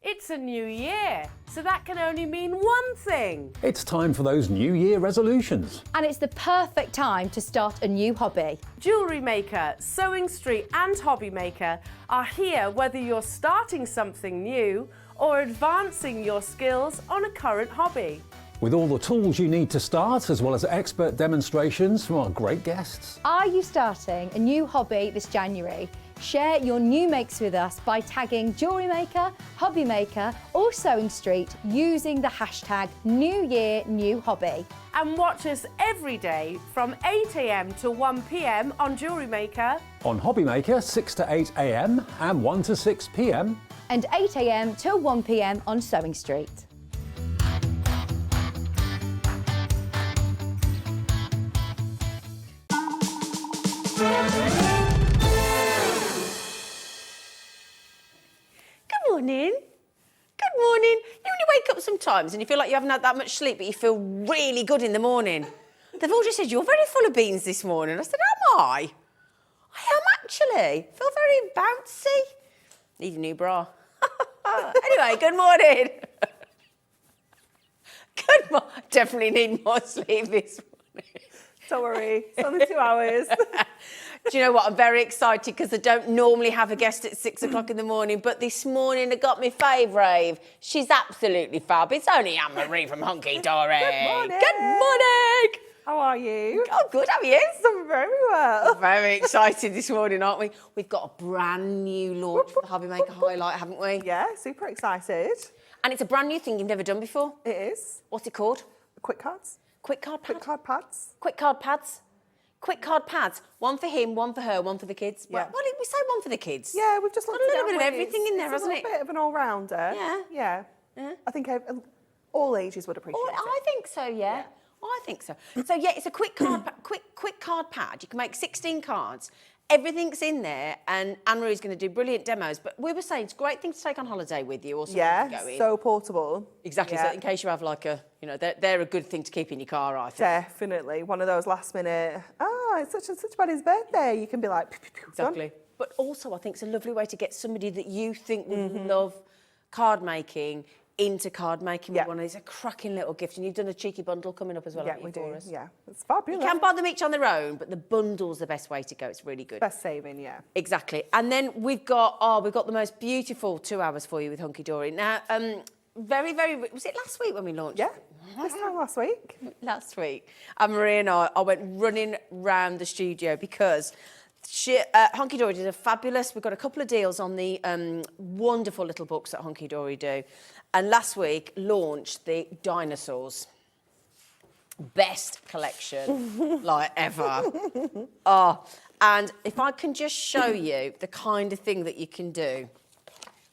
It's a new year, so that can only mean one thing. It's time for those New Year resolutions. And it's the perfect time to start a new hobby. Jewellery Maker, Sewing Street and HobbyMaker are here whether you're starting something new or advancing your skills on a current hobby. With all the tools you need to start, as well as expert demonstrations from our great guests. Are you starting a new hobby this January? Share your new makes with us by tagging Jewellery Maker, HobbyMaker or Sewing Street using the hashtag #NewYearNewHobby. And watch us every day from 8 AM to 1 PM on Jewellery Maker. On HobbyMaker, 6 to 8 AM and 1 to 6 PM. And 8 AM till 1 PM on Sewing Street. Morning. Good morning. You know when you wake up sometimes and you feel like you haven't had that much sleep, but you feel really good in the morning. They've all just said, you're very full of beans this morning. I said, am I? I am actually. Feel very bouncy. Need a new bra. Anyway, good morning. Good morning. Definitely need more sleep this morning. Don't worry, it's only 2 hours. Do you know what? I'm very excited because I don't normally have a guest at 6 o'clock in the morning, but this morning I got my fave rave. She's absolutely fab. It's only Anne-Marie from Hunky Dory. Good morning. Good morning. How are you? Oh, good. How are you? I'm very well. Very excited this morning, aren't we? We've got a brand new launch for the HobbyMaker Highlight, haven't we? Yeah, super excited. And it's a brand new thing you've never done before. It is. What's it called? Quick cards. Quick card pad? Quick card pads. Quick card pads. Quick card pads. One for him, one for her, one for the kids. Yeah. Well, we say one for the kids. Yeah, we've just Got looked a little at bit of everything in there, hasn't it? It's a little bit of an all-rounder. Yeah. Yeah. I think all ages would appreciate it. I think so, yeah. I think so. So yeah, it's a quick card, quick card pad. You can make 16 cards. Everything's in there, and Anne-Marie's going to do brilliant demos. But we were saying it's a great thing to take on holiday with you, or something to go in. So portable. Exactly. Yeah. So in case you have like a, you know, they're a good thing to keep in your car, I think. Definitely. One of those last minute, it's such and such buddy's birthday. You can be like, pew, pew, pew, Exactly. done. But also, I think it's a lovely way to get somebody that you think would love card making into card making with one. It's a cracking little gift, and you've done a cheeky bundle coming up as well. Yeah, haven't we you, do. for us? Yeah, it's fabulous. You can buy them each on their own, but the bundle's the best way to go. It's really good. Best saving, yeah. Exactly. And then we've got the most beautiful 2 hours for you with Hunky Dory. Now, very, was it last week when we launched? Yeah, this time last week. Last week. And Marie and I went running round the studio because Hunky Dory did we've got a couple of deals on the wonderful little books that Hunky Dory do. And last week launched the Dinosaurs. Best collection, like ever. And if I can just show you the kind of thing that you can do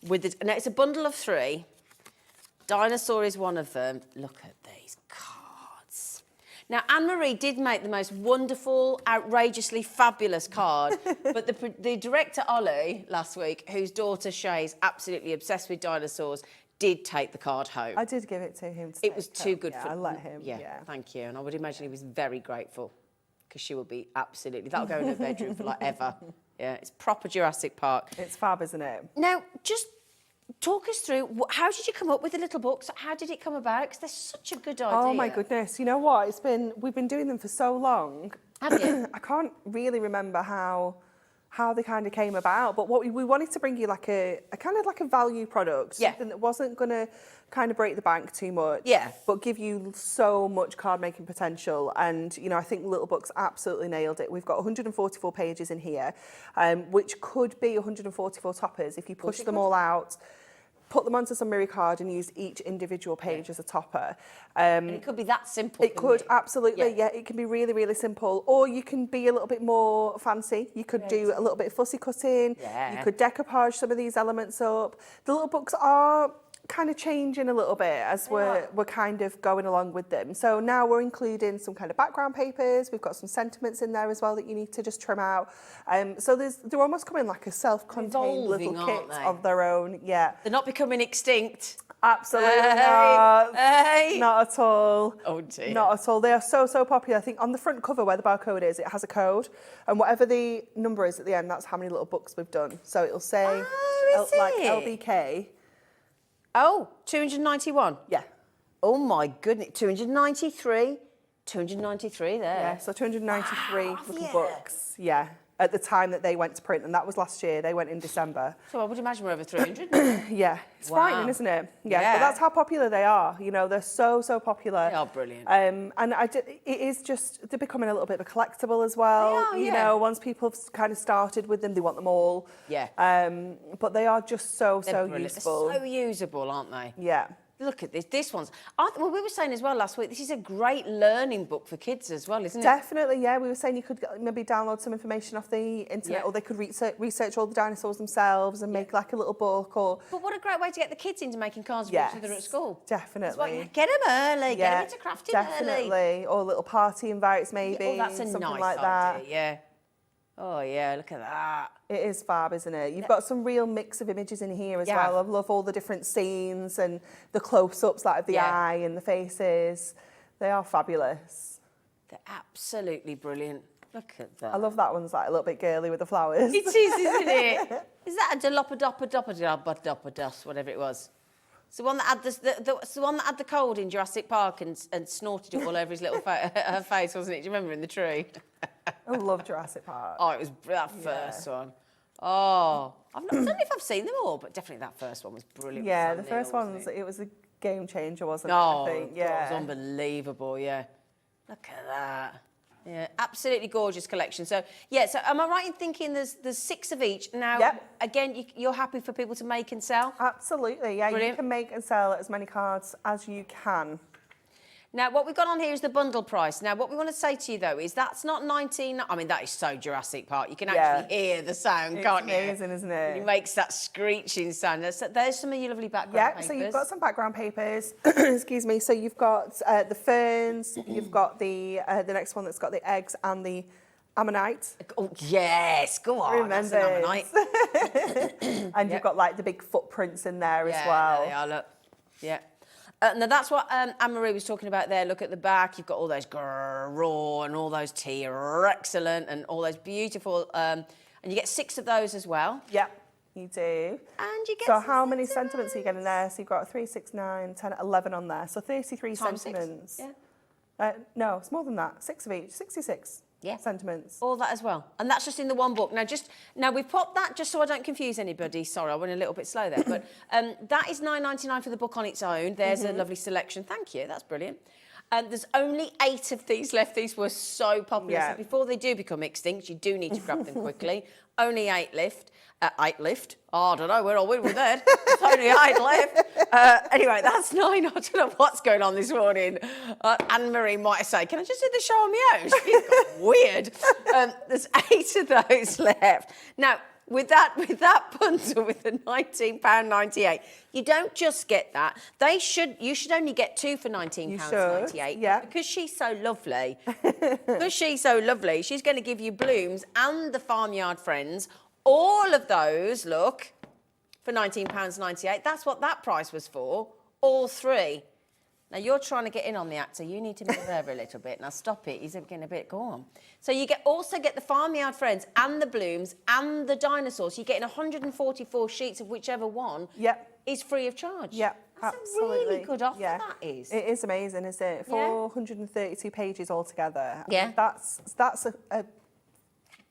with it. Now, it's a bundle of 3. Dinosaur is one of them. Look at these cards. Now, Anne-Marie did make the most wonderful, outrageously fabulous card, but the director, Ollie, last week, whose daughter, Shay, is absolutely obsessed with dinosaurs, did take the card home. I did give it to him. It was too good for... I let him, yeah. Thank you. And I would imagine he was very grateful, because she will be absolutely... That'll go in her bedroom for, like, ever. Yeah, it's proper Jurassic Park. It's fab, isn't it? Now, just talk us through, how did you come up with the little books? How did it come about? Because they're such a good idea. Oh, my goodness. You know what? We've been doing them for so long. Have you? I can't really remember how they kind of came about, but what we wanted to bring you like a kind of like a value product, something that wasn't going to kind of break the bank too much, but give you so much card making potential. And you know, I think Little Books absolutely nailed it. We've got 144 pages in here, which could be 144 toppers if you push them all out, put them onto some mirror card and use each individual page as a topper. And it could be that simple. It could, absolutely, yeah. It can be really, really simple. Or you can be a little bit more fancy. You could do a little bit of fussy cutting. You could decoupage some of these elements up. The little books are kind of changing a little bit as we're kind of going along with them. So now we're including some kind of background papers. We've got some sentiments in there as well that you need to just trim out. So they're almost coming like a self-contained little kit of their own. Yeah. They're not becoming extinct. Absolutely not. Hey. Not at all. Oh dear. Not at all. They are so popular. I think on the front cover where the barcode is, it has a code, and whatever the number is at the end, that's how many little books we've done. So it'll say like LBK. Oh, 291. Yeah. Oh my goodness, 293 there. Yeah, so 293 little books. Yeah. At the time that they went to print, and that was last year. They went in December. So I would imagine we're over 300. Yeah, it's frightening, isn't it? Yeah, but that's how popular they are. You know, they're so popular. They are brilliant. And it is just, they're becoming a little bit of a collectible as well. They are, you know, once people have kind of started with them, they want them all. Yeah. But they are just so useful. They're so usable, aren't they? Yeah. Look at this. This one's... Well, we were saying as well last week, this is a great learning book for kids as well, isn't it? Definitely, yeah. We were saying you could maybe download some information off the internet, or they could research all the dinosaurs themselves and make like a little book. But what a great way to get the kids into making cards for each other at school. Definitely. Get them early, get them into crafting definitely. early. Or little party invites maybe. Oh, that's a something nice like idea, that. yeah. Oh, yeah, look at that. It is fab, isn't it? You've got some real mix of images in here as well. I love all the different scenes and the close-ups like of the eye and the faces. They are fabulous. They're absolutely brilliant. Look at that. I love that one's like a little bit girly with the flowers. It is, isn't it? Is that a Dilopodopodopodopodus, whatever it was? It's the one that had it's the one that had the cold in Jurassic Park and snorted it all over his little her face, wasn't it? Do you remember in the tree? I love Jurassic Park. Oh, it was that first one. Oh, I don't know if I've seen them all, but definitely that first one was brilliant. Yeah, the first one, it was a game changer, wasn't it? Oh, I think. Yeah. it was unbelievable, yeah. Look at that. Yeah, absolutely gorgeous collection. So, yeah, so am I right in thinking there's 6 of each? Now, again, you're happy for people to make and sell? Absolutely, yeah. Brilliant. You can make and sell as many cards as you can. Now, what we've got on here is the bundle price. Now, what we want to say to you, though, is that's not 19... I mean, that is so Jurassic Park. You can actually hear the sound, can't you? It's amazing, isn't it? It makes that screeching sound. There's some of your lovely background papers. So you've got some background papers. Excuse me. So you've got the ferns. You've got the next one that's got the eggs and the ammonite. Oh, yes. Go on. Remember that's an ammonite. And you've got, like, the big footprints in there as well. Yeah, they are, look. Yeah. Now, that's what Anne-Marie was talking about there. Look at the back. You've got all those raw and all those tea are excellent and all those beautiful... and you get 6 of those as well. Yep, you do. And you get... So how many sentiments are you getting there? So you've got 3, 6, 9, 10, 11 on there. So 33 sentiments. 6? Yeah. No, it's more than that. 6 of each. 66 sentiments. All that as well. And that's just in the one book. Now we've popped that just so I don't confuse anybody. Sorry, I went a little bit slow there. But that is $9.99 for the book on its own. There's a lovely selection. Thank you. That's brilliant. There's only 8 of these left. These were so popular. So before they do become extinct, you do need to grab them quickly. Only 8 left. 8 left. Oh, I don't know where I'll win with that. There's only 8 left. Anyway, that's 9. I don't know what's going on this morning. Anne-Marie might say, can I just do the show on my own? She's got weird. There's 8 of those left. Now, with that bundle with the £19.98, you don't just get that. You should only get 2 for £19.98. Yeah. Because she's so lovely. She's going to give you Blooms and the Farmyard Friends. All of those, look, for £19.98. That's what that price was for. All 3. Now, you're trying to get in on the actor. You need to move over a little bit. Now, stop it. He's getting a bit... Go on. So you also get the Farmyard Friends and the Blooms and the Dinosaurs. You're getting 144 sheets of whichever one is free of charge. Yeah, That's absolutely. a really good offer, that is. It is amazing, isn't it? 432 pages altogether. Yeah. That's a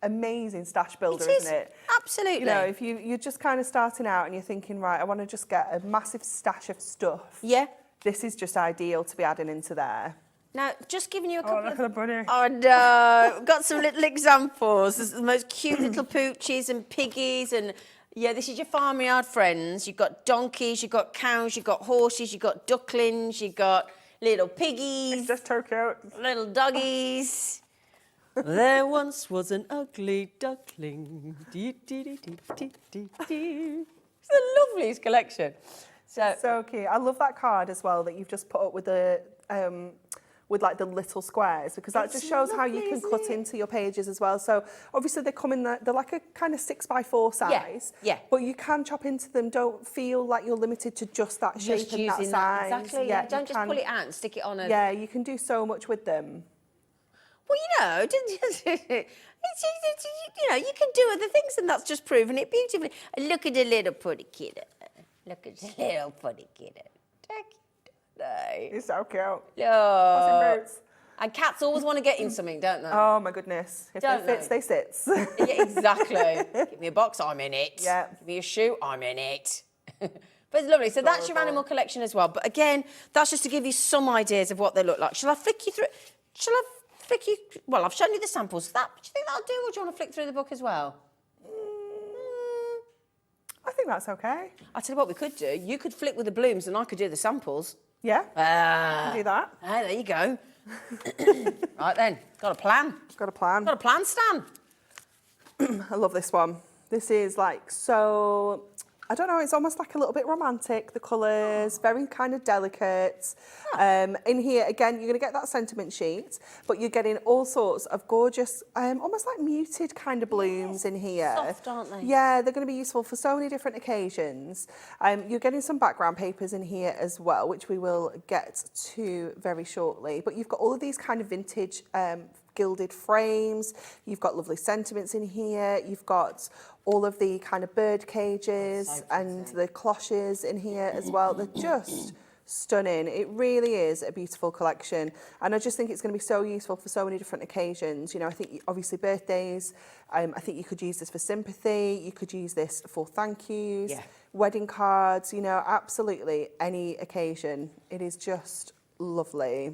amazing stash builder, isn't it? Absolutely. You know, if you're just kind of starting out and you're thinking, right, I want to just get a massive stash of stuff. Yeah. This is just ideal to be adding into there. Now, just giving you a couple look at the bunny. Oh, no. We've got some little examples. There's the most cute little poochies and piggies and... Yeah, this is your Farmyard Friends. You've got donkeys, you've got cows, you've got horses, you've got ducklings, you've got little piggies. It's just Tokyo. Little doggies. There once was an ugly duckling. It's the loveliest collection. So cute. I love that card as well that you've just put up with the like the little squares, because that just shows how you can cut into your pages as well. So obviously they come in they're like a kind of 6x4 size. Yeah. But you can chop into them. Don't feel like you're limited to just that shape and that size. Exactly. Yeah, don't just pull it out and stick it on a. Yeah, you can do so much with them. Well, you know, you can do other things, and that's just proving it beautifully. Look at the little putty kid. Look at the little putty kid. He's so cute. Oh. And cats always want to get in something, don't they? Oh my goodness. If they fits, they sits. Yeah, exactly. Give me a box, I'm in it. Yeah. Give me a shoe, I'm in it. But it's lovely. So that's your animal collection as well. But again, that's just to give you some ideas of what they look like. Shall I flick you through? Well, I've shown you the samples. Do you think that'll do, or do you want to flick through the book as well? I think that's okay. I'll tell you what we could do. You could flick with the blooms and I could do the samples. Yeah, can do that. Ah, there you go. Right then, got a plan. Got a plan. Got a plan, Stan. I love this one. This is like so, I don't know, it's almost like a little bit romantic, the colours, very kind of delicate. In here, again, you're going to get that sentiment sheet, but you're getting all sorts of gorgeous, almost like muted kind of blooms in here. Soft, aren't they? Yeah, they're going to be useful for so many different occasions. You're getting some background papers in here as well, which we will get to very shortly. But you've got all of these kind of vintage gilded frames. You've got lovely sentiments in here. You've got all of the kind of bird cages and the cloches in here as well. They're just stunning. It really is a beautiful collection. And I just think it's going to be so useful for so many different occasions. You know, I think obviously birthdays, I think you could use this for sympathy. You could use this for thank yous, wedding cards, you know, absolutely any occasion. It is just lovely.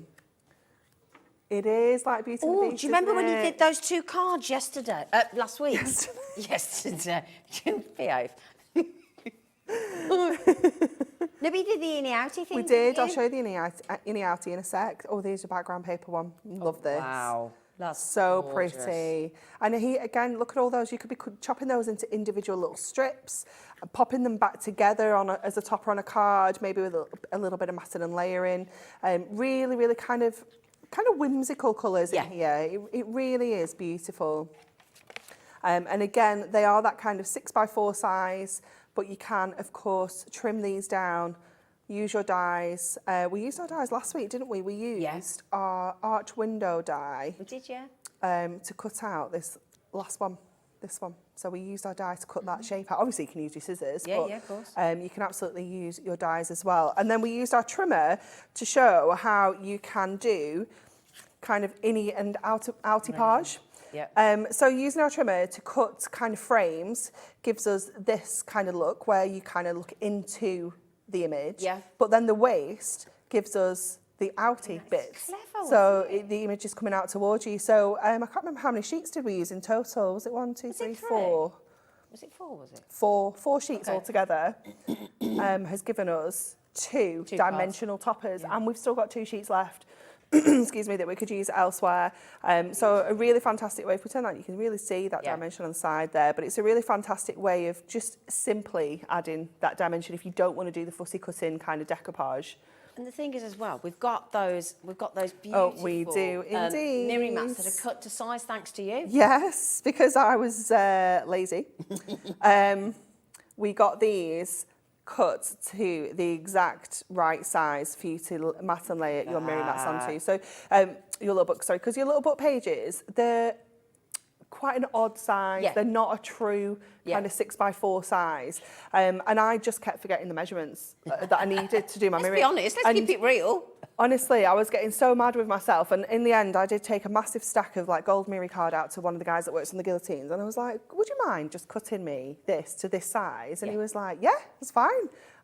It is like Beauty and the Beast. Do you remember when you did those 2 cards yesterday? Last week? Yesterday. Behave. No, but you did the innie outie thing. We did. I'll show you the innie outie in a sec. Oh, there's your background paper one. Love this. Wow. That's so gorgeous. pretty. And he, again, look at all those. You could be chopping those into individual little strips, and popping them back together as a topper on a card, maybe with a little bit of matting and layering. Really, really kind of whimsical colours in here. It really is beautiful. And again, they are that kind of 6x4 size, but you can, of course, trim these down, use your dies. We used our dies last week, didn't we? We used our arch window die. We did, yeah. To cut out this last one, this one. So we used our die to cut that shape out. Obviously, you can use your scissors, but of course. You can absolutely use your dies as well. And then we used our trimmer to show how you can do kind of innie and outie page. Yeah. So using our trimmer to cut kind of frames gives us this kind of look where you kind of look into the image. Yeah. But then the waist gives us the outie bits. Clever, so the image is coming out towards you. So I can't remember how many sheets did we use in total. Was it 1, 2, 3, 4? Was it 4, was it? Four sheets altogether has given us two dimensional toppers, and we've still got 2 sheets left. Excuse me, that we could use elsewhere. So a really fantastic way, if we turn that, you can really see that dimension on the side there, but it's a really fantastic way of just simply adding that dimension if you don't want to do the fussy cutting kind of decoupage. And the thing is as well, we've got those beautiful Oh, we do indeed. Niri mats that are cut to size thanks to you. Yes, because I was lazy. We got these cut to the exact right size for you to mat and lay your mirror mats onto. So your little book, because your little book pages, they're quite an odd size. They're not a true kind of 6x4 size. And I just kept forgetting the measurements that I needed to do my mirror. Let's be honest, let's keep it real. Honestly, I was getting so mad with myself, and in the end I did take a massive stack of like gold mirror card out to one of the guys that works on the guillotines, and I was like, would you mind just cutting me this to this size? And he was like, yeah, it's fine.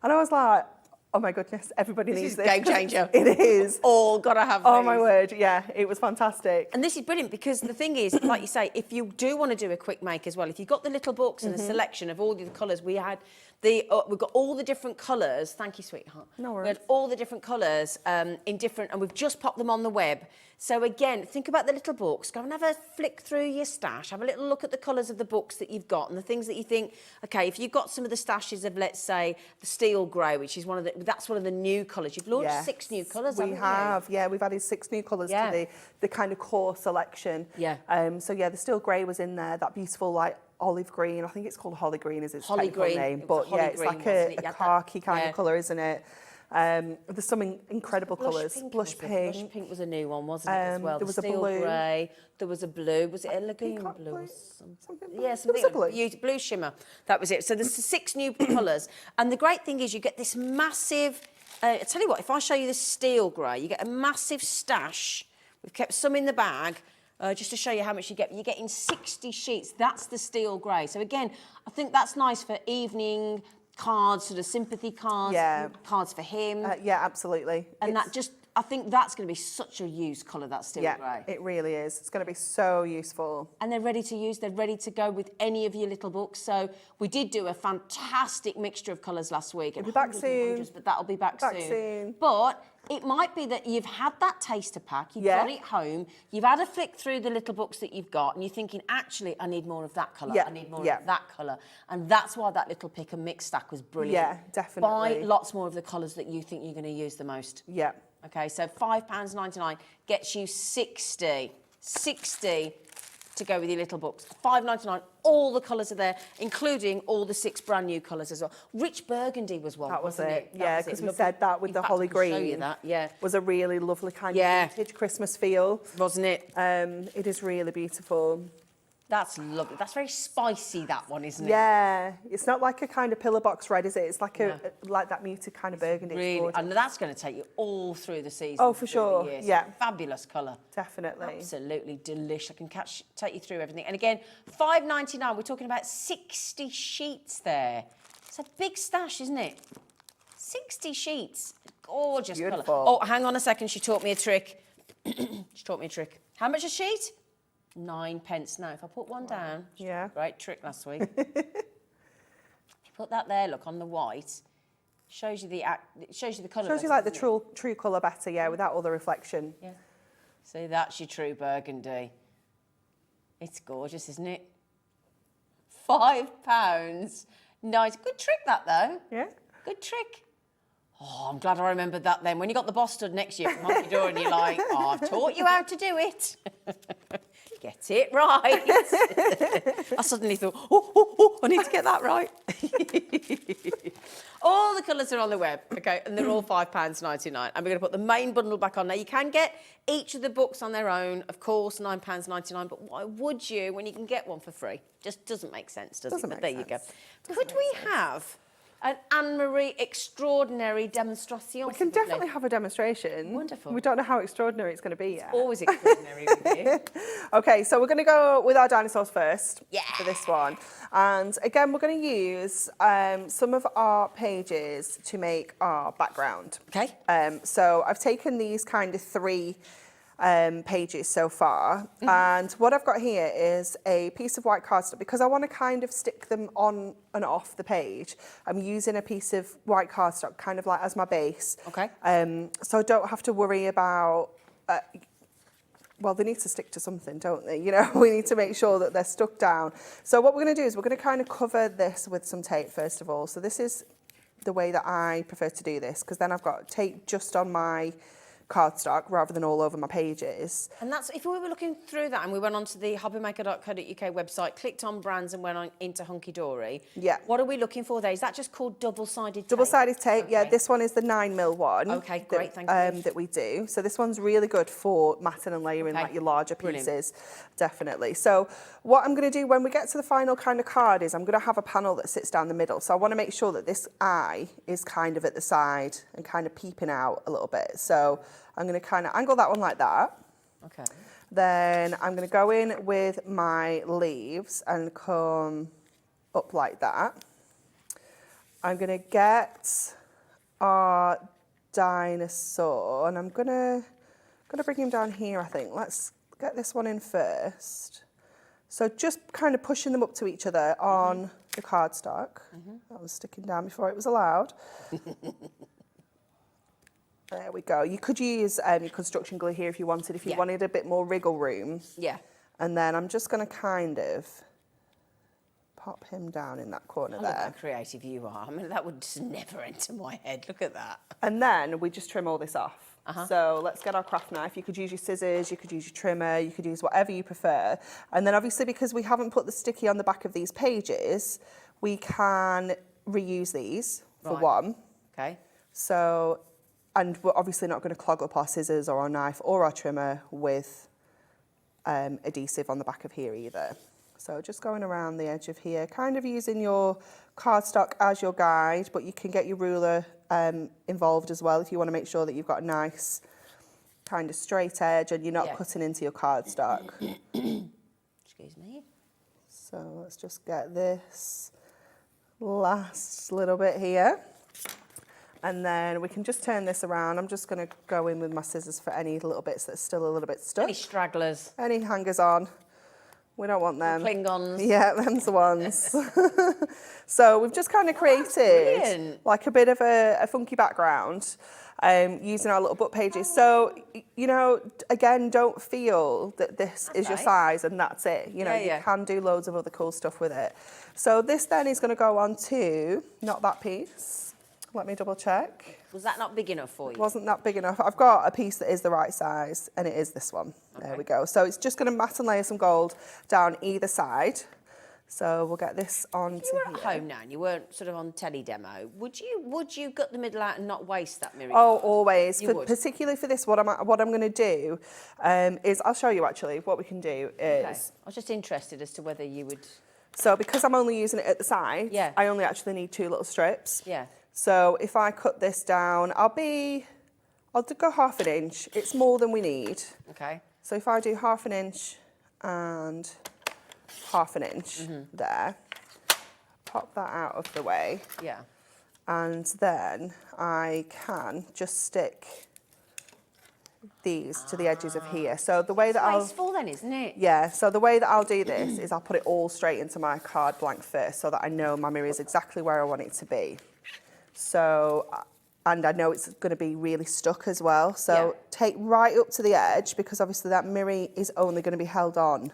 And I was like, oh my goodness, everybody needs this. This is a game changer. It is. All gotta have Oh these. my word, yeah, it was fantastic. And this is brilliant because the thing is, like you say, if you do want to do a quick make as well, if you've got the little books and a selection of all the colours, we had we've got all the different colours. Thank you, sweetheart. No worries. We had all the different colours in different, and we've just popped them on the web. So again, think about the little books. Go and have a flick through your stash. Have a little look at the colours of the books that you've got and the things that you think, okay, if you've got some of the stashes of, let's say, the steel grey, which is that's one of the new colours. You've launched 6 new colours, haven't you? We have, yeah. We've added 6 new colours to the kind of core selection. Yeah. So yeah, the steel grey was in there, that beautiful like olive green. I think it's called Holly Green is its Holly technical green. name. But yeah, it's like a khaki kind of colour, isn't it? There's some incredible colours. Blush pink. Blush pink was a new one, wasn't it, as well? There was a steel blue. grey. There was a blue. Was it a lagoon blue or something? Yeah, something. There was a Blue shimmer. That was it. So there's 6 new colours. And the great thing is you get this massive... I tell you what, if I show you the steel grey, you get a massive stash. We've kept some in the bag. Just to show you how much you get. You're getting 60 sheets. That's the steel grey. So again, I think that's nice for evening cards, sort of sympathy cards, cards for him. Yeah, absolutely. And that just, I think that's going to be such a used colour, that steel grey. It really is. It's going to be so useful. And they're ready to use. They're ready to go with any of your little books. So we did do a fantastic mixture of colours last week. We'll be back soon. But that'll be back soon. But it might be that you've had that taster pack, you've got it home, you've had a flick through the little books that you've got, and you're thinking, actually, I need more of that colour, I need more of that colour. And that's why that little pick and mix stack was brilliant. Yeah, definitely. Buy lots more of the colours that you think you're going to use the most. Yeah. Okay, so £5.99 gets you 60 to go with your little books. £5.99, all the colours are there, including all the 6 brand new colours as well. Rich burgundy was one. That was wasn't it. Yeah, because we said that with the holly green. Show you that. Yeah, was a really lovely kind of vintage Christmas feel, wasn't it? It is really beautiful. That's lovely. That's very spicy, that one, isn't it? Yeah, it's not like a kind of pillar box red, is it? It's like like that muted kind of burgundy. Really, and that's going to take you all through the season. Oh, for sure. Yeah, fabulous colour. Definitely. Absolutely delicious. I can take you through everything. And again, £5.99. We're talking about 60 sheets there. It's a big stash, isn't it? 60 sheets. Gorgeous colour. Oh, hang on a second. She taught me a trick. She taught me a trick. How much a sheet? 9p. Now, if I put one down, great trick last week. If you put that there, look, on the white, shows you the colour. Shows you like the true colour better, without all the reflection. Yeah. See, that's your true burgundy. It's gorgeous, isn't it? £5. Nice. Good trick, that, though. Yeah. Good trick. Oh, I'm glad I remembered that then. When you got the boss stood next to you from Hunkydory and you're like, oh, I've taught you how to do it. Get it right. I suddenly thought, I need to get that right. All the colours are on the web, okay, and they're all £5.99. And we're going to put the main bundle back on. Now, you can get each of the books on their own, of course, £9.99, but why would you when you can get one for free? Just doesn't make sense, does it? But there you go. Could we have an Anne-Marie extraordinary demonstration? We can definitely have a demonstration. Wonderful. We don't know how extraordinary it's going to be yet. Always extraordinary with you. Okay, so we're going to go with our dinosaurs first for this one. And again, we're going to use some of our pages to make our background. Okay. So I've taken these kind of 3 pages so far, and what I've got here is a piece of white cardstock because I want to kind of stick them on and off the page. I'm using a piece of white cardstock kind of like as my base. Okay. So I don't have to worry about well, they need to stick to something, don't they? You know, we need to make sure that they're stuck down. So what we're going to do is we're going to kind of cover this with some tape first of all. So this is the way that I prefer to do this, because then I've got tape just on my cardstock rather than all over my pages. And that's, if we were looking through that and we went onto the hobbymaker.co.uk website, clicked on brands and went on into Hunkydory, what are we looking for there? Is that just called double-sided tape? Double-sided tape, yeah. This one is the 9mm one. Okay, great, thank you. That we do. So this one's really good for matting and layering like your larger pieces, definitely. So what I'm going to do when we get to the final kind of card is I'm going to have a panel that sits down the middle. So I want to make sure that this eye is kind of at the side and kind of peeping out a little bit. So I'm going to kind of angle that one like that. Okay. Then I'm going to go in with my leaves and come up like that. I'm going to get our dinosaur and I'm going to bring him down here, I think. Let's get this one in first. So just kind of pushing them up to each other on the cardstock. That was sticking down before it was allowed. There we go. You could use your construction glue here if you wanted, if you wanted a bit more wriggle room. Yeah. And then I'm just going to kind of pop him down in that corner there. Look how creative you are. I mean, that would just never enter my head. Look at that. And then we just trim all this off. So let's get our craft knife. You could use your scissors, you could use your trimmer, you could use whatever you prefer. And then obviously, because we haven't put the sticky on the back of these pages, we can reuse these for one. Okay. So, and we're obviously not going to clog up our scissors or our knife or our trimmer with adhesive on the back of here either. So just going around the edge of here, kind of using your cardstock as your guide, but you can get your ruler involved as well if you want to make sure that you've got a nice kind of straight edge and you're not cutting into your cardstock. Excuse me. So let's just get this last little bit here. And then we can just turn this around. I'm just going to go in with my scissors for any little bits that's still a little bit stuck. Any stragglers. Any hangers on. We don't want them. Klingons. Yeah, them's the ones. So we've just kind of created like a bit of a funky background using our little book pages. So, you know, again, don't feel that this is your size and that's it. You know, you can do loads of other cool stuff with it. So this then is going to go on to, not that piece. Let me double check. Was that not big enough for you? Wasn't that big enough. I've got a piece that is the right size and it is this one. Okay. There we go. So it's just going to matte and layer some gold down either side. So we'll get this on to here. You were at home now and you weren't sort of on telly demo. Would you gut the middle out and not waste that mirror? Oh, always. Particularly for this, what I'm going to do is, I'll show you actually what we can do is... Okay. I was just interested as to whether you would... So because I'm only using it at the side, I only actually need 2 little strips. Yeah. So if I cut this down, I'll go half an inch. It's more than we need. Okay. So if I do half an inch and half an inch there, pop that out of the way. Yeah. And then I can just stick these to the edges of here. So the way that I'll... Wasteful then, isn't it? Yeah, so the way that I'll do this is I'll put it all straight into my card blank first so that I know my mirror is exactly where I want it to be. So, and I know it's going to be really stuck as well. So take right up to the edge because obviously that mirror is only going to be held on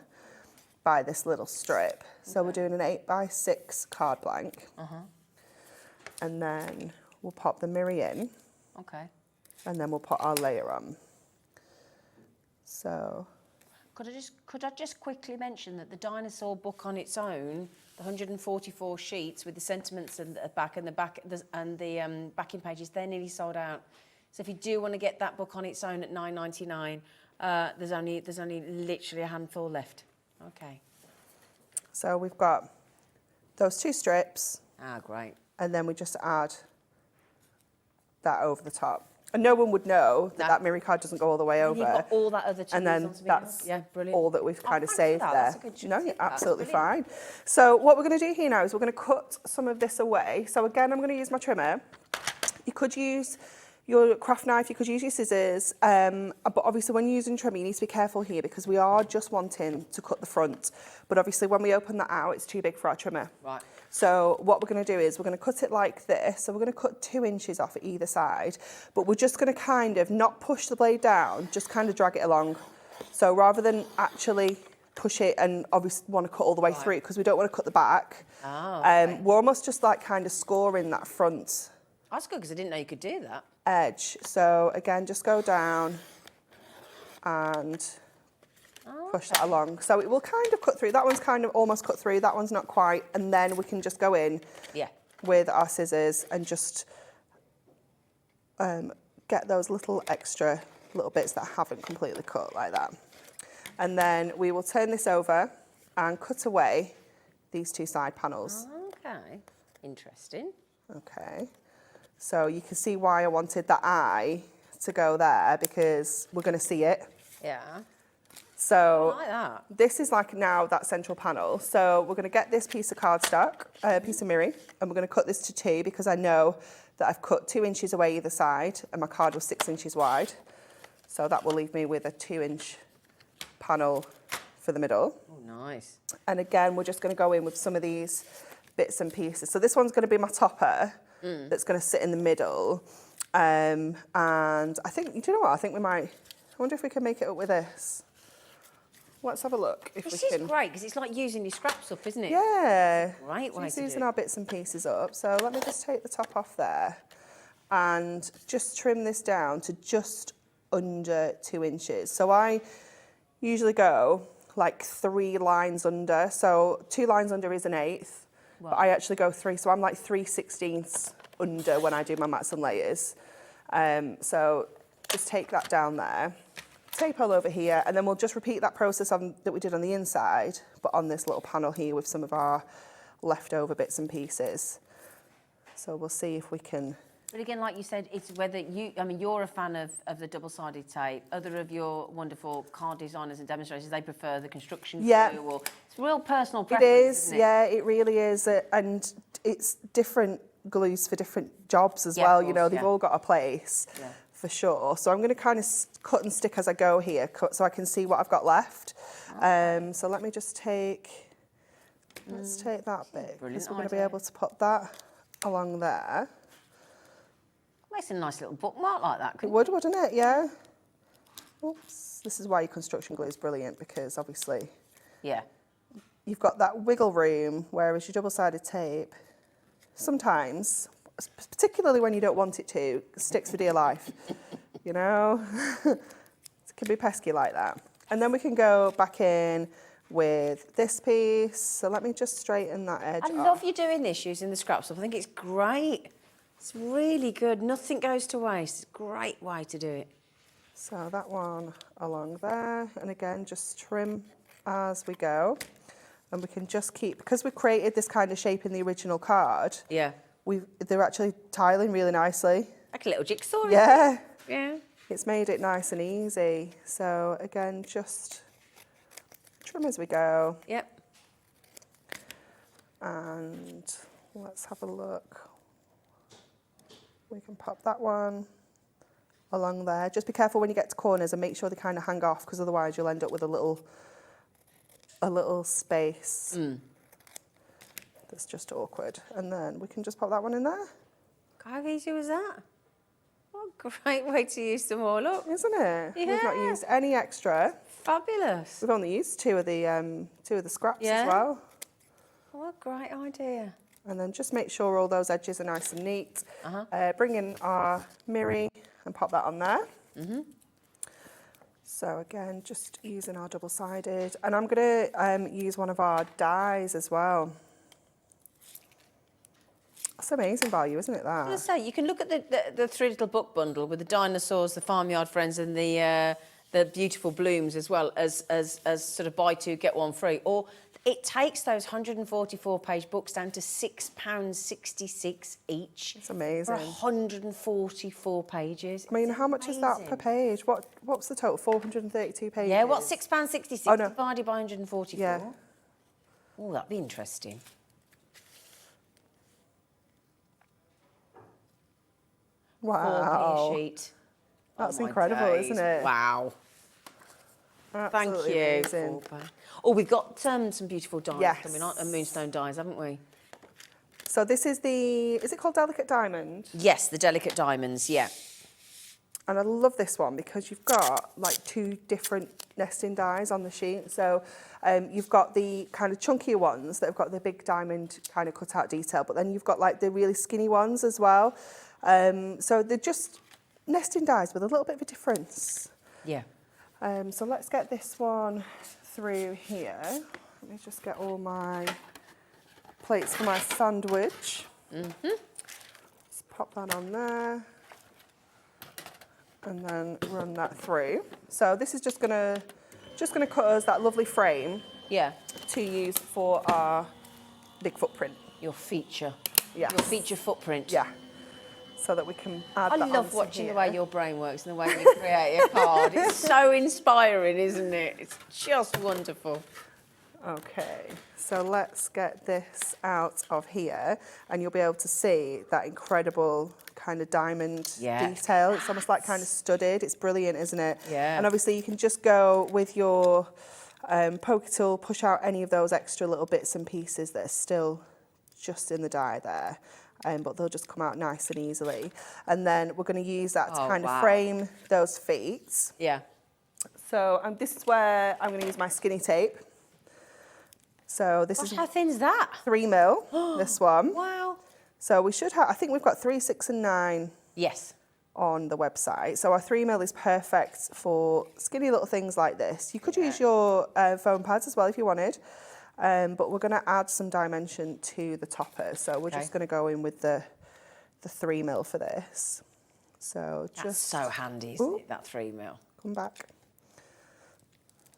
by this little strip. So we're doing an 8x6 card blank. And then we'll pop the mirror in. Okay. And then we'll put our layer on. So... Could I just quickly mention that the Dinosaur book on its own, the 144 sheets with the sentiments and the backing pages, they're nearly sold out. So if you do want to get that book on its own at $9.99, there's only literally a handful left. Okay. So we've got those 2 strips. Ah, great. And then we just add that over the top. And no one would know that that mirror card doesn't go all the way over. You've got all that other and then that's all that we've kind of saved there. That's a good no, you're absolutely fine. So what we're going to do here now is we're going to cut some of this away. So again, I'm going to use my trimmer. You could use your craft knife, you could use your scissors, but obviously when you're using trimmer, you need to be careful here because we are just wanting to cut the front. But obviously when we open that out, it's too big for our trimmer. Right. So what we're going to do is we're going to cut it like this. So we're going to cut 2 inches off at either side, but we're just going to kind of not push the blade down, just kind of drag it along. So rather than actually push it and obviously want to cut all the way through because we don't want to cut the back, we're almost just like kind of scoring that front. That's good because I didn't know you could do that. Edge. So again, just go down and push that along. So it will kind of cut through. That one's kind of almost cut through. That one's not quite. And then we can just go in with our scissors and just get those little extra little bits that haven't completely cut like that. And then we will turn this over and cut away these 2 side panels. Okay. Interesting. Okay. So you can see why I wanted that eye to go there because we're going to see it. Yeah. So I like that. This is like now that central panel. So we're going to get this piece of cardstock, piece of mirror, and we're going to cut this to 2 because I know that I've cut 2 inches away either side and my card was 6 inches wide. So that will leave me with a 2-inch panel for the middle. Oh, nice. And again, we're just going to go in with some of these bits and pieces. So this one's going to be my topper that's going to sit in the middle. And I think, you know what, I think we might, I wonder if we can make it up with this. Let's have a look if we can. This is great because it's like using your scraps up, isn't it? Yeah. Great way to do it. Using our bits and pieces up. So let me just take the top off there and just trim this down to just under 2 inches. So I usually go like 3 lines under. So 2 lines under is 1/8, but I actually go 3. So I'm like 3/16 under when I do my mats and layers. So just take that down there. Tape all over here, and then we'll just repeat that process that we did on the inside, but on this little panel here with some of our leftover bits and pieces. So we'll see if we can. But again, like you said, it's whether you, I mean, you're a fan of the double-sided tape. Other of your wonderful card designers and demonstrators, they prefer the construction glue, or it's real personal preference, It is, isn't it? yeah, it really is, and it's different glues for different jobs as well. Course, you know, they've all got a place. Yeah. For sure. So I'm going to kind of cut and stick as I go here, so I can see what I've got left. So let me just let's take that bit, because we're going to be able to put that along there. Makes a nice little bookmark like that. It would, wouldn't it? Yeah. Oops. This is why your construction glue is brilliant, because obviously you've got that wiggle room, whereas your double-sided tape, sometimes, particularly when you don't want it to, sticks for dear life, you know? It can be pesky like that. And then we can go back in with this piece. So let me just straighten that edge I love you doing this using the scraps up. I think it's great. It's really good. Nothing goes to waste. It's a great way to do it. So that one along there. And again, just trim as we go. And we can just keep, because we created this kind of shape in the original card. Yeah. They're actually tiling really nicely. Like a little jigsaw. Yeah. Yeah. It's made it nice and easy. So again, just trim as we go. Yep. And let's have a look. We can pop that one along there. Just be careful when you get to corners and make sure they kind of hang off, because otherwise you'll end up with a little space. That's just awkward. And then we can just pop that one in there. How easy was that? What a great way to use them all up. Isn't it? Yeah. We've not used any extra. Fabulous. We've only used two of the scraps as well. What a great idea. And then just make sure all those edges are nice and neat. Bring in our mirror and pop that on there. So again, just using our double-sided. And I'm going to use one of our dies as well. That's amazing value, isn't it, that? I was going to say, you can look at the 3 little book bundle with the dinosaurs, the farmyard friends, and the beautiful blooms, as well as sort of buy 2, get 1 free. Or it takes those 144-page books down to £6.66 each. It's amazing. For 144 pages. I mean, how much is that per page? What's the total? 432 pages? Yeah, what's £6.66 divided by 144? Yeah. Oh, that'd be interesting. Wow. 4-page sheet. That's incredible, isn't it? Wow. Absolutely Thank you. amazing. Oh, we've got some beautiful dies Yes. coming on, and moonstone dies, haven't we? So this is is it called Delicate Diamond? Yes, the delicate diamonds, yeah. And I love this one because you've got like 2 different nesting dies on the sheet. So you've got the kind of chunkier ones that have got the big diamond kind of cut out detail, but then you've got like the really skinny ones as well. So they're just nesting dies with a little bit of a difference. Yeah. So let's get this one through here. Let me just get all my plates for my sandwich. Let's pop that on there. And then run that through. So this is just gonna cut us that lovely frame. Yeah. To use for our big footprint. Your feature. Yes. Your feature footprint. Yeah. So that we can add that I love onto watching here. the way your brain works and the way you create a card. It's so inspiring, isn't it? It's just wonderful. Okay, so let's get this out of here and you'll be able to see that incredible kind of diamond detail. It's almost like kind of studded. It's brilliant, isn't it? Yeah. And obviously you can just go with your poker tool, push out any of those extra little bits and pieces that are still just in the die there. but they'll just come out nice and easily. And then we're going to use that to kind of frame those feet. Yeah. So this is where I'm going to use my skinny tape. So this is how thin's that? 3mm, this one. Wow. So we should have, I think we've got 3, 6 and 9. Yes. On the website. So our 3mm is perfect for skinny little things like this. You could use your foam pads as well if you wanted, but we're going to add some dimension to the topper. So we're just going to go in with the 3mm for this. So That's so handy, isn't it, that 3mm? Come back.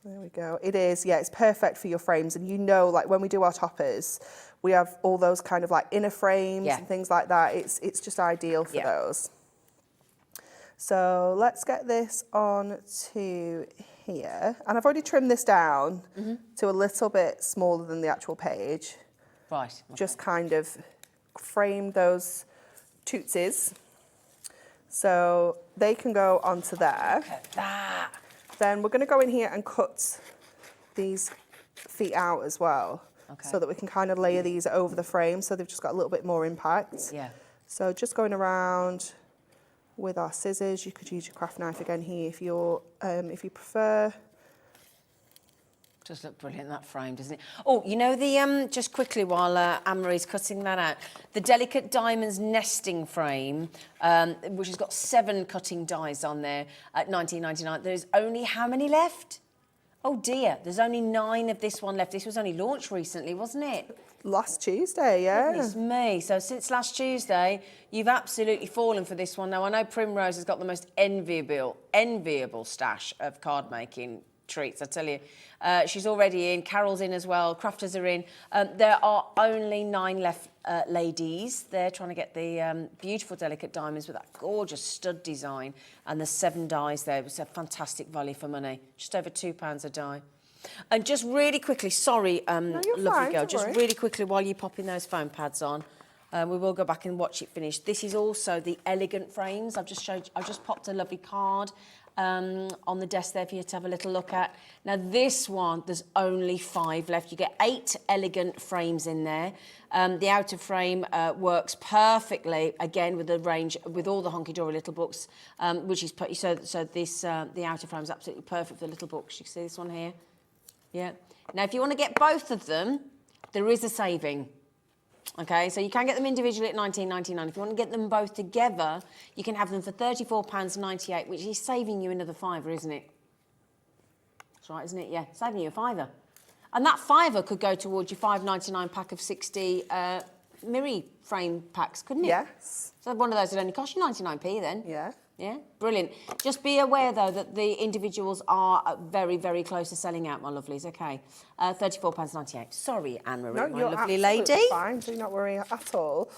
There we go. It is, yeah, it's perfect for your frames. And you know, like when we do our toppers, we have all those kind of like inner frames and things like that. It's just ideal for those. So let's get this on to here. And I've already trimmed this down to a little bit smaller than the actual page. Right. Okay. Just kind of frame those tootsies. So they can go onto there. Look at that. Then we're going to go in here and cut these feet out as well. Okay. So that we can kind of layer these over the frame so they've just got a little bit more impact. Yeah. So just going around with our scissors. You could use your craft knife again here if you prefer. Does look brilliant, that frame, doesn't it? Oh, you know the just quickly while Anne-Marie's cutting that out, the Delicate Diamonds nesting frame, which has got 7 cutting dies on there at $19.99. There's only how many left? Oh dear, there's only 9 of this one left. This was only launched recently, wasn't it? Last Tuesday, yeah. Goodness me. So since last Tuesday, you've absolutely fallen for this one. Now, I know Primrose has got the most enviable stash of card making treats, I tell you. She's already in, Carol's in as well, crafters are in. There are only 9 left, ladies. They're trying to get the beautiful Delicate Diamonds with that gorgeous stud design, and the 7 dies there. It was a fantastic value for money, just over £2 a die. And just really quickly, sorry, lovely girl, just really quickly while you're popping those foam pads on, we will go back and watch it finish. This is also the elegant frames. I've just popped a lovely card on the desk there for you to have a little look at. Now this one, there's only 5 left. You get 8 elegant frames in there. The outer frame works perfectly, again, with the range, with all the Hunkydory little books, which is, so this, the outer frame is absolutely perfect for the little books. You can see this one here. Yeah. Now, if you want to get both of them, there is a saving. Okay, so you can get them individually at $19.99. If you want to get them both together, you can have them for £34.98, which is saving you another £5, isn't it? That's right, isn't it? Yeah, saving you a £5. And that £5 could go towards your $5.99 pack of 60 Miri frame packs, couldn't it? Yes. So one of those would only cost you 99p then. Yeah. Yeah, brilliant. Just be aware, though, that the individuals are very, very close to selling out, my lovelies. Okay, £34.98. Sorry, Anne-Marie, no, my you're lovely lady. Fine, do not worry at all.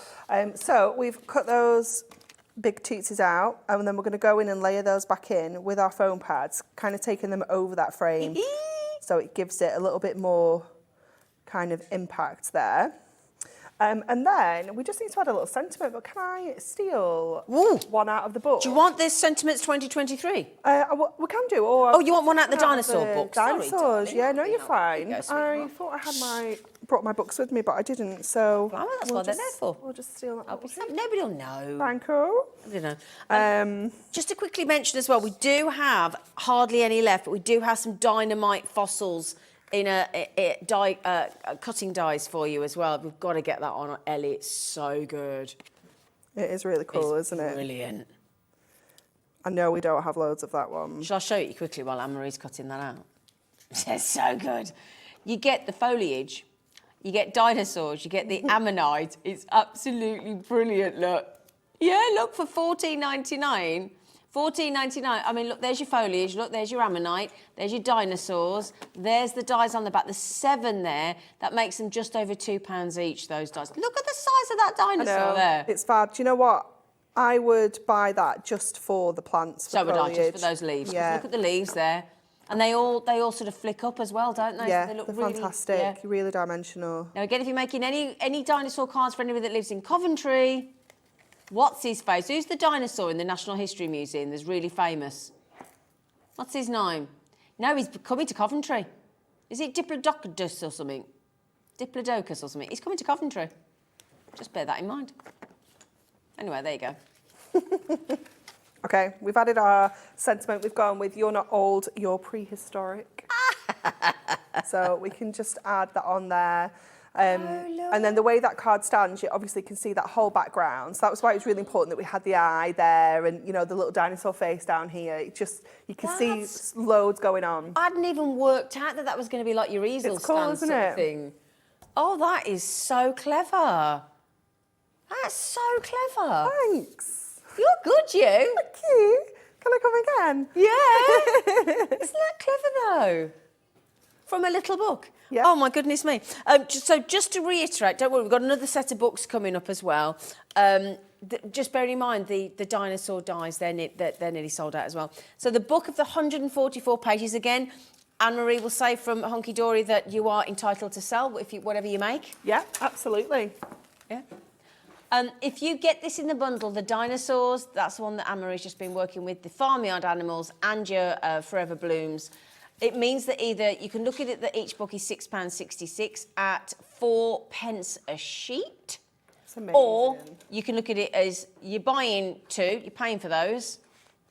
So we've cut those big tootsies out, and then we're going to go in and layer those back in with our foam pads, kind of taking them over that frame, so it gives it a little bit more kind of impact there. And then we just need to add a little sentiment, but can I steal one out of the book? Do you want this Sentiments 2023? We can do. Or you want one out of the Dinosaur book? Dinosaurs, sorry, yeah, no, you're fine. I thought I had brought my books with me, but I didn't, so... Well, that's what they're there for. We'll just steal that. Nobody will know. Thank you. You know. Just to quickly mention as well, we do have hardly any left, but we do have some dynamite fossils in cutting dies for you as well. We've got to get that on Ellie. It's so good. It is really cool, isn't it? Brilliant. I know we don't have loads of that one. Shall I show you quickly while Anne-Marie's cutting that out? It's so good. You get the foliage, you get dinosaurs, you get the ammonite. It's absolutely brilliant, look. Yeah, look, for $14.99. $14.99. I mean, look, there's your foliage. Look, there's your ammonite. There's your dinosaurs. There's the dies on the back. There's 7 there. That makes them just over £2 each, those dies. Look at the size of that dinosaur there. It's fab. Do you know what? I would buy that just for the plants. So would I, just for those leaves. Yeah. Look at the leaves there. And they all sort of flick up as well, don't they? Yeah, so they look they're really fantastic. Yeah. Really dimensional. Now, again, if you're making any dinosaur cards for anybody that lives in Coventry... What's his face? Who's the dinosaur in the National History Museum that's really famous? What's his name? No, he's coming to Coventry. Is it Diplodocus or something? Diplodocus or something. He's coming to Coventry. Just bear that in mind. Anyway, there you go. Okay, we've added our sentiment. We've gone with you're not old, you're prehistoric. So we can just add that on there. And then the way that card stands, you obviously can see that whole background. So that was why it was really important that we had the eye there and, you know, the little dinosaur face down here. It just, you can see loads going on. I hadn't even worked out that was going to be like your easel stand isn't sort it? of thing. Oh, that is so clever. That's so clever. Thanks. You're good, you. Thank you. Can I come again? Yeah. Isn't that clever, though? From a little book. Yeah. Oh, my goodness me. Just to reiterate, don't worry, we've got another set of books coming up as well. Just bearing in mind the dinosaur dies, they're nearly sold out as well. So the book of the 144 pages, again, Anne-Marie will say from Hunkydory that you are entitled to sell whatever you make. Yeah, absolutely. Yeah. If you get this in the bundle, the dinosaurs, that's the one that Anne-Marie's just been working with, the farmyard animals and your Forever Blooms, it means that either you can look at it that each book is £6.66 at 4p a sheet. That's amazing. Or you can look at it as you're buying two, you're paying for those.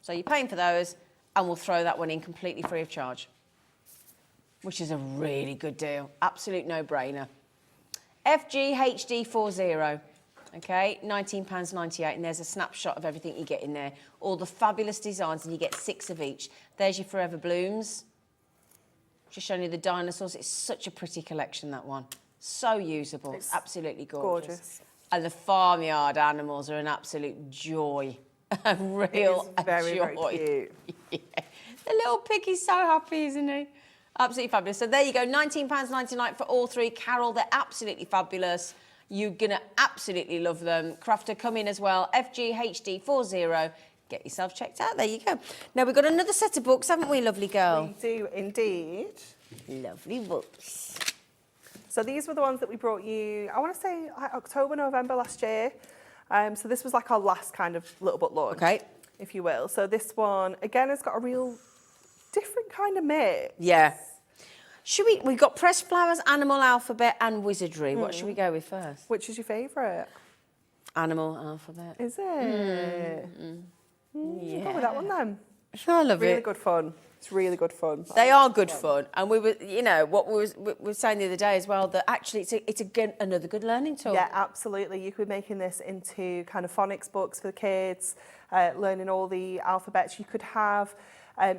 So you're paying for those and we'll throw that one in completely free of charge, which is a really good deal. Absolute no-brainer. FGHD40. Okay, £19.98, and there's a snapshot of everything you get in there. All the fabulous designs, and you get 6 of each. There's your Forever Blooms. Just showing you the dinosaurs. It's such a pretty collection, that one. So usable. It's absolutely gorgeous. And the farmyard animals are an absolute joy. A real very, joy. very cute. Yeah. The little piggy's so happy, isn't he? Absolutely fabulous. So there you go, £19.99 for all 3. Carol, they're absolutely fabulous. You're going to absolutely love them. Crafter, come in as well. FGHD40. Get yourself checked out. There you go. Now, we've got another set of books, haven't we, lovely girl? We do indeed. Lovely books. So these were the ones that we brought you, I want to say like October, November last year. So this was like our last kind of little book launch, okay, if you will. So this one, again, has got a real different kind of mix. Yeah. We've got Pressed Flowers, Animal Alphabet and Wizardry. What should we go with first? Which is your favourite? Animal Alphabet. Is it? Yeah. Go with that one then. I love it. Really good fun. It's really good fun. They are good fun. And we were, you know, what we were saying the other day as well, that actually it's again another good learning tool. Yeah, absolutely. You could be making this into kind of phonics books for the kids, learning all the alphabets. You could have...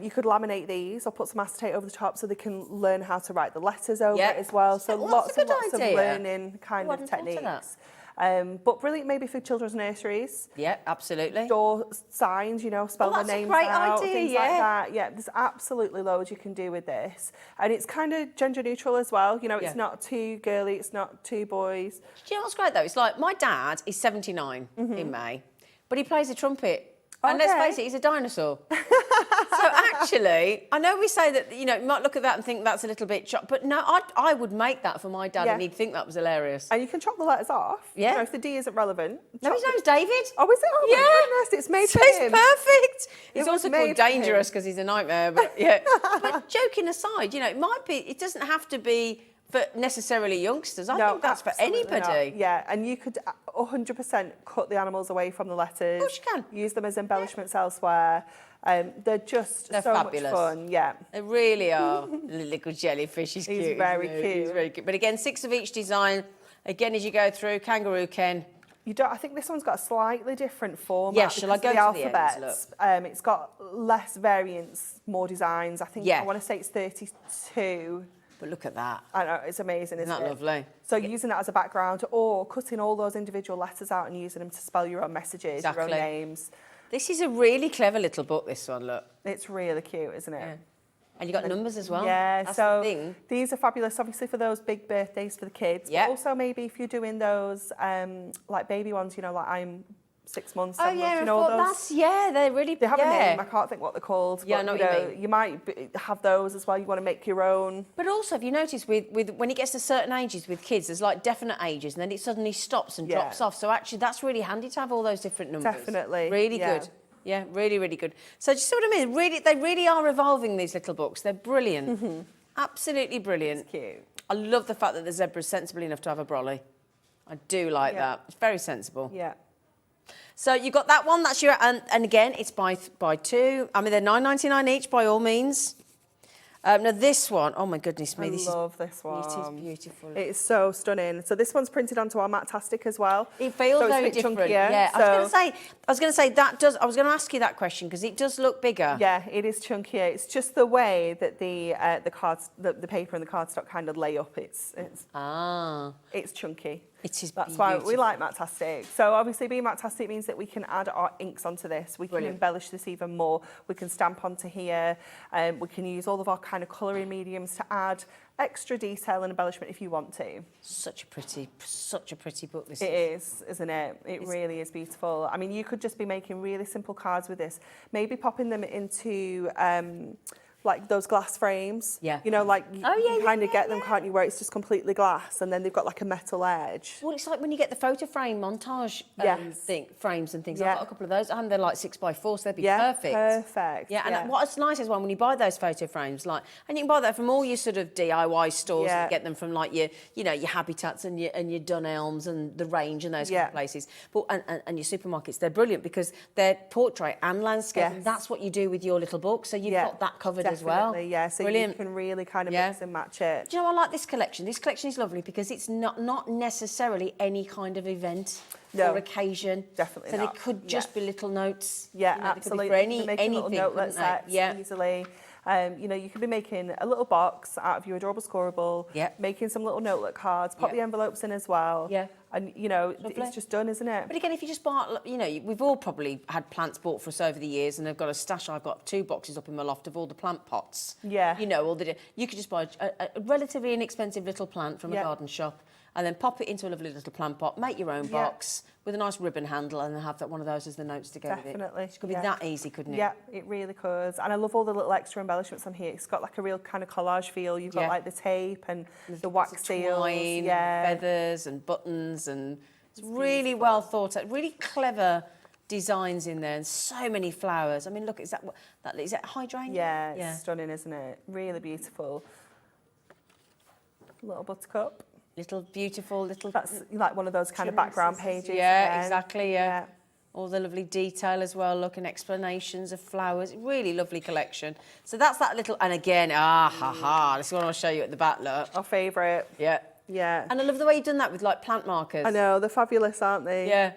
you could laminate these or put some acetate over the top so they can learn how to write the letters over it as well. So lots and lots of learning kind of techniques. But brilliant maybe for children's nurseries. Yeah, absolutely. Door signs, you know, spell their names out, things like that. Yeah, there's absolutely loads you can do with this. And it's kind of gender neutral as well. You know, it's not too girly, it's not too boys. Do you know what's great though? It's like my dad is 79 in May, but he plays a trumpet. And let's face it, he's a dinosaur. So actually, I know we say that, you know, you might look at that and think that's a little bit but no, I would make that for my dad and he'd think that was hilarious. And you can chop the letters off. Yeah. You know, if the D isn't relevant. No, his name's David. Oh, is it? Oh, my goodness, it's made for him. It's perfect. He's It was also called made for him. Dangerous because he's a nightmare, but yeah. But joking aside, you know, it doesn't have to be for necessarily youngsters. I think that's for anybody. Not. Yeah, and you could 100% cut the animals away from the letters. Of course you can. Use them as embellishments elsewhere. They're so fabulous. much fun. Yeah. They really are. Little jellyfish. He's cute. He's very cute. He's very cute. But again, 6 of each design. Again, as you go through, Kangaroo Ken. I think this one's got a slightly different format. Yeah, shall I go the to the alphabets. It's got less variants, more designs. I think I want to say it's 32. But look at that. I know, it's amazing, isn't that lovely? So using that as a background or cutting all those individual letters out and using them to spell your own messages, your own names. This is a really clever little book, this one, look. It's really cute, isn't it? Yeah. And you got numbers as well. Yeah, that's so the thing. These are fabulous, obviously, for those big birthdays for the kids. Yeah. But also maybe if you're doing those, like baby ones, you know, like I'm 6 months, 7 months, you know, those. They're really... They have a name, I can't think what they're called. Yeah, but, I know what you mean. You might have those as well, you want to make your own. But also, if you notice, with when it gets to certain ages with kids, there's like definite ages, and then it suddenly stops and drops off. So actually, that's really handy to have all those different numbers. Definitely. Really good. Yeah, really, really good. So do you see what I mean? They really are evolving, these little books. They're brilliant. Absolutely brilliant. It's cute. I love the fact that the zebra's sensible enough to have a brolly. I do like that. It's very sensible. Yeah. So you've got that one. That's your and again, it's by two. I mean, they're $9.99 each by all means. Now this one, oh my goodness me, I love this one. It is beautiful. It is so stunning. So this one's printed onto our Matastic as well. It feels very different. Chunkier, yeah, so I was going to say that does. I was going to ask you that question because it does look bigger. Yeah, it is chunkier. It's just the way that the paper and the cardstock kind of lay up. It's chunky. It is. That's why we like Matastic. So obviously being Matastic means that we can add our inks onto this. We can embellish this even more. We can stamp onto here. We can use all of our kind of colouring mediums to add extra detail and embellishment if you want to. Such a pretty book this is, isn't it? It really is beautiful. I mean, you could just be making really simple cards with this. Maybe popping them into like those glass frames. Yeah. You know, like you kind of get them, can't you, where it's just completely glass and then they've got like a metal edge. Well, it's like when you get the photo frame montage frames and things. I've got a couple of those and they're like 6x4, so they'd be perfect. Perfect. Yeah, and what's nice as well when you buy those photo frames, like, and you can buy that from all your sort of DIY stores and get them from like your Habitats and your Dunelms and the Range and those kind of places. But and your supermarkets, they're brilliant because they're portrait and landscape. And that's what you do with your little book. So you've got that covered as well. Yeah, so you can really kind of mix and match it. Do you know, I like this collection. This collection is lovely because it's not necessarily any kind of event or occasion. Definitely so not. So they could just be little notes. Yeah, you know, absolutely. For anything, little notelet sets easily. You know, you could be making a little box out of your adorable scoreable, making some little notelet cards, pop the envelopes in as well. Yeah. And, you know, it's just done, isn't it? But again, if you just buy, you know, we've all probably had plants bought for us over the years and they've got a stash. I've got 2 boxes up in my loft of all the plant pots. Yeah. You know, you could just buy a relatively inexpensive little plant from a garden shop and then pop it into a lovely little plant pot, make your own box with a nice ribbon handle and have one of those as the notes to go with it. Definitely. It could be that easy, couldn't it? Yeah, it really could. And I love all the little extra embellishments on here. It's got like a real kind of collage feel. You've got like the tape and the wax seals. Feathers and buttons and it's really well thought out, really clever designs in there and so many flowers. I mean, look, is that hydrangea? Yeah, it's stunning, isn't it? Really beautiful. Little buttercup. That's like one of those kind of background pages. Yeah, exactly, yeah. All the lovely detail as well, look, and explanations of flowers. Really lovely collection. So that's that little, and again, this is what I'll show you at the back, look. Our favourite. Yeah. Yeah. And I love the way you've done that with like plant markers. I know, they're fabulous, aren't they? Yeah.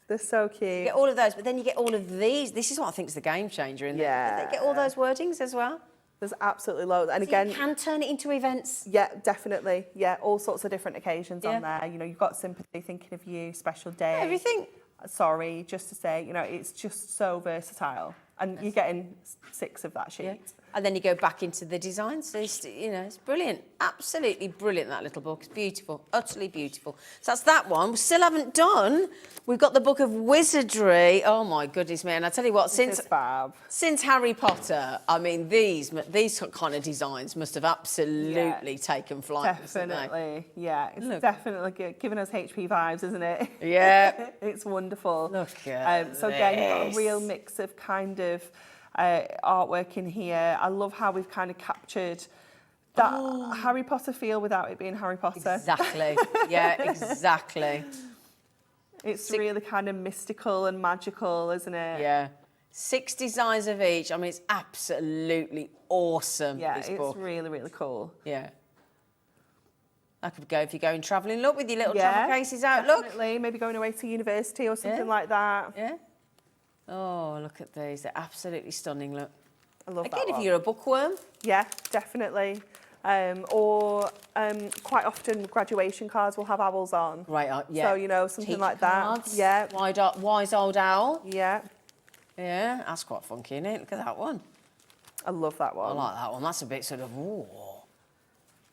They're so cute. You get all of those, but then you get all of these. This is what I think is the game changer in there. Yeah. They get all those wordings as well. There's absolutely loads. And so again, you can turn it into events. Yeah, definitely. Yeah, all sorts of different occasions on there. You know, you've got sympathy, thinking of you, special day. Everything. Sorry, just to say, you know, it's just so versatile. And you're getting 6 of that sheet. Yeah. And then you go back into the design. So, you know, it's brilliant. Absolutely brilliant, that little book. It's beautiful. Utterly beautiful. So that's that one. We still haven't done. We've got the Book of Wizardry. Oh, my goodness, man. I tell you what, since Harry Potter, I mean, these kind of designs must have absolutely taken flight. Definitely. Yeah. It's definitely giving us HP vibes, isn't it? Yeah. It's wonderful. Look at so, again, you've got a real mix of kind of artwork in here. I love how we've kind of captured that Harry Potter feel without it being Harry Potter. Exactly. Yeah, exactly. It's really kind of mystical and magical, isn't it? Yeah. 6 designs of each. I mean, it's absolutely awesome. Yeah, this it's book. really, really cool. Yeah. That could go if you're going travelling. Look, with your little travel cases out. Definitely. Look. Maybe going away to university or something like that. Yeah. Oh, look at these. They're absolutely stunning, look. I love that Again, one. if you're a bookworm. Yeah, definitely. Or quite often graduation cards will have owls on. Right, yeah. So, you know, something Teacher like cards, that. Yeah. Wise old owl. Yeah. Yeah, that's quite funky, isn't it? Look at that one. I love that one. I like that one. That's a bit sort of,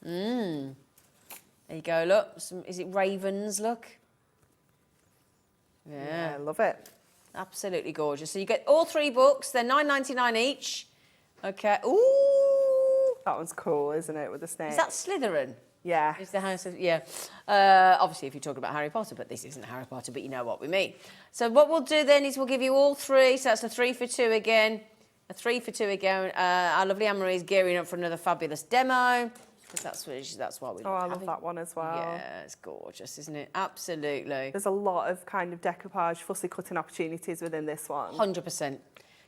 There you go, look. Is it ravens, look? Yeah, I love it. Absolutely gorgeous. So you get all 3 books. They're $9.99 each. Okay. Ooh. That one's cool, isn't it, with the snake? Is that Slytherin? Yeah. Is the house of, yeah. Obviously, if you're talking about Harry Potter, but this isn't Harry Potter, but you know what we mean. So what we'll do then is we'll give you all 3. So that's a 3 for 2 again. A 3 for 2 again. Our lovely Anne-Marie is gearing up for another fabulous demo. because that's why we. Oh, I love that one as well. Yeah, it's gorgeous, isn't it? Absolutely. There's a lot of kind of decoupage, fussy cutting opportunities within this one. 100%.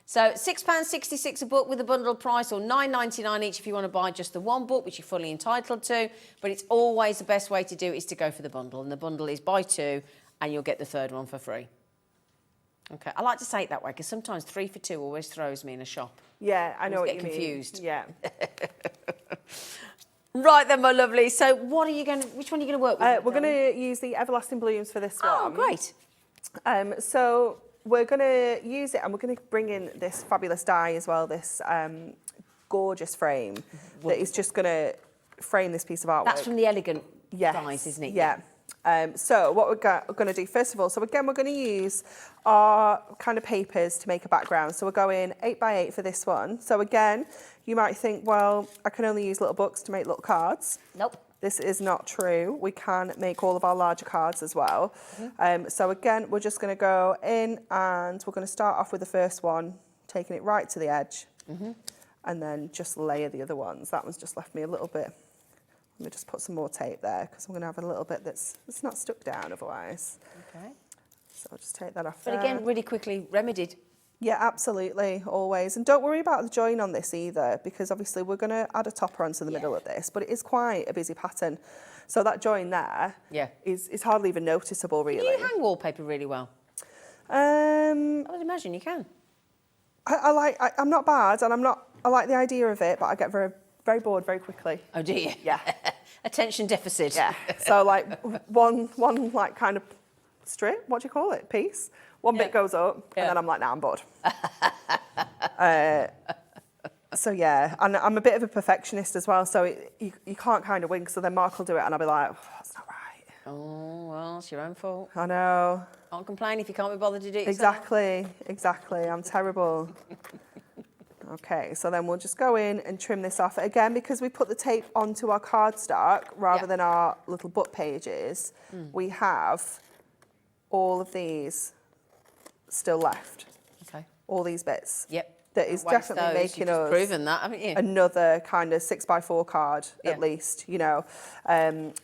So £6.66 a book with a bundle price, or £9.99 each if you want to buy just the one book, which you're fully entitled to. But it's always the best way to do it is to go for the bundle, and the bundle is buy two, and you'll get the third one for free. Okay, I like to say it that way because sometimes 3 for 2 always throws me in a shop. Yeah, I know what you mean. Get confused. Yeah. Right then, my lovely. So which one are you going to work with? We're going to use the Everlasting Blooms for this one. Oh, great. So we're going to use it, and we're going to bring in this fabulous die as well, this gorgeous frame that is just going to frame this piece of artwork. That's from the Elegant dies, isn't it? Yeah. So what we're going to do, first of all, so again, we're going to use our kind of papers to make a background. So we're going 8x8 for this one. So again, you might think, well, I can only use little books to make little cards. Nope. This is not true. We can make all of our larger cards as well. So again, we're just going to go in, and we're going to start off with the first one, taking it right to the edge, and then just layer the other ones. That one's just left me a little bit. Let me just put some more tape there because I'm going to have a little bit that's not stuck down otherwise. Okay. So I'll just take that off But there. again, really quickly remedied. Yeah, absolutely, always. And don't worry about the join on this either, because obviously we're going to add a topper onto the middle of this, but it is quite a busy pattern. So that join there is hardly even noticeable, really. Can you hang wallpaper really well? I would imagine you can. I'm not bad, and I like the idea of it, but I get very bored very quickly. Oh, do you? Yeah. Attention deficit. Yeah. So like one like kind of strip, what do you call it? Piece. One bit goes up, and then I'm like, nah, I'm bored. So yeah, and I'm a bit of a perfectionist as well, so you can't kind of win, so then Mark will do it, and I'll be like, oh, that's not right. Oh, well, it's your own fault. I know. Can't complain if you can't be bothered to do it yourself. Exactly. I'm terrible. Okay, so then we'll just go in and trim this off. Again, because we put the tape onto our cardstock rather than our little book pages, we have all of these still left. Okay. All these bits. Yep. That is definitely making us proven that, haven't you? Another kind of 6x4 card at least, you know.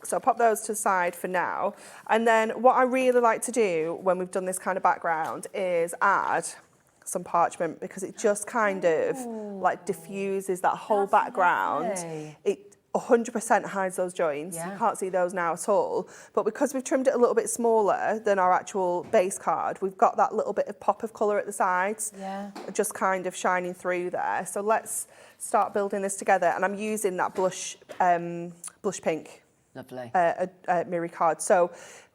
So pop those to the side for now. And then what I really like to do when we've done this kind of background is add some parchment, because it just kind of like diffuses that whole background. Lovely. It 100% hides those joints. You can't see those now at all. But because we've trimmed it a little bit smaller than our actual base card, we've got that little bit of pop of colour at the sides, just kind of shining through there. So let's start building this together. And I'm using that blush pink Miri card. So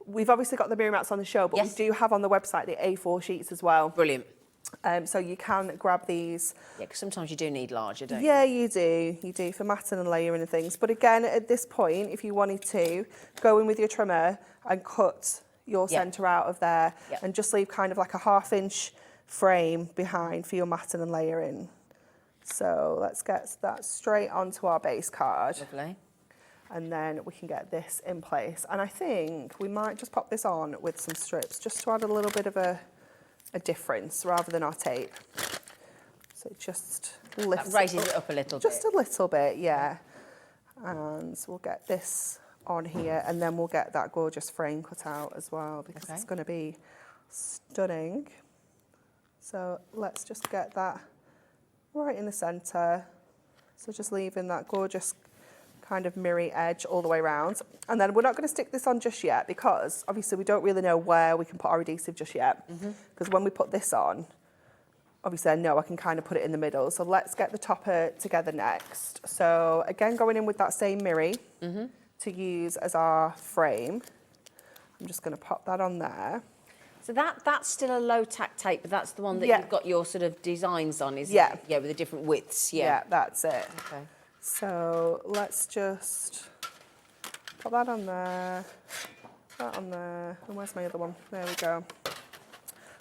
we've obviously got the Miri mats on the show, but we do have on the website the A4 sheets as well. Brilliant. So you can grab these. Yeah, because sometimes you do need larger, don't you? Yeah, you do. You do for matting and layering and things. But again, at this point, if you wanted to, go in with your trimmer and cut your centre out of there and just leave kind of like a 1/2 inch frame behind for your matting and layering. So let's get that straight onto our base card. Lovely. And then we can get this in place. And I think we might just pop this on with some strips just to add a little bit of a difference rather than our tape. So it just lifts raises it up a little bit. Just a little bit, yeah. And we'll get this on here, and then we'll get that gorgeous frame cut out as well, because it's going to be stunning. So let's just get that right in the centre. So just leaving that gorgeous kind of mirror edge all the way around. And then we're not going to stick this on just yet, because obviously we don't really know where we can put our adhesive just yet. Because when we put this on, obviously I know I can kind of put it in the middle. So let's get the topper together next. So again, going in with that same mirror to use as our frame. I'm just going to pop that on there. So that's still a low tack tape, but that's the one that you've got your sort of designs on, isn't it? Yeah, with the different widths. Yeah, that's it. Okay. So let's just put that on there, that on there, and where's my other one? There we go.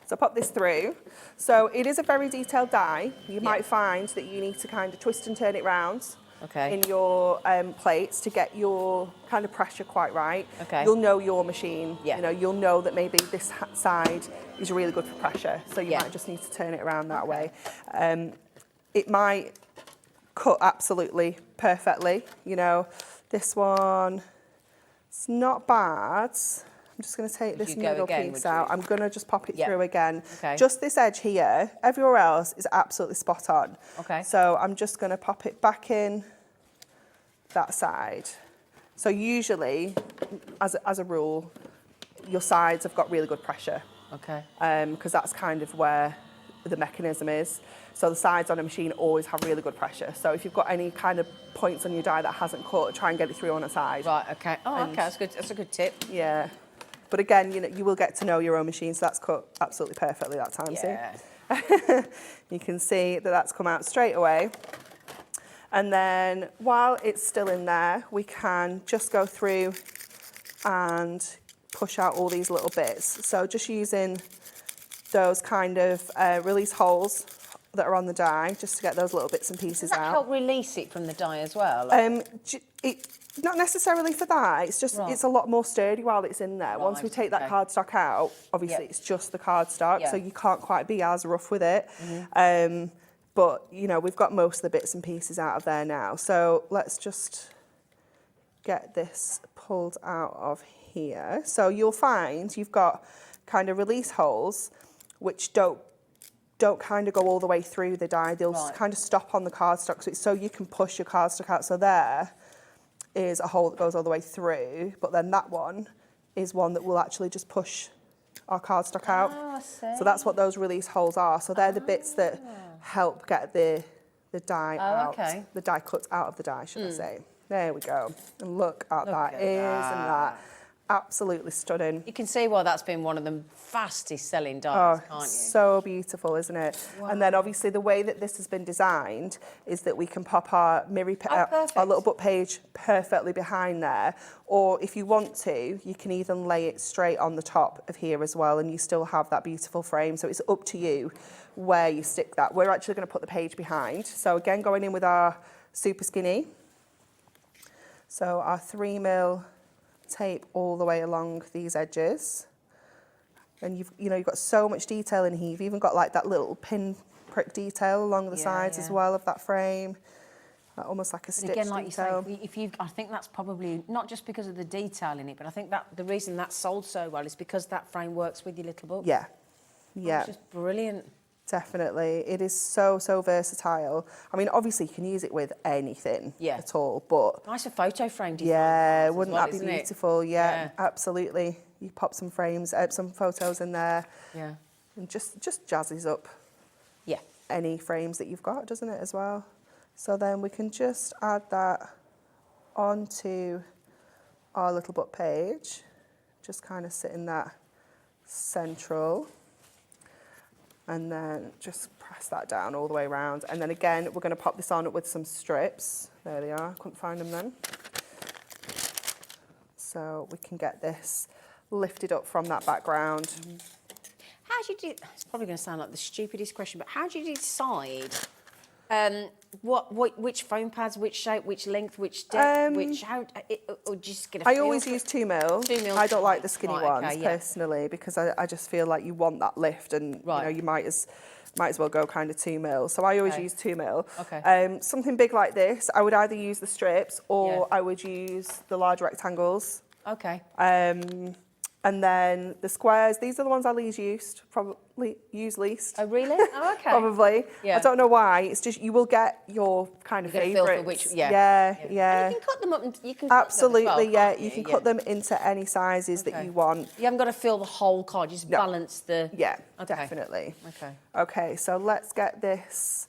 So pop this through. So it is a very detailed die. You might find that you need to kind of twist and turn it round in your plates to get your kind of pressure quite right. You'll know your machine. You know, you'll know that maybe this side is really good for pressure, so you might just need to turn it around that way. It might cut absolutely perfectly, you know, This one, it's not bad. I'm just going to take this middle piece out. I'm going to just pop it through again. Okay. Just this edge here. Everywhere else is absolutely spot on. Okay. So I'm just going to pop it back in that side. So usually, as a rule, your sides have got really good pressure. Okay. Because that's kind of where the mechanism is. So the sides on a machine always have really good pressure. So if you've got any kind of points on your die that hasn't cut, try and get it through on a side. Right, okay. Oh, okay, that's good. That's a good tip. Yeah. But again, you will get to know your own machine, so that's cut absolutely perfectly that time, Yeah. see? You can see that that's come out straight away. And then while it's still in there, we can just go through and push out all these little bits. So just using those kind of release holes that are on the die, just to get those little bits and pieces out. Does that help release it from the die as well? Not necessarily for that, it's just, it's a lot more sturdy while it's in there. Once we take that cardstock out, obviously it's just the cardstock, so you can't quite be as rough with it. But, you know, we've got most of the bits and pieces out of there now. So let's just get this pulled out of here. So you'll find you've got kind of release holes which don't kind of go all the way through the die. They'll kind of stop on the cardstock, so you can push your cardstock out. So there is a hole that goes all the way through, but then that one is one that will actually just push our cardstock out. Oh, I see. So that's what those release holes are. So they're the bits that help get the die out, the die cuts out of the die, should I say. There we go. And look at that. Isn't that absolutely stunning? You can see why that's been one of the fastest selling dies, can't you? So beautiful, isn't it? Wow. And then obviously the way that this has been designed is that we can pop our our little book page perfectly behind there, or if you want to, you can even lay it straight on the top of here as well, and you still have that beautiful frame. So it's up to you where you stick that. We're actually going to put the page behind. So again, going in with our super skinny. So our 3mm tape all the way along these edges, and you've got so much detail in here. You've even got like that little pin prick detail along the sides as well of that frame, almost like a stitch again, like detail. you say, I think that's probably not just because of the detail in it, but I think that the reason that's sold so well is because that frame works with your little book. Yeah. It's just brilliant. Definitely. It is so versatile. I mean, obviously you can use it with anything at all, but... Nice a photo frame design. Yeah, wouldn't that be beautiful? Yeah, absolutely. You pop some frames, some photos in there. Yeah. And just jazzes up any frames that you've got, doesn't it, as well? So then we can just add that onto our little book page. Just kind of sit in that central. And then just press that down all the way around. And then again, we're going to pop this on with some strips. There they are, couldn't find them then. So we can get this lifted up from that background. How do you do, it's probably going to sound like the stupidest question, but how do you decide which foam pads, which shape, which length, which depth, or just get a feel? I always use 2mm. I don't like the skinny ones personally, because I just feel like you want that lift, and you might as well go kind of 2mm. So I always use 2mm. Okay. Something big like this, I would either use the strips or I would use the large rectangles. Okay. And then the squares, these are the ones I probably use least. Oh, really? Oh, okay. Probably. Yeah. I don't know why. It's just, you will get your kind of favourites. Yeah. And you can cut them up and you can absolutely, cut them as well, you can cut them into any sizes that you want. You haven't got to fill the whole card, just balance the... Yeah, definitely. Okay, so let's get this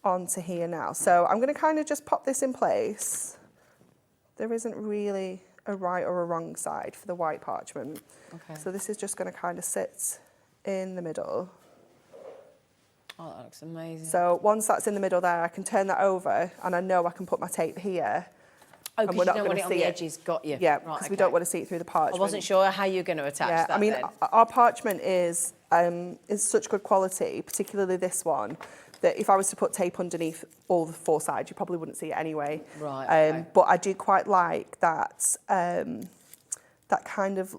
onto here now. So I'm going to kind of just pop this in place. There isn't really a right or a wrong side for the white parchment. Okay. So this is just going to kind of sit in the middle. Oh, that looks amazing. So once that's in the middle there, I can turn that over, and I know I can put my tape here. Oh, because you don't want it on the edges, got you. Yeah, because we don't want to see it through the parchment. I wasn't sure how you're going to attach that. I mean, our parchment is such good quality, particularly this one, that if I was to put tape underneath all the four sides, you probably wouldn't see it anyway. Right. But I do quite like that that kind of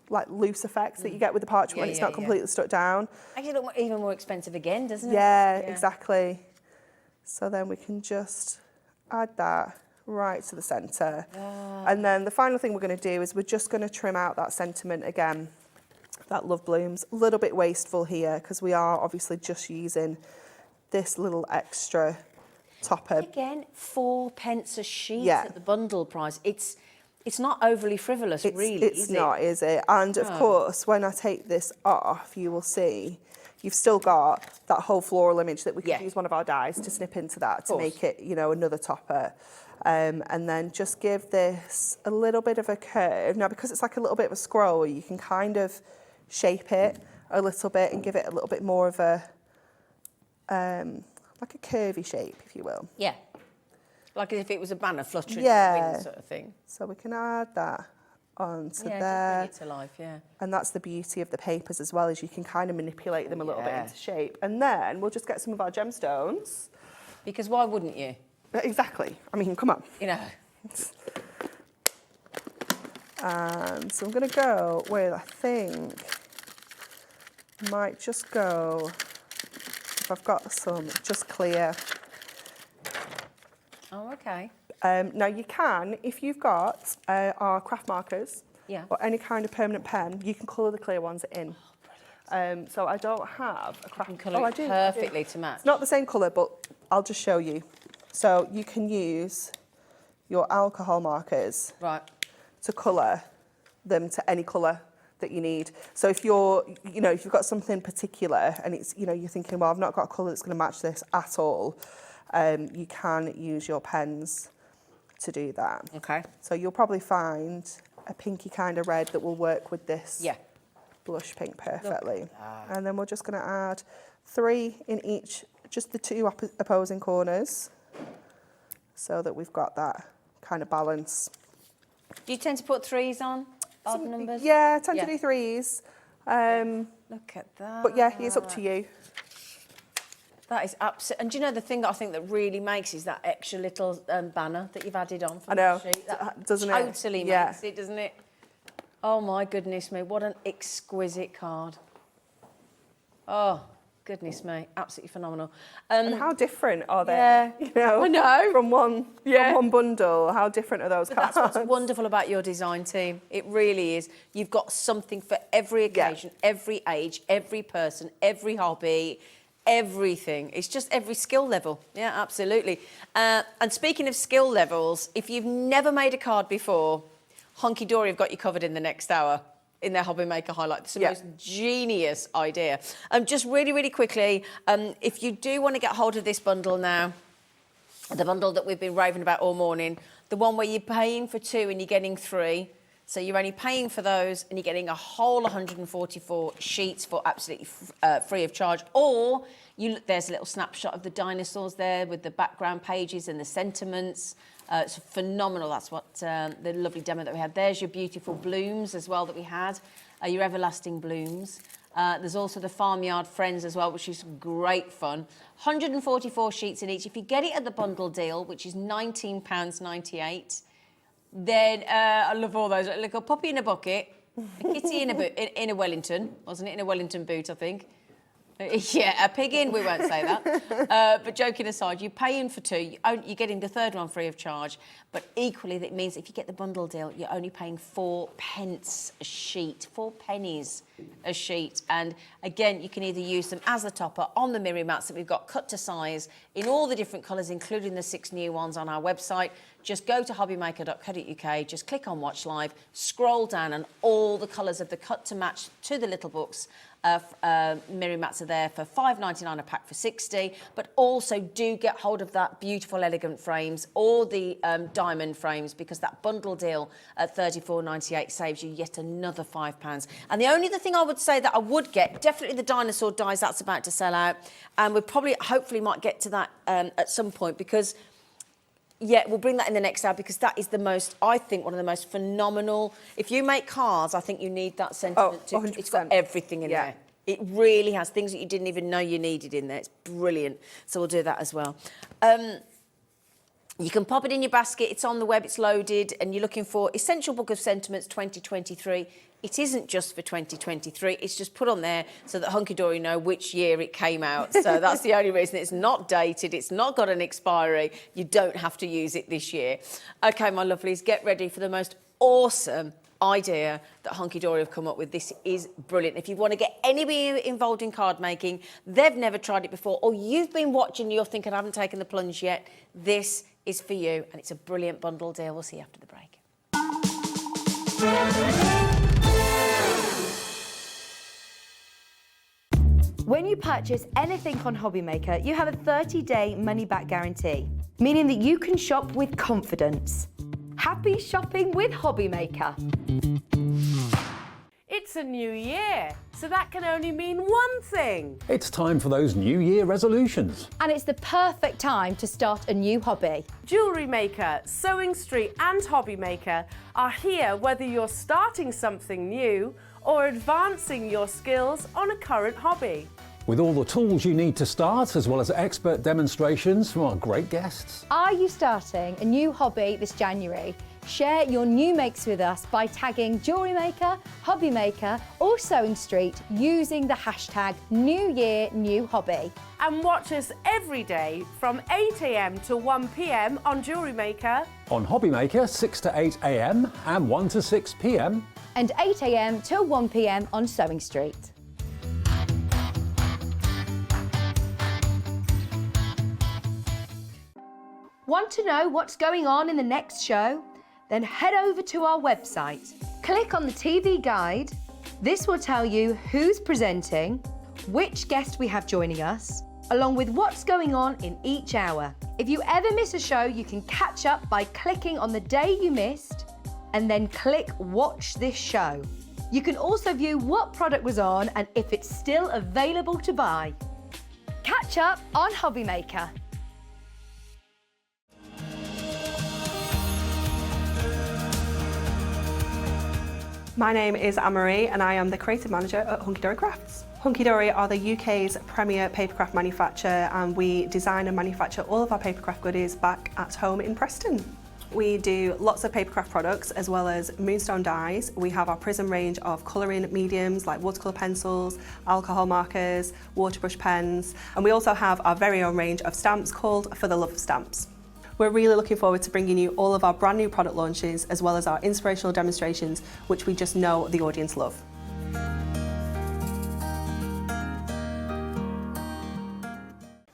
like loose effects that you get with the parchment when it's not completely stuck down. Actually, look even more expensive again, doesn't it? Yeah, exactly. So then we can just add that right to the centre. And then the final thing we're going to do is we're just going to trim out that sentiment again, that love blooms. A little bit wasteful here because we are obviously just using this little extra topper. Again, 4p a sheet at the bundle price. It's not overly frivolous, really, it's not, is it? And of course, when I take this off, you will see you've still got that whole floral image that we could use one of our dies to snip into that to make it, you know, another topper. And then just give this a little bit of a curve. Now, because it's like a little bit of a scroll, you can kind of shape it a little bit and give it a little bit more of a, like a curvy shape, if you will. Yeah. Like as if it was a banner fluttering in the wind sort of thing. So we can add that onto there. Bring it to life, And that's the beauty of the papers as well, is you can kind of manipulate them a little bit into shape. And then we'll just get some of our gemstones. Because why wouldn't you? Exactly. I mean, come on. You know. And so I'm going to go with, I think, might just go, if I've got some, just clear. Oh, okay. Now you can, if you've got our craft markers or any kind of permanent pen, you can colour the clear ones in. So I don't have a craft colour. I do perfectly to match. It's not the same colour, but I'll just show you. So you can use your alcohol markers to colour them to any colour that you need. So if you're, you know, if you've got something particular and it's, you know, you're thinking, well, I've not got a colour that's going to match this at all, you can use your pens to do that. Okay. So you'll probably find a pinky kind of red that will work with this blush pink perfectly. And then we're just going to add 3 in each, just the 2 opposing corners, so that we've got that kind of balance. Do you tend to put 3s on? Odd numbers? Yeah, I tend to do 3s. Look at that. But yeah, it's up to you. That is absolutely. And do you know the thing that I think that really makes is that extra little banner that you've added on for the sheet. That doesn't it? Totally makes it, doesn't it? Oh my goodness me! What an exquisite card. Oh goodness me! Absolutely phenomenal. And how different are they? Yeah, you know, I know. From one bundle, how different are those cards? That's what's wonderful about your design team. It really is. You've got something for every occasion, every age, every person, every hobby. Everything. It's just every skill level. Yeah, absolutely. And speaking of skill levels, if you've never made a card before, Hunkydory have got you covered in the next hour in their HobbyMaker Highlight. It's the most genius idea. Just really, really quickly, if you do want to get hold of this bundle now, the bundle that we've been raving about all morning, the one where you're paying for 2 and you're getting 3, so you're only paying for those and you're getting a whole 144 sheets for absolutely free of charge. Or there's a little snapshot of the dinosaurs there with the background pages and the sentiments. It's phenomenal. That's what the lovely demo that we had. There's your beautiful blooms as well that we had, your everlasting blooms. There's also the Farmyard Friends as well, which is great fun. 144 sheets in each. If you get it at the bundle deal, which is £19.98, then I love all those. Like a puppy in a bucket, a kitty in a Wellington, wasn't it? In a Wellington boot, I think. Yeah, a pig in, we won't say that. But joking aside, you're paying for 2, you're getting the 3rd one free of charge. But equally, that means if you get the bundle deal, you're only paying 4p a sheet, 4 pennies a sheet. And again, you can either use them as a topper on the mirror mats that we've got cut to size in all the different colours, including the 6 new ones on our website. Just go to hobbymaker.co.uk, just click on Watch Live, scroll down, and all the colours of the cut to match to the little books mirror mats are there for $5.99 a pack for 60, but also do get hold of that beautiful elegant frames or the diamond frames, because that bundle deal at $34.98 saves you yet another £5. And the only other thing I would say that I would get, definitely the dinosaur dies, that's about to sell out, and we probably hopefully might get to that at some point, because we'll bring that in the next hour, because that is the most, I think, one of the most phenomenal. If you make cards, I think you need that sentiment. Oh, 100%. It's got everything in there. It really has things that you didn't even know you needed in there. It's brilliant. So we'll do that as well. You can pop it in your basket, it's on the web, it's loaded, and you're looking for Essential Book of Sentiments 2023. It isn't just for 2023, it's just put on there so that Hunkydory know which year it came out. So that's the only reason. It's not dated, it's not got an expiry. You don't have to use it this year. Okay, my lovelies, get ready for the most awesome idea that Hunkydory have come up with. This is brilliant. If you want to get anybody involved in card making, they've never tried it before, or you've been watching and you're thinking, I haven't taken the plunge yet, this is for you, and it's a brilliant bundle deal. We'll see you after the break. When you purchase anything on HobbyMaker, you have a 30-day money-back guarantee, meaning that you can shop with confidence. Happy shopping with HobbyMaker. It's a new year, so that can only mean one thing. It's time for those New Year resolutions. And it's the perfect time to start a new hobby. Jewellery Maker, Sewing Street and HobbyMaker are here whether you're starting something new or advancing your skills on a current hobby. With all the tools you need to start, as well as expert demonstrations from our great guests. Are you starting a new hobby this January? Share your new makes with us by tagging Jewellery Maker, HobbyMaker or Sewing Street using the hashtag New Year New Hobby. And watch us every day from 8 AM to 1 PM on Jewellery Maker. On HobbyMaker, 6 to 8 AM and 1 to 6 PM. And 8 AM till 1 PM on Sewing Street. Want to know what's going on in the next show? Then head over to our website. Click on the TV guide. This will tell you who's presenting, which guest we have joining us, along with what's going on in each hour. If you ever miss a show, you can catch up by clicking on the day you missed and then click Watch This Show. You can also view what product was on and if it's still available to buy. Catch up on HobbyMaker. My name is Anne-Marie and I am the creative manager at Hunkydory Crafts. Hunkydory are the UK's premier papercraft manufacturer, and we design and manufacture all of our papercraft goodies back at home in Preston. We do lots of papercraft products as well as moonstone dies. We have our Prism range of colouring mediums like watercolour pencils, alcohol markers, waterbrush pens, and we also have our very own range of stamps called For the Love of Stamps. We're really looking forward to bringing you all of our brand new product launches as well as our inspirational demonstrations, which we just know the audience love.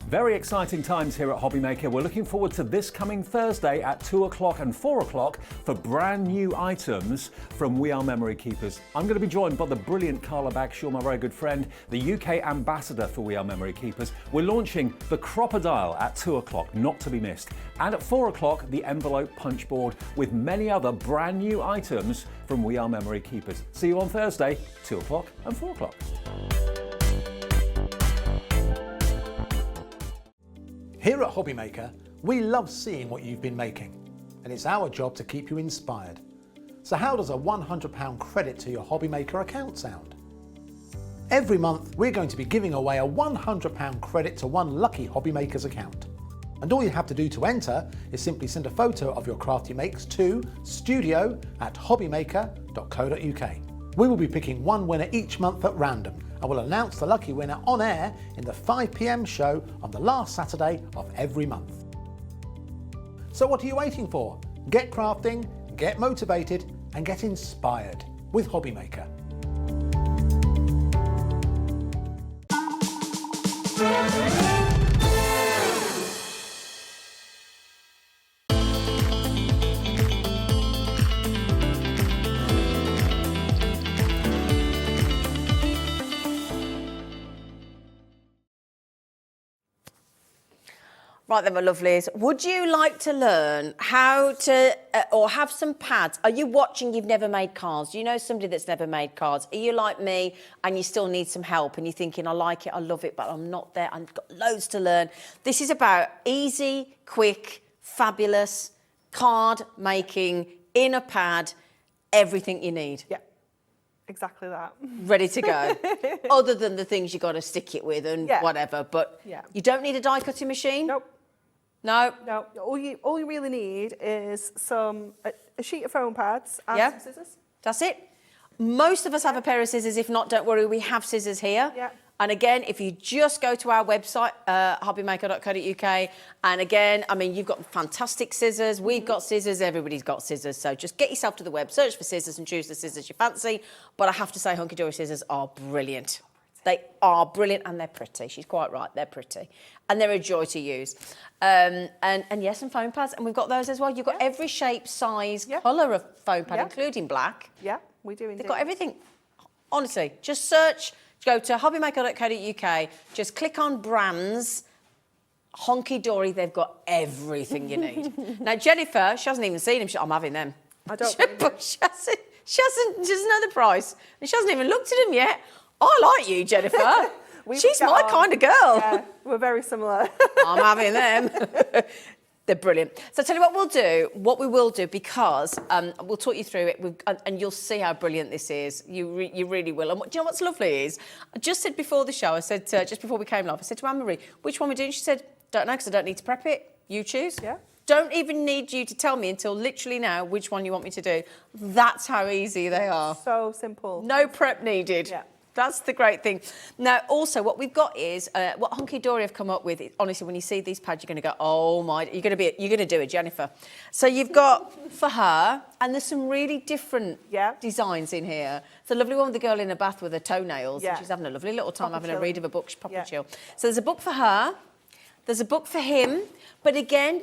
Very exciting times here at HobbyMaker. We're looking forward to this coming Thursday at 2 o'clock and 4 o'clock for brand new items from We Are Memory Keepers. I'm going to be joined by the brilliant Carla Bagshaw, my very good friend, the UK ambassador for We Are Memory Keepers. We're launching the Crocodile at 2 o'clock, not to be missed. And at 4 o'clock, the envelope punch board with many other brand new items from We Are Memory Keepers. See you on Thursday, 2 o'clock and 4 o'clock. Here at HobbyMaker, we love seeing what you've been making, and it's our job to keep you inspired. So how does a £100 credit to your HobbyMaker account sound? Every month, we're going to be giving away a £100 credit to one lucky HobbyMaker's account. And all you have to do to enter is simply send a photo of your craft you makes to studio@hobbymaker.co.uk. We will be picking one winner each month at random, and we'll announce the lucky winner on air in the 5 PM show on the last Saturday of every month. So what are you waiting for? Get crafting, get motivated, and get inspired with HobbyMaker. Right then, my lovelies, would you like to learn how to, or have some pads? Are you watching, you've never made cards? Do you know somebody that's never made cards? Are you like me and you still need some help and you're thinking, I like it, I love it, but I'm not there, I've got loads to learn. This is about easy, quick, fabulous card making in a pad, everything you need. Yeah, exactly that. Ready to go. Other than the things you got to stick it with and whatever, but you don't need a die cutting machine? Nope. No. No. All you really need is a sheet of foam pads and some scissors. That's it. Most of us have a pair of scissors. If not, don't worry, we have scissors here. Yeah. And again, if you just go to our website, hobbymaker.co.uk, and again, I mean, you've got fantastic scissors, we've got scissors, everybody's got scissors, so just get yourself to the web, search for scissors and choose the scissors you fancy. But I have to say, Hunkydory scissors are brilliant. They are brilliant, and they're pretty. She's quite right, they're pretty. And they're a joy to use. And yes, and foam pads, and we've got those as well. You've got every shape, size, colour of foam pad, including black. Yeah, we do indeed. They've got everything. Honestly, just search, go to hobbymaker.co.uk, just click on brands, Hunkydory, they've got everything you need. Now, Jennifer, she hasn't even seen them. I'm having them. I don't she doesn't know the price. And she hasn't even looked at them yet. I like you, Jennifer. She's my kind of girl. Yeah, we're very similar. I'm having them. They're brilliant. So I'll tell you what we will do, because we'll talk you through it, and you'll see how brilliant this is. You really will. And do you know what's lovely is, I just said before the show, I said, just before we came live, I said to Anne-Marie, which one we're doing? She said, don't know, because I don't need to prep it. You choose. Yeah. Don't even need you to tell me until literally now which one you want me to do. That's how easy they are. So simple. No prep needed. Yeah. That's the great thing. Now, also, what we've got is what Hunkydory have come up with. Honestly, when you see these pads, you're going to go, "Oh my!" You're going to do it, Jennifer. So you've got for her, and there's some really different designs in here. It's a lovely one with the girl in the bath with her toenails, and she's having a lovely little time having a read of a book. She's proper chill. So there's a book for her. There's a book for him, but again,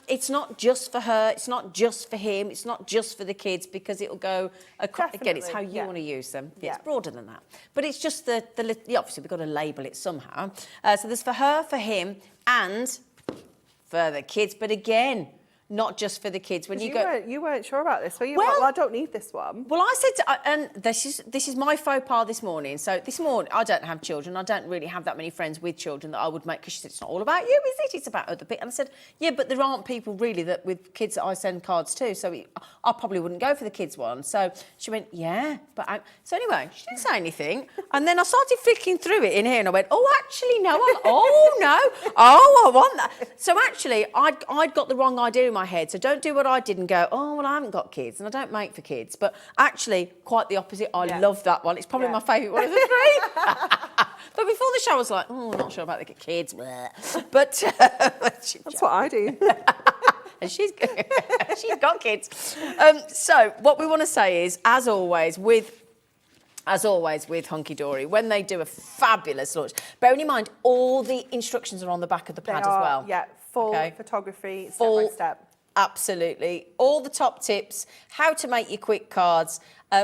it's not just for her, it's not just for him, it's not just for the kids, because it'll go, again, it's how you want to use them. Yeah. It's broader than that. But it's just obviously we've got to label it somehow. So there's for her, for him, and for the kids, but again, not just for the kids. When you weren't sure about this, were you? Well, I don't need this one. Well, I said, and this is my faux pas this morning. So this morning, I don't have children. I don't really have that many friends with children that I would make, because she said, it's not all about you, is it? It's about other people. And I said, yeah, but there aren't people really that with kids that I send cards to. So I probably wouldn't go for the kids one. So she went, yeah, but so anyway, she didn't say anything. And then I started flicking through it in here, and I went, oh, actually, no. I want that. So actually, I'd got the wrong idea in my head. So don't do what I did and go, oh, well, I haven't got kids and I don't make for kids. But actually, quite the opposite. I love that one. It's probably my favourite one of the three. But before the show, I was like, oh, I'm not sure about the kids. But that's what I do. And she's got kids. So what we want to say is, as always with Hunkydory, when they do a fabulous launch, bearing in mind all the instructions are on the back of the pad as well. Yeah, full photography, step by step. Absolutely. All the top tips, how to make your quick cards,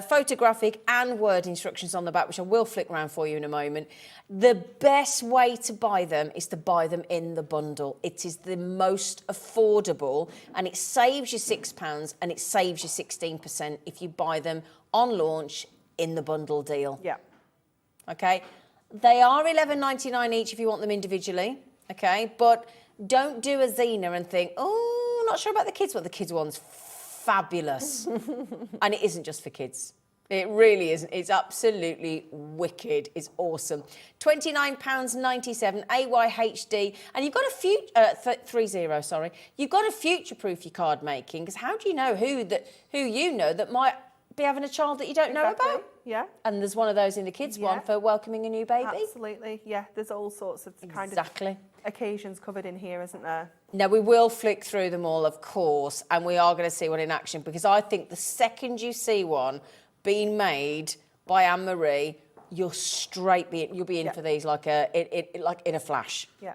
photographic and word instructions on the back, which I will flick around for you in a moment. The best way to buy them is to buy them in the bundle. It is the most affordable, and it saves you £6 and it saves you 16% if you buy them on launch in the bundle deal. Yeah. Okay. They are $11.99 each if you want them individually. Okay. But don't do a Xena and think, oh, not sure about the kids. Well, the kids one's fabulous. And it isn't just for kids. It really isn't. It's absolutely wicked. It's awesome. £29.97 AYHD. And you've got to 30, sorry. You've got to future-proof your card making, because how do you know who you know that might be having a child that you don't know about? Yeah. And there's one of those in the kids one for welcoming a new baby. Absolutely. Yeah. There's all sorts of kind of occasions covered in here, isn't there? Now, we will flick through them all, of course, and we are going to see one in action, because I think the second you see one being made by Anne-Marie, you'll be in for these like in a flash. Yeah.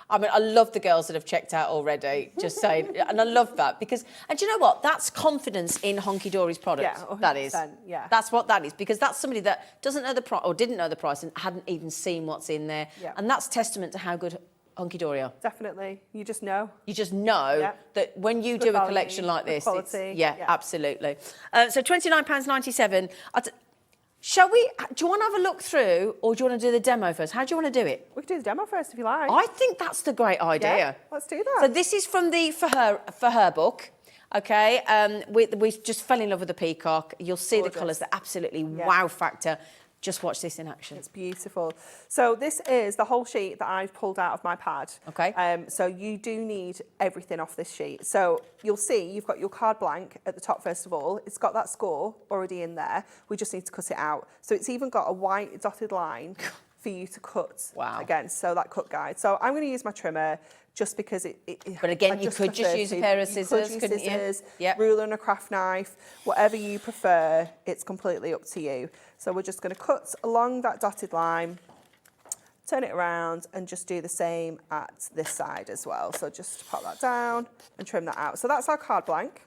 I mean, I love the girls that have checked out already, just saying, and I love that, because, and do you know what? That's confidence in Hunkydory's product. Yeah, 100%, that is. Yeah. That's what that is, because that's somebody that doesn't know the price, or didn't know the price, and hadn't even seen what's in there. Yeah. And that's testament to how good Hunkydory are. Definitely. You just know. You just know that when you do a collection like this, quality. Absolutely. So £29.97. Shall we? Do you want to have a look through, or do you want to do the demo first? How do you want to do it? We can do the demo first if you like. I think that's the great idea. Yeah, let's do that. So this is from the For Her book. Okay, we just fell in love with the peacock. You'll see the colours, they're absolutely wow factor. Just watch this in action. It's beautiful. So this is the whole sheet that I've pulled out of my pad. Okay. So you do need everything off this sheet. So you'll see you've got your card blank at the top first of all. It's got that score already in there. We just need to cut it out. So it's even got a white dotted line for you to cut against. So that cut guide. So I'm going to use my trimmer just because But again, you could just use a pair of scissors, couldn't you? Yeah. Ruler and a craft knife, whatever you prefer, it's completely up to you. So we're just going to cut along that dotted line, turn it around and just do the same at this side as well. So just pop that down and trim that out. So that's our card blank.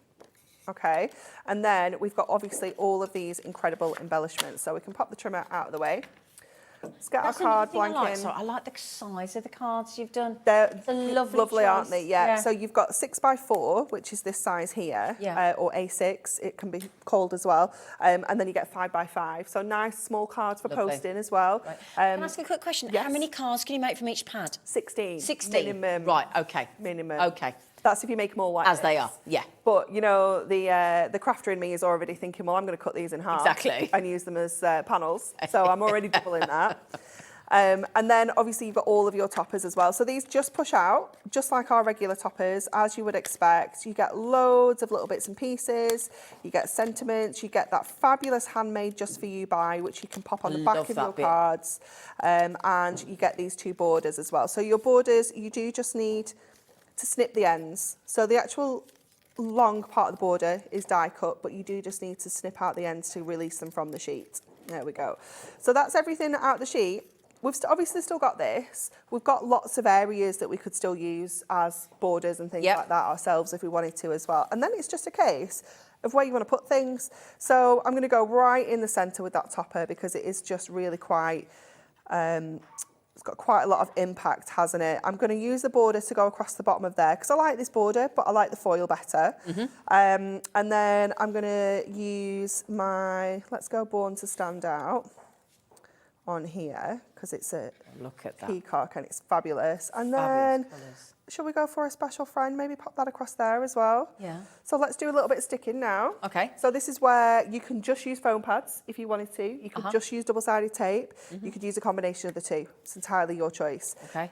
Okay. And then we've got obviously all of these incredible embellishments. So we can pop the trimmer out of the way. Let's get our card blank in. So I like the size of the cards you've done. They're lovely aren't they? Yeah. So you've got 6x4, which is this size here, or A6, it can be called as well. And then you get 5x5. So nice small cards for posting as well. Right. Can I ask a quick question? Yes. How many cards can you make from each pad? 16. 16? Minimum. Right, okay. Minimum. Okay. That's if you make them all like As this. they are, yeah. But, you know, the crafter in me is already thinking, well, I'm going to cut these in half. Exactly. And use them as panels. So I'm already doubling that. And then obviously you've got all of your toppers as well. So these just push out, just like our regular toppers, as you would expect. You get loads of little bits and pieces. You get sentiments. You get that fabulous handmade just for you buy, which you can pop on the back of your cards. And you get these two borders as well. So your borders, you do just need to snip the ends. So the actual long part of the border is die cut, but you do just need to snip out the ends to release them from the sheet. There we go. So that's everything out the sheet. We've obviously still got this. We've got lots of areas that we could still use as borders and things like that ourselves if we wanted to as well. And then it's just a case of where you want to put things. So I'm going to go right in the centre with that topper because it is just really quite, it's got quite a lot of impact, hasn't it? I'm going to use the border to go across the bottom of there because I like this border, but I like the foil better. And then I'm going to use my Let's Go Born to Stand Out on here because it's a peacock and it's fabulous. And then, shall we go for a special friend? Maybe pop that across there as well. Yeah. So let's do a little bit of sticking now. Okay. So this is where you can just use foam pads if you wanted to. You could just use double-sided tape. You could use a combination of the two. It's entirely your choice. Okay.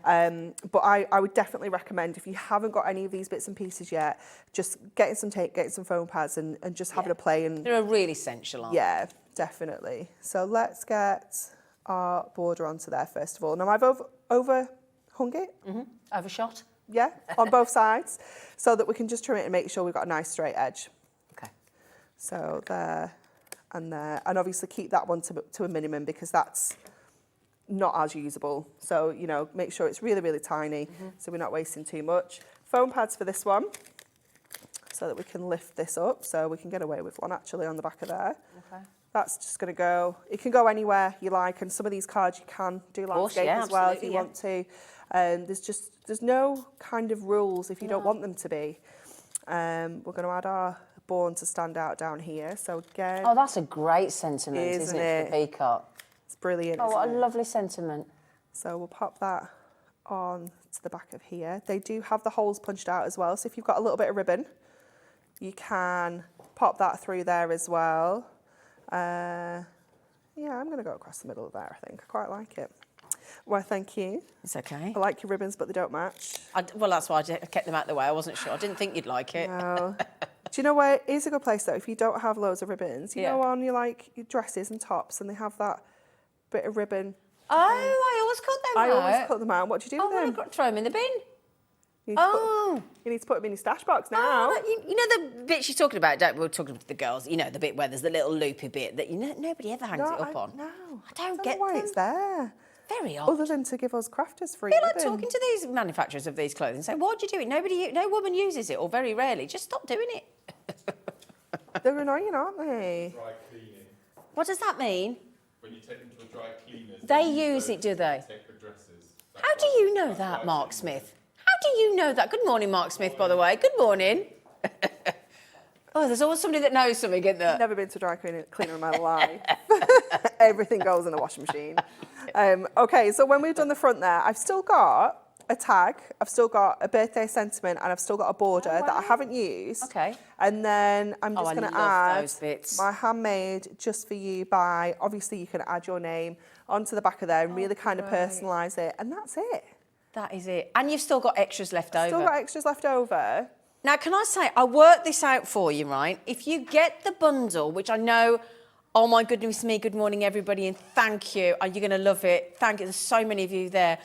But I would definitely recommend, if you haven't got any of these bits and pieces yet, just getting some tape, getting some foam pads and just having a play. And they're really essential, aren't they? Yeah, definitely. So let's get our border onto there first of all. Now I've overhung it. Overshot? Yeah, on both sides, so that we can just trim it and make sure we've got a nice straight edge. Okay. So there and there, and obviously keep that one to a minimum because that's not as usable. So, you know, make sure it's really, really tiny so we're not wasting too much. Foam pads for this one so that we can lift this up, so we can get away with one actually on the back of there. Okay. That's just going to go, it can go anywhere you like, and some of these cards you can do landscape as well if you want to. There's no kind of rules if you don't want them to be. We're going to add our Born to Stand Out down here. So again, oh, that's a great sentiment, isn't it, for the peacock? It's brilliant. Oh, what a lovely sentiment. So we'll pop that on to the back of here. They do have the holes punched out as well. So if you've got a little bit of ribbon, you can pop that through there as well. Yeah, I'm going to go across the middle of there, I think. I quite like it. Well, thank you. It's okay. I like your ribbons, but they don't match. Well, that's why I kept them out of the way. I wasn't sure. I didn't think you'd like it. No. Do you know where it is a good place, though, if you don't have loads of ribbons? You know on your dresses and tops, and they have that bit of ribbon. Oh, I always cut them out. I always cut them out. What do you do with them? I've got to throw them in the bin. You need to put them in your stash box now. Oh, you know the bit she's talking about, we're talking to the girls, you know, the bit where there's the little loopy bit that nobody ever hangs it up on. No. I don't get why it's there. Very odd. Other than to give us crafters free. I feel like talking to these manufacturers of these clothing, saying, why do you do it? No woman uses it, or very rarely. Just stop doing it. They're annoying, aren't they? Dry cleaning. What does that mean? When you take them to a dry cleaner. They use it, do they? Take the dresses. How do you know that, Mark Smith? How do you know that? Good morning, Mark Smith, by the way. Good morning. Oh, there's always somebody that knows something, isn't there? Never been to a dry cleaner in my life. Everything goes in the washing machine. Okay, so when we've done the front there, I've still got a tag, I've still got a birthday sentiment, and I've still got a border that I haven't used. Okay. And then I'm just going to love add those bits. my handmade just for you by, obviously you can add your name onto the back of there and really kind of personalise it, and that's it. That is it. And you've still got extras left over. Still got extras left over. Now, can I say, I worked this out for you, right? If you get the bundle, which I know, oh my goodness me, good morning everybody, and thank you, you're going to love it. Thank you, there's so many of you there.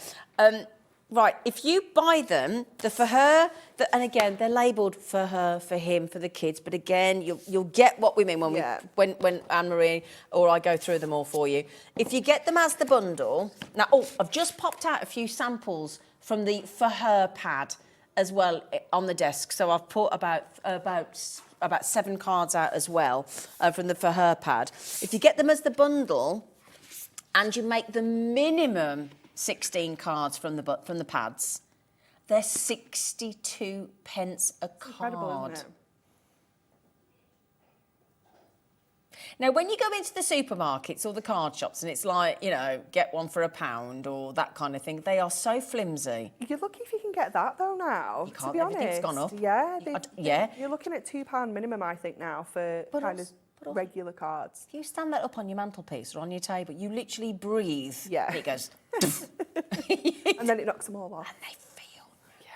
Right, if you buy them, the for her, and again, they're labelled for her, for him, for the kids, but again, you'll get what we mean when Anne-Marie or I go through them all for you. If you get them as the bundle, now, I've just popped out a few samples from the for her pad as well on the desk, so I've put about 7 cards out as well from the for her pad. If you get them as the bundle and you make the minimum 16 cards from the pads, they're 62 pence a card. Incredible, isn't it? Now, when you go into the supermarkets or the card shops and it's like, you know, get one for £1 or that kind of thing, they are so flimsy. You're lucky if you can get that though now, You can't, to be honest. everything's gone up. Yeah, you're looking at £2 minimum, I think, now for regular cards. If you stand that up on your mantelpiece or on your table, you literally breathe. Yeah. And it goes... And then it knocks them all off. And they feel... Yeah.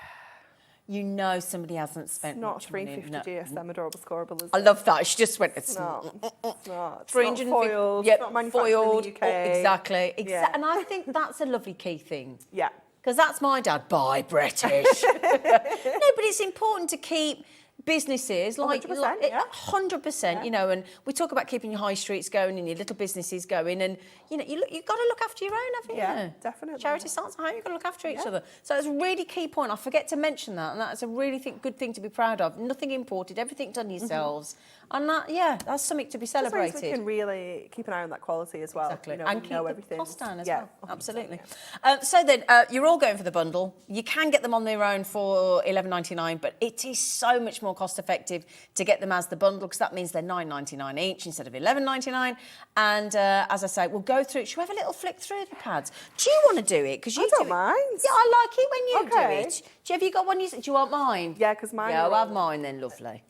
You know somebody hasn't spent Not much money. 350 GSM adorable scoreable, is I it? love that. She just went... It's not. It's not 350, foiled. Yep, It's not manufactured foiled. in the UK. Exactly. Yeah. And I think that's a lovely key thing. Yeah. Because that's my dad. Buy British. No, but it's important to keep businesses like 100%, yeah. 100%, you know, and we talk about keeping your high streets going and your little businesses going, and you know, you've got to look after your own, haven't you? Yeah, definitely. Charity starts at home, you've got to look after each other. So it's a really key point. I forget to mention that, and that's a really good thing to be proud of. Nothing imported, everything done yourselves. And that, yeah, that's something to be celebrated. Just so we can really keep an eye on that quality as well. Exactly, You know, and we keep know the everything. cost down as Yeah, well. 100%, Absolutely. yeah. So then, you're all going for the bundle. You can get them on their own for $11.99, but it is so much more cost effective to get them as the bundle, because that means they're $9.99 each instead of $11.99. And as I say, we'll go through. Should we have a little flick through the pads? Do you want to do it? Because you don't mind. Yeah, I like it when you Okay. do it. Have you got one? Do you want mine? Yeah, because mine. Yeah, I'll have mine then. Lovely.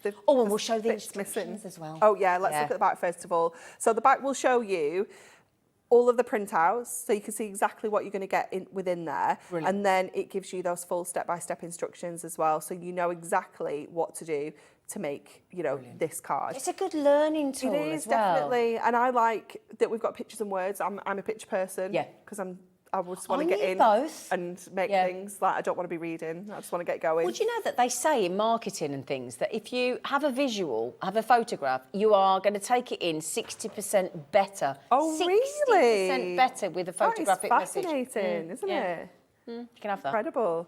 And we'll show the instructions as well. Oh yeah, let's look at the back first of all. So the back will show you all of the printouts, so you can see exactly what you're going to get within there. Brilliant. And then it gives you those full step-by-step instructions as well, so you know exactly what to do to make, you know, this card. It's a good learning tool It is, as well. definitely, and I like that we've got pictures and words. I'm a picture person. Yeah. Because I just want to get in both. and make things. Like, I don't want to be reading. I just want to get going. Well, do you know that they say in marketing and things that if you have a visual, have a photograph, you are going to take it in 60% better. Oh, 60% really? better with a photographic that is message. fascinating, isn't it? You can have that. Incredible.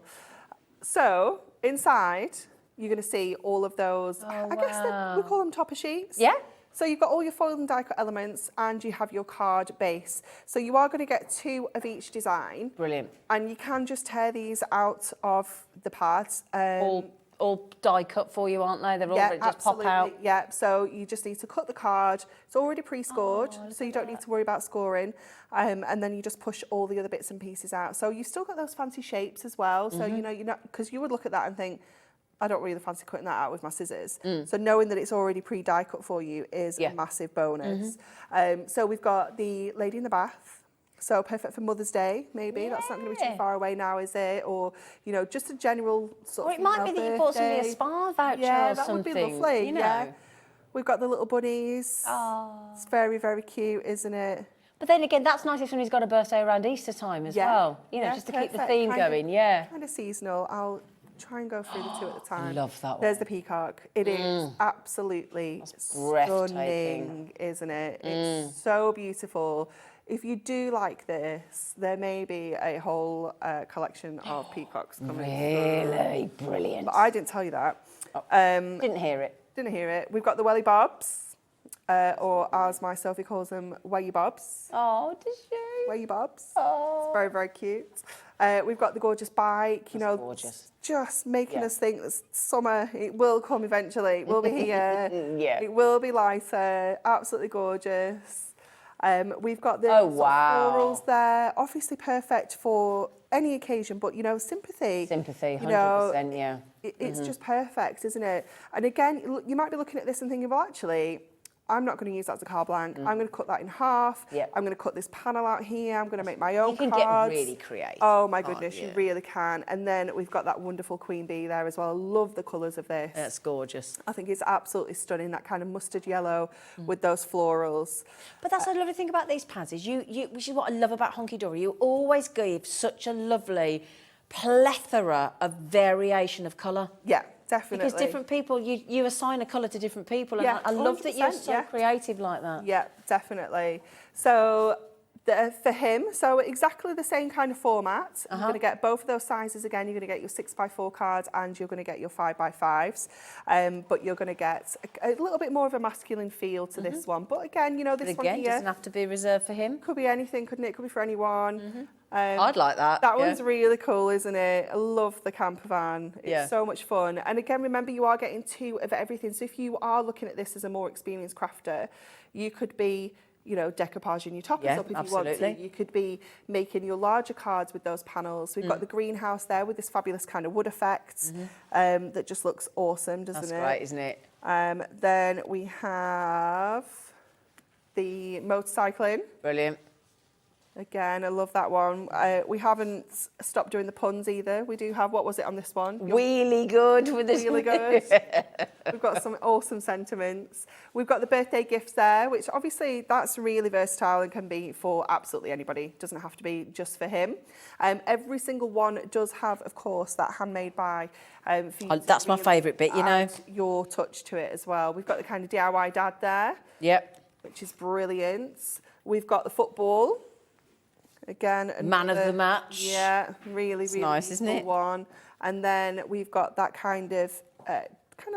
So, inside, you're going to see all of those, I guess we call them topper sheets. Yeah. So you've got all your foil and die cut elements and you have your card base. So you are going to get 2 of each design. Brilliant. And you can just tear these out of the pads. All die cut for you, aren't they? They're all just pop out. Yeah, so you just need to cut the card. It's already pre-scored, so you don't need to worry about scoring. And then you just push all the other bits and pieces out. So you've still got those fancy shapes as well. So, you know, because you would look at that and think, I don't really fancy cutting that out with my scissors. So knowing that it's already pre-die cut for you is a massive bonus. So we've got the lady in the bath. So perfect for Mother's Day, maybe. That's not going to be too far away now, is it? Or, you know, just a general sort of Or it might be that you bought somebody a spa voucher or that something. would be lovely, you know. yeah. We've got the little bunnies. It's very, very cute, isn't it? But then again, that's nice if somebody's got a birthday around Easter time as well. You know, just to keep the theme going, Kind of seasonal. I'll try and go through the 2 at a time. Love that one. There's the peacock. It is absolutely stunning, isn't it? It's so beautiful. If you do like this, there may be a whole collection of peacocks coming. Really brilliant. But I didn't tell you that. Didn't hear it. Didn't hear it. We've got the welly bobs, or as my Sophie calls them, welly bobs. Oh, does she? Welly bobs. Oh. It's very, very cute. We've got the gorgeous bike, you know, gorgeous. Just making us think that summer, it will come eventually. It will be here. It will be lighter. Absolutely gorgeous. We've got the sort of florals there. Obviously perfect for any occasion, but, you know, sympathy. Sympathy, 100%, you know, yeah. It's just perfect, isn't it? And again, you might be looking at this and thinking, well, actually, I'm not going to use that as a card blank. I'm going to cut that in half. Yep. I'm going to cut this panel out here. I'm going to make my own cards. You can get really creative. Oh my goodness, you really can. And then we've got that wonderful queen bee there as well. I love the colours of this. That's gorgeous. I think it's absolutely stunning, that kind of mustard yellow with those florals. But that's the lovely thing about these pads is which is what I love about Hunkydory. You always give such a lovely plethora of variation of colour. Yeah. Definitely. Because different people, you assign a colour to different people, and Yeah, I love that you're so 100%, creative like that. Yeah, definitely. So for him, so exactly the same kind of format. You're going to get both of those sizes again. You're going to get your 6x4 cards and you're going to get your 5x5s. But you're going to get a little bit more of a masculine feel to this one. But again, you know, this one here doesn't have to be reserved for him. Could be anything, couldn't it? It could be for anyone. I'd like that. That one's really cool, isn't it? I love the camper van. It's so much fun. And again, remember, you are getting 2 of everything. So if you are looking at this as a more experienced crafter, you could be, you know, decoupaging your toppers up if you want to. You could be making your larger cards with those panels. We've got the greenhouse there with this fabulous kind of wood effect that just looks awesome, doesn't it? That's great, isn't it? Then we have the motorcycling. Brilliant. Again, I love that one. We haven't stopped doing the puns either. We do have, what was it on this one? Really good with this. Really good. We've got some awesome sentiments. We've got the birthday gifts there, which obviously that's really versatile and can be for absolutely anybody. Doesn't have to be just for him. Every single one does have, of course, that handmade by. That's my favourite bit, you know. Your touch to it as well. We've got the kind of DIY dad there. Yep. Which is brilliant. We've got the football. Again, man of the match. Yeah, really nice, isn't it? One. And then we've got that kind of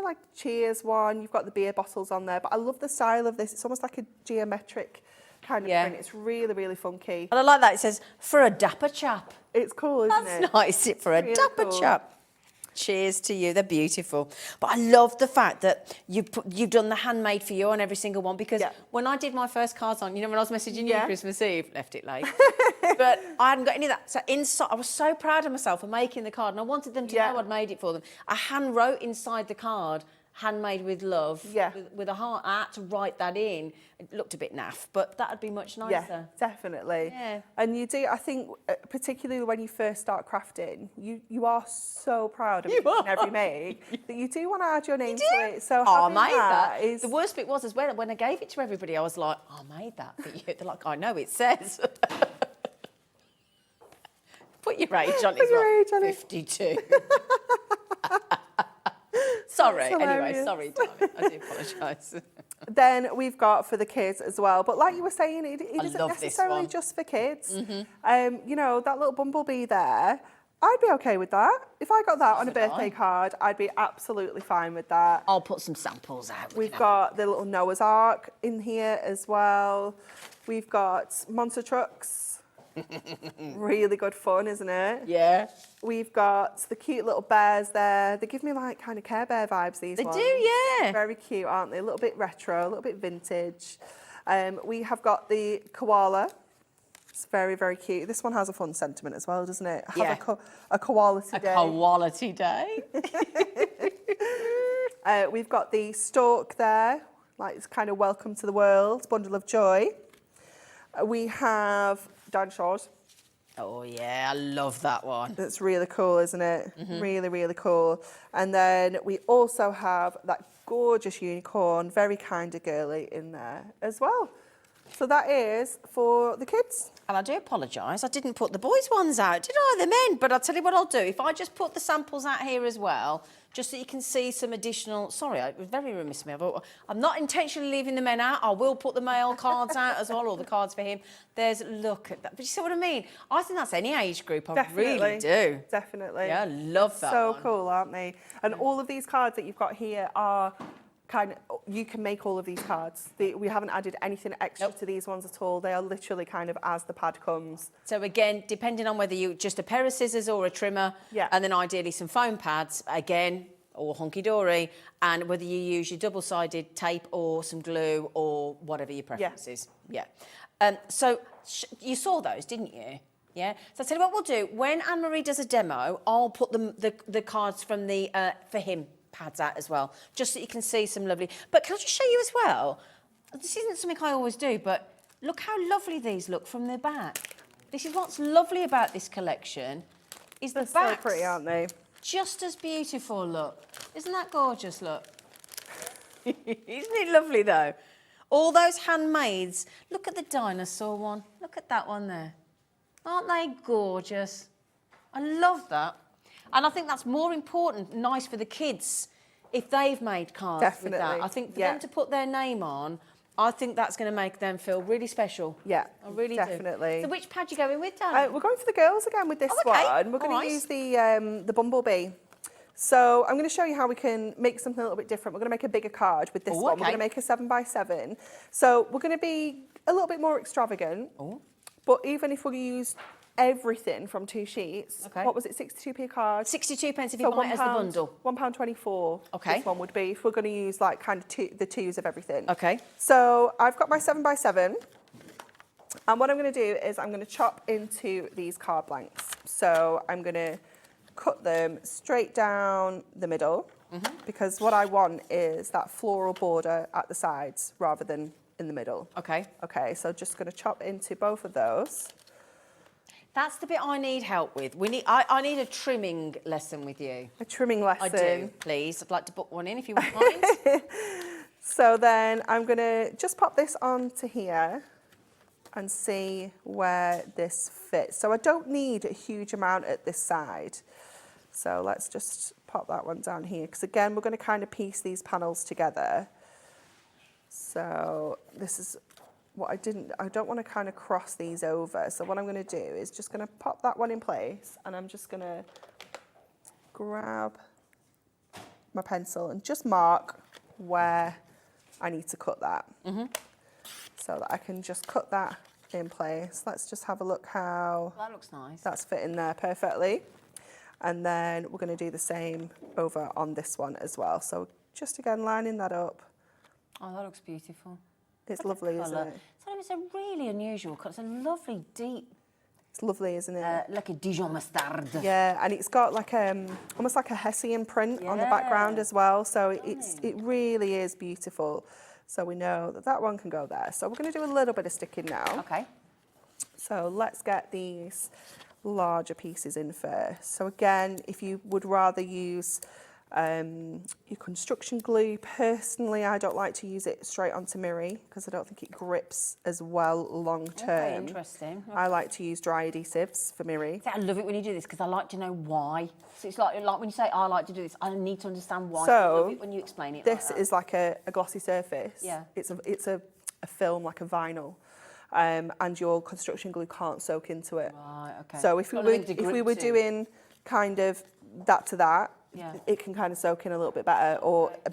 like cheers one. You've got the beer bottles on there, but I love the style of this. It's almost like a geometric kind of print. It's really, really funky. And I like that. It says for a dapper chap. It's cool, isn't it? That's nice. For a dapper chap. Cheers to you. They're beautiful. But I love the fact that you've done the handmade for you on every single one, because when I did my first cards on, you know, when I was messaging you Christmas Eve, left it late, but I hadn't got any of that. So inside, I was so proud of myself for making the card, and I wanted them to know I'd made it for them. I hand wrote inside the card, handmade with love, with a heart. I had to write that in. It looked a bit naff, but that'd be much nicer. Yeah, definitely. Yeah. And you do, I think, particularly when you first start crafting, you are so proud of every make that you do want to add your name to it. So I made that. The worst bit was as well, when I gave it to everybody, I was like, I made that for you. They're like, I know it says. Put your age on it. Like 52. Sorry. Anyway, sorry, darling. I do apologise. Then we've got for the kids as well. But like you were saying, it isn't necessarily just for kids. You know, that little bumblebee there, I'd be okay with that. If I got that on a birthday card, I'd be absolutely fine with that. I'll put some samples out. We've got the little Noah's Ark in here as well. We've got monster trucks. Really good fun, isn't it? Yeah. We've got the cute little bears there. They give me like kind of Care Bear vibes, these ones. They do, yeah. Very cute, aren't they? A little bit retro, a little bit vintage. We have got the koala. It's very, very cute. This one has a fun sentiment as well, doesn't it? Have a koality day. A koality day. We've got the stork there. Like, it's kind of welcome to the world, bundle of joy. We have dinosaurs. Oh yeah, I love that one. That's really cool, isn't it? Really, really cool. And then we also have that gorgeous unicorn, very kind of girly in there as well. So that is for the kids. And I do apologise, I didn't put the boys' ones out, did I? The men. But I'll tell you what I'll do. If I just put the samples out here as well, just so you can see some additional... Sorry, it was very remiss of me. I'm not intentionally leaving the men out. I will put the male cards out as well, or the cards for him. Look at that. But you see what I mean? I think that's any age group. I really do. Definitely. Yeah, I love that So one. cool, aren't they? And all of these cards that you've got here are... you can make all of these cards. We haven't added anything extra to these ones at all. They are literally kind of as the pad comes. So again, depending on whether you just a pair of scissors or a trimmer, and then ideally some foam pads, again, or Hunkydory, and whether you use your double-sided tape or some glue or whatever your preference is. Yeah. So you saw those, didn't you? Yeah. So I tell you what we'll do. When Anne-Marie does a demo, I'll put the cards from the for him pads out as well, just so you can see some lovely. But can I just show you as well? This isn't something I always do, but look how lovely these look from the back. This is what's lovely about this collection. Is the They're backs so pretty, aren't they? just as beautiful. Look, isn't that gorgeous? Look, isn't it lovely though? All those handmaids. Look at the dinosaur one. Look at that one there. Aren't they gorgeous? I love that. And I think that's more important, nice for the kids, if they've made cards with that. I think for them to put their name on, I think that's going to make them feel really special. Yeah, I really definitely. do. So which pad are you going with, Dan? We're going for the girls again with this one. We're going to use the bumblebee. So I'm going to show you how we can make something a little bit different. We're going to make a bigger card with this one. We're going to make a 7x7. So we're going to be a little bit more extravagant. But even if we use everything from 2 sheets, what was it, 62p a card? 62 pence if you buy it as the bundle. £1.24. Okay. This one would be if we're going to use like kind of the twos of everything. Okay. So I've got my 7x7. And what I'm going to do is I'm going to chop into these card blanks. So I'm going to cut them straight down the middle because what I want is that floral border at the sides rather than in the middle. Okay. Okay, so just going to chop into both of those. That's the bit I need help with. I need a trimming lesson with you. A trimming lesson. I do, please. I'd like to book one in if you wouldn't mind. So then I'm going to just pop this onto here and see where this fits. So I don't need a huge amount at this side. So let's just pop that one down here because again we're going to kind of piece these panels together. So this is what I don't want to kind of cross these over. So what I'm going to do is just going to pop that one in place and I'm just going to grab my pencil and just mark where I need to cut that. So that I can just cut that in place. Let's just have a look how that looks nice. That's fitting there perfectly. And then we're going to do the same over on this one as well. So just again lining that up. Oh, that looks beautiful. It's lovely, isn't it? It's a really unusual colour. It's a lovely deep. It's lovely, isn't it? Like a Dijon mustard. Yeah, and it's got like almost like a Hessian print on the background as well. So it really is beautiful. So we know that that one can go there. So we're going to do a little bit of sticking now. Okay. So let's get these larger pieces in first. So again, if you would rather use your construction glue, personally I don't like to use it straight onto Miri because I don't think it grips as well long term. Okay, interesting. Okay. I like to use dry adhesives for Miri. See, I love it when you do this because I like to know why. So it's like when you say I like to do this, I need to understand why. So I love it when you explain it. This like is like a glossy surface. Yeah. It's a film like a vinyl. And your construction glue can't soak into it. Right, okay. So if we were doing kind of that to that, it can kind of soak in a little bit better.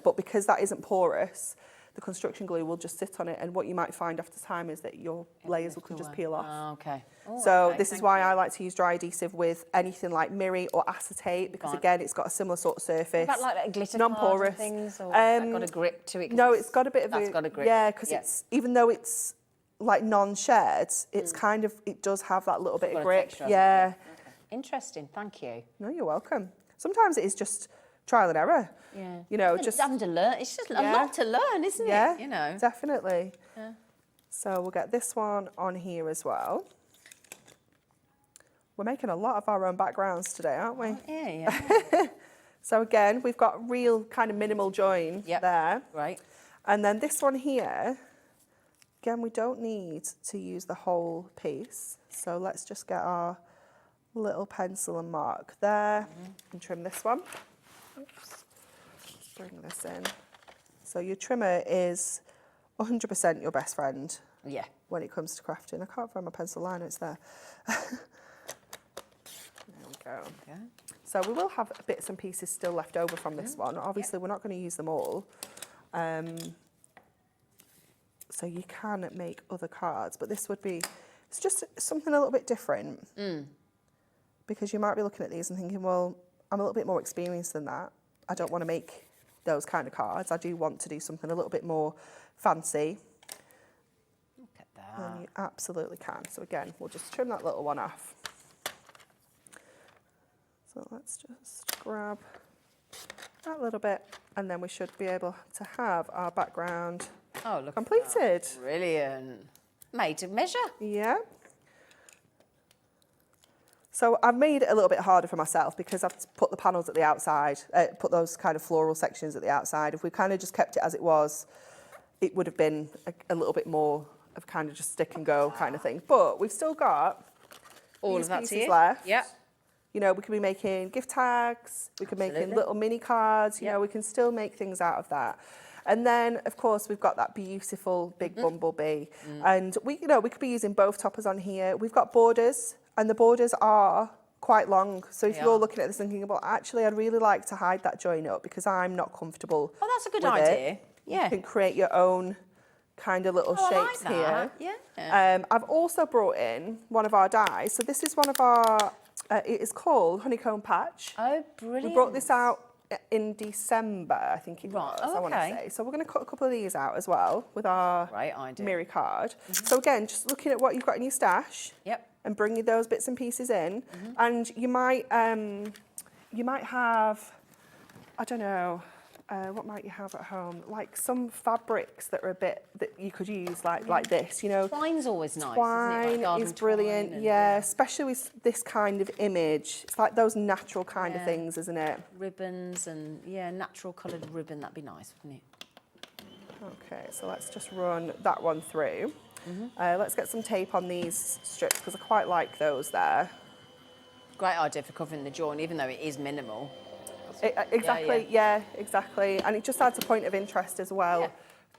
But because that isn't porous, the construction glue will just sit on it. And what you might find after time is that your layers can just peel off. Oh, okay. Oh, so this is why I like to use dry adhesive with anything like Miri or acetate because again, it's got a similar sort of surface. What about like glitter non-porous things, or has that got a grip to it? No, it's got a bit of that's got a grip. Yeah, because it's even though it's like non-shared, it's kind of it does have that little bit of grip. Yeah. Okay. Interesting. Thank you. No, you're welcome. Sometimes it is just trial and error. Yeah. You know, just having to learn. It's just a lot to learn, isn't it? Yeah. You know. Definitely. Yeah. So we'll get this one on here as well. We're making a lot of our own backgrounds today, aren't we? Oh, yeah. So again, we've got real kind of minimal join there. Right. And then this one here, again, we don't need to use the whole piece. So let's just get our little pencil and mark there and trim this one. Oops. Let's bring this in. So your trimmer is 100% your best friend. Yeah. When it comes to crafting. I can't find my pencil liner, it's there. There we go. Okay. So we will have bits and pieces still left over from this one. Obviously, we're not going to use them all. So you can make other cards, but this would be, it's just something a little bit different. Because you might be looking at these and thinking, well, I'm a little bit more experienced than that. I don't want to make those kind of cards. I do want to do something a little bit more fancy. Look at that. And you absolutely can. So again, we'll just trim that little one off. So let's just grab that little bit, and then we should be able to have our background completed. Brilliant. Made to measure. Yeah. So I've made it a little bit harder for myself because I've put the panels at the outside, put those kind of floral sections at the outside. If we kind of just kept it as it was, it would have been a little bit more of kind of just stick and go kind of thing. But we've still got all these of that pieces left. Yep. You know, we could be making gift tags, we could be making little mini cards, you know, we can still make things out of that. And then, of course, we've got that beautiful big bumblebee. And we could be using both toppers on here. We've got borders, and the borders are quite long. So if you're looking at this and thinking, well, actually, I'd really like to hide that join up because I'm not comfortable. Oh, that's a good with idea. it. Yeah. You can create your own kind of little shapes I like here. that. Yeah. I've also brought in one of our dies. So this is one of our, it is called Honeycomb Patch. Oh, brilliant. We brought this out in December, I think it was, Oh, I want to okay. say. So we're going to cut a couple of these out as well with our mirror card. So again, just looking at what you've got in your stash and bringing those bits and pieces in. And you might have, I don't know, what might you have at home? Like some fabrics that are a bit that you could use like this, you know. Twine's always nice, Twine isn't it? Like is brilliant, twine and, yeah, especially with this kind of image. It's like those natural kind of things, isn't it? Ribbons and, natural coloured ribbon, that'd be nice, wouldn't it? Okay, so let's just run that one through. Let's get some tape on these strips because I quite like those there. Great idea for covering the join, even though it is minimal. Exactly, yeah, exactly. And it just adds a point of interest as well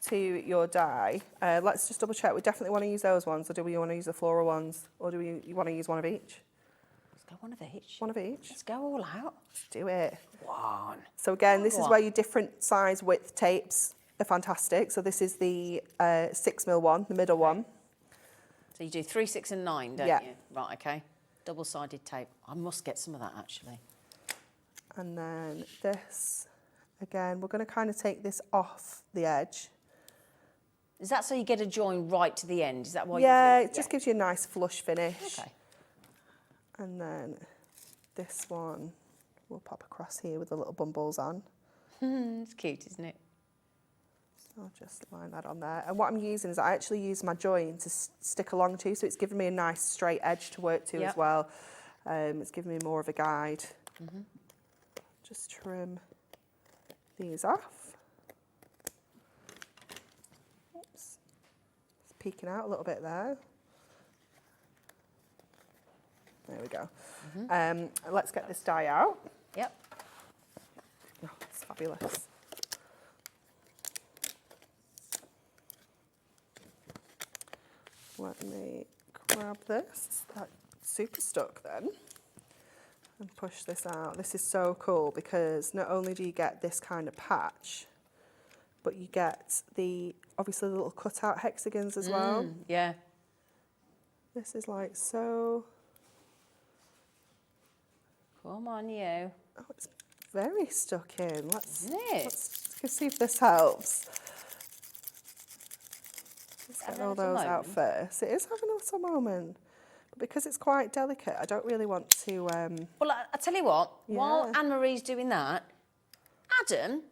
to your die. Let's just double check. We definitely want to use those ones, or do we want to use the floral ones? Or do we want to use one of each? Let's go one of each. One of each? Let's go all out. Let's do it. One. So again, this is where your different size width tapes are fantastic. So this is the 6mm one, the middle one. So you do 3, 6 and 9, don't you? Right, okay. Double-sided tape. I must get some of that, actually. And then this, again, we're going to kind of take this off the edge. Is that so you get a join right to the end? Is that why you do it just gives you a nice flush finish. Okay. And then this one we'll pop across here with the little bumbles on. It's cute, isn't it? So I'll just line that on there. And what I'm using is I actually use my join to stick along to, so it's giving me a nice straight edge to work to as well. It's giving me more of a guide. Just trim these off. Oops. It's peeking out a little bit there. There we go. Let's get this die out. Yep. Oh, it's fabulous. Let me grab this. That's super stuck then. And push this out. This is so cool because not only do you get this kind of patch, but you get obviously the little cutout hexagons as well. Yeah. This is like so... Come on, you. Oh, it's very stuck in. Let's see if this helps. Let's get all those out first. It is having a little moment. Because it's quite delicate, I don't really want to... Well, I tell you what, while Anne-Marie's doing that, Adam,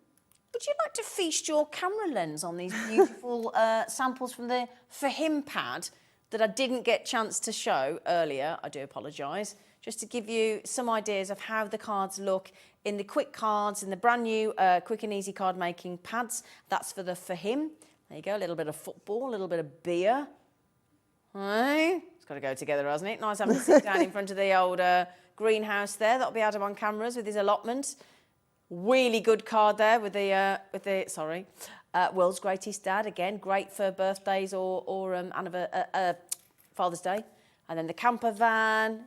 would you like to feast your camera lens on these beautiful samples from the For Him pad that I didn't get a chance to show earlier? I do apologise. Just to give you some ideas of how the cards look in the quick cards, in the brand new quick and easy card making pads. That's for the For Him. There you go, a little bit of football, a little bit of beer. Hey? It's got to go together, hasn't it? Nice having to sit down in front of the old greenhouse there. That'll be Adam on cameras with his allotment. Really good card there with the World's Greatest Dad. Again, great for birthdays or Father's Day. And then the camper van.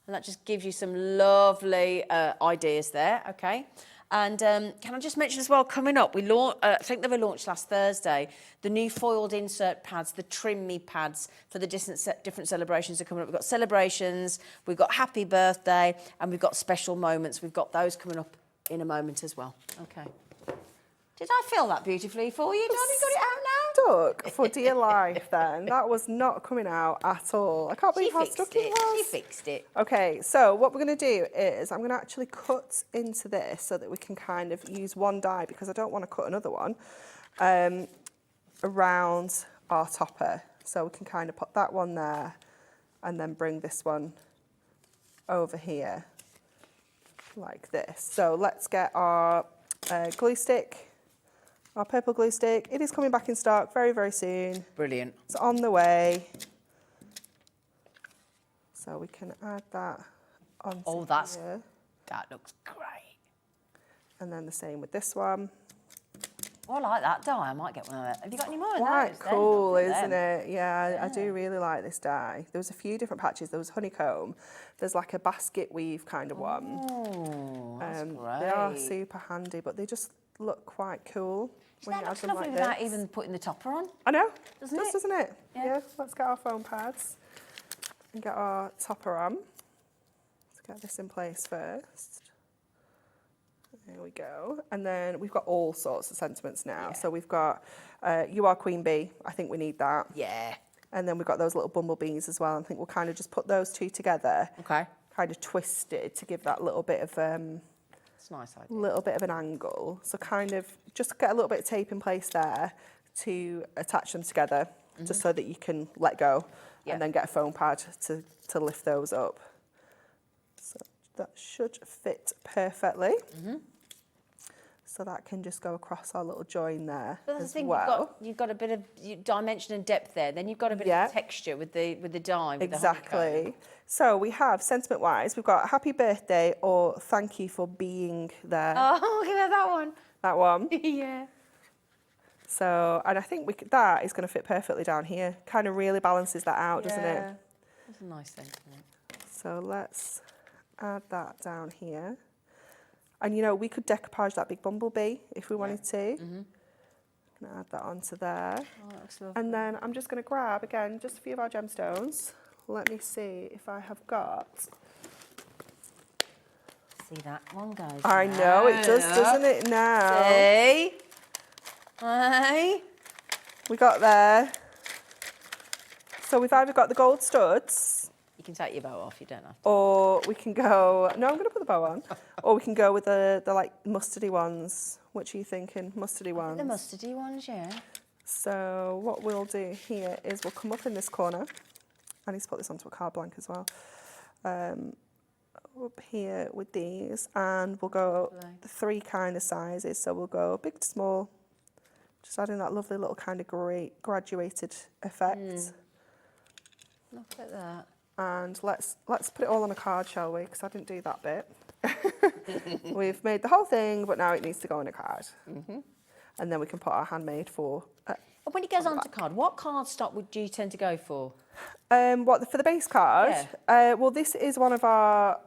And that just gives you some lovely ideas there, okay? And can I just mention as well, coming up, I think they were launched last Thursday, the new foiled insert pads, the Trim Me pads for the different celebrations are coming up. We've got celebrations, we've got happy birthday, and we've got special moments. We've got those coming up in a moment as well. Okay. Did I fill that beautifully for you? Have you got it out now? Stuck for dear life then. That was not coming out at all. I can't believe how stuck it was. She fixed it. Okay, so what we're going to do is I'm going to actually cut into this so that we can kind of use one die, because I don't want to cut another one, around our topper. So we can kind of put that one there and then bring this one over here like this. So let's get our glue stick. Our purple glue stick. It is coming back in stock very, very soon. Brilliant. It's on the way. So we can add that onto here. That looks great. And then the same with this one. Oh, I like that die. I might get one of that. Have you got any more of Quite those? cool, isn't it? Yeah, I do really like this die. There was a few different patches. There was honeycomb. There's like a basket weave kind of one. Oh, that's great. They are super handy, but they just look quite cool. When you add That looks them lovely like without this. even putting the topper on. I know, Doesn't just it? doesn't it? Yeah. Let's get our foam pads and get our topper on. Let's get this in place first. There we go. And then we've got all sorts of sentiments now. So we've got You Are Queen Bee. I think we need that. Yeah. And then we've got those little bumblebees as well. I think we'll kind of just put those two together. Okay. Kind of twisted to give that little bit of It's a nice idea. little bit of an angle. So kind of just get a little bit of tape in place there to attach them together, just so that you can let go and then get a foam pad to lift those up. So that should fit perfectly. So that can just go across our little join there But that's as the thing, well. you've got a bit of dimension and depth there. Then you've got a bit of texture with the dye. With the honeycomb. Exactly. So we have, sentiment-wise, we've got happy birthday or thank you for being there. Oh, give me that one. That one. Yeah. So, and I think that is going to fit perfectly down here. Kind of really balances that out, doesn't it? That's a nice sentiment. So let's add that down here. And you know, we could decoupage that big bumblebee if we wanted to. I'm going to add that onto there. Oh, that looks lovely. And then I'm just going to grab, again, just a few of our gemstones. Let me see if I have got... See, that one goes. I know, it does, doesn't it now? See? Hey. We got there. So we've either got the gold studs, You can take your bow off, you don't have to. or we can go... No, I'm going to put the bow on. Or we can go with the like mustardy ones. Which are you thinking? Mustardy ones? The mustardy ones, yeah. So what we'll do here is we'll come up in this corner. I need to put this onto a card blank as well. Up here with these, and we'll go the three kind of sizes. So we'll go big to small, just adding that lovely little kind of great graduated effect. Look at that. And let's put it all on a card, shall we? Because I didn't do that bit. We've made the whole thing, but now it needs to go on a card. And then we can put our handmade for. When it goes onto card, what card stock would you tend to go for? For the base card? Yeah. Well, this is one of our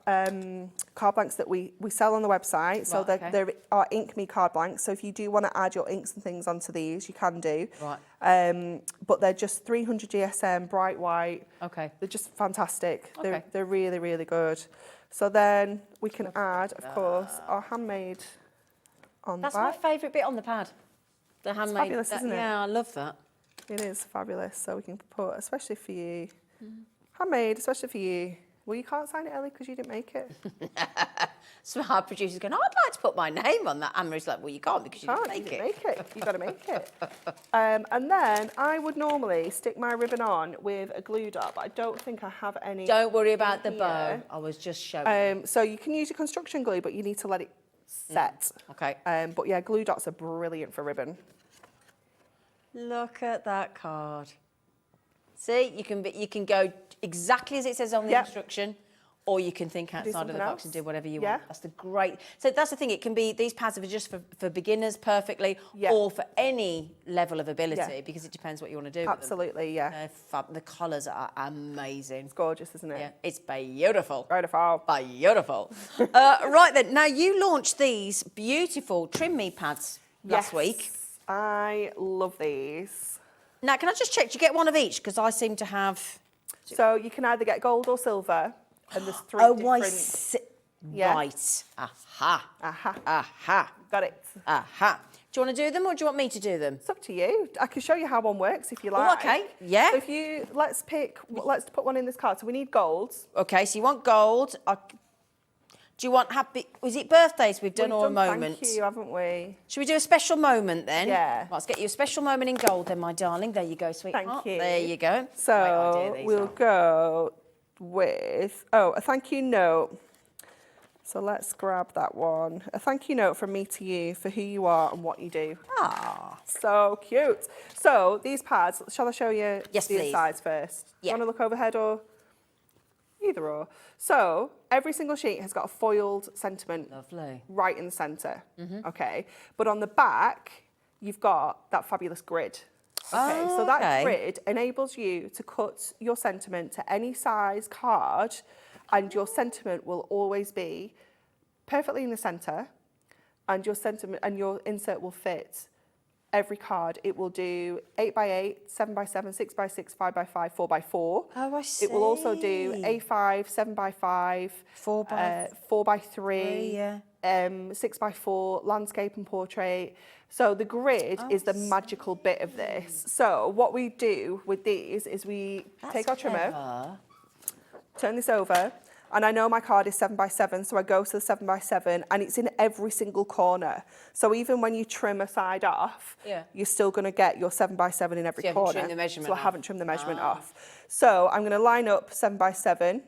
card blanks that we sell on the website. So Right, they're our Ink Me card blanks. So if you do want to add your inks and things onto these, you can do. Right. But they're just 300 GSM, bright white. Okay. They're just fantastic. Okay. They're really, really good. So then we can add, of course, our handmade on That's the my back. favourite bit on the pad. The handmade. fabulous, isn't it? Yeah, I love that. It is fabulous. So we can put, especially for you, handmade, especially for you. Well, you can't sign it, Ellie, because you didn't make it. So our producer's going, I'd like to put my name on that. Anne Marie's like, well, you can't because you didn't make it. You've got to make it. And then I would normally stick my ribbon on with a glue dot, but I don't think I have any. Don't worry about the here. bow. I was just showing. So you can use your construction glue, but you need to let it set. Okay. But yeah, glue dots are brilliant for ribbon. Look at that card. See, you can go exactly as it says on the instruction, or you can think outside of the box and do whatever you want. That's the great. So that's the thing. It can be, these pads are just for beginners perfectly, or for any level of ability, because it depends what you want to do. Absolutely, with them. The colours are amazing. It's gorgeous, isn't it? Yeah, it's beautiful. Beautiful. Beautiful. Right then, now you launched these beautiful Trim Me pads last week. I love these. Now, can I just check, do you get one of each? Because I seem to have... So you can either get gold or silver, and there's three Oh, I different... see. Yeah. Right. Aha. Aha. Aha. Got it. Aha. Do you want to do them or do you want me to do them? It's up to you. I can show you how one works if you like. Oh, okay. Yeah. So if you, let's put one in this card. So we need golds. Okay, so you want gold. Do you want was it birthdays we've done or a moment? Thank you, haven't we? Should we do a special moment then? Yeah. Let's get you a special moment in gold then, my darling. There you go, sweetheart. Thank you. There you go. So we'll go with, a thank you note. So let's grab that one. A thank you note from me to you for who you are and what you do. Ah. So cute. So these pads, shall I show you Yes, the please. insides first? Yeah. Do you want to look overhead or? Either or. So every single sheet has got a foiled sentiment. Lovely. Right in the centre. Okay. But on the back, you've got that fabulous grid. Okay. So that grid enables you to cut your sentiment to any size card, and your sentiment will always be perfectly in the centre, and your sentiment and your insert will fit every card. It will do 8x8, 7x7, 6x6, 5x5, 4x4. Oh, I see. It will also do A5, 7x5, 4x3, yeah. 6x4, landscape and portrait. So the grid is the magical bit of this. So what we do with these is we take our trimmer, turn this over, and I know my card is 7x7, so I go to the 7x7, and it's in every single corner. So even when you trim a side off, you're still going to get your 7x7 in every corner. Trimmed the measurement so I haven't trimmed the measurement off. So I'm going to line up 7x7,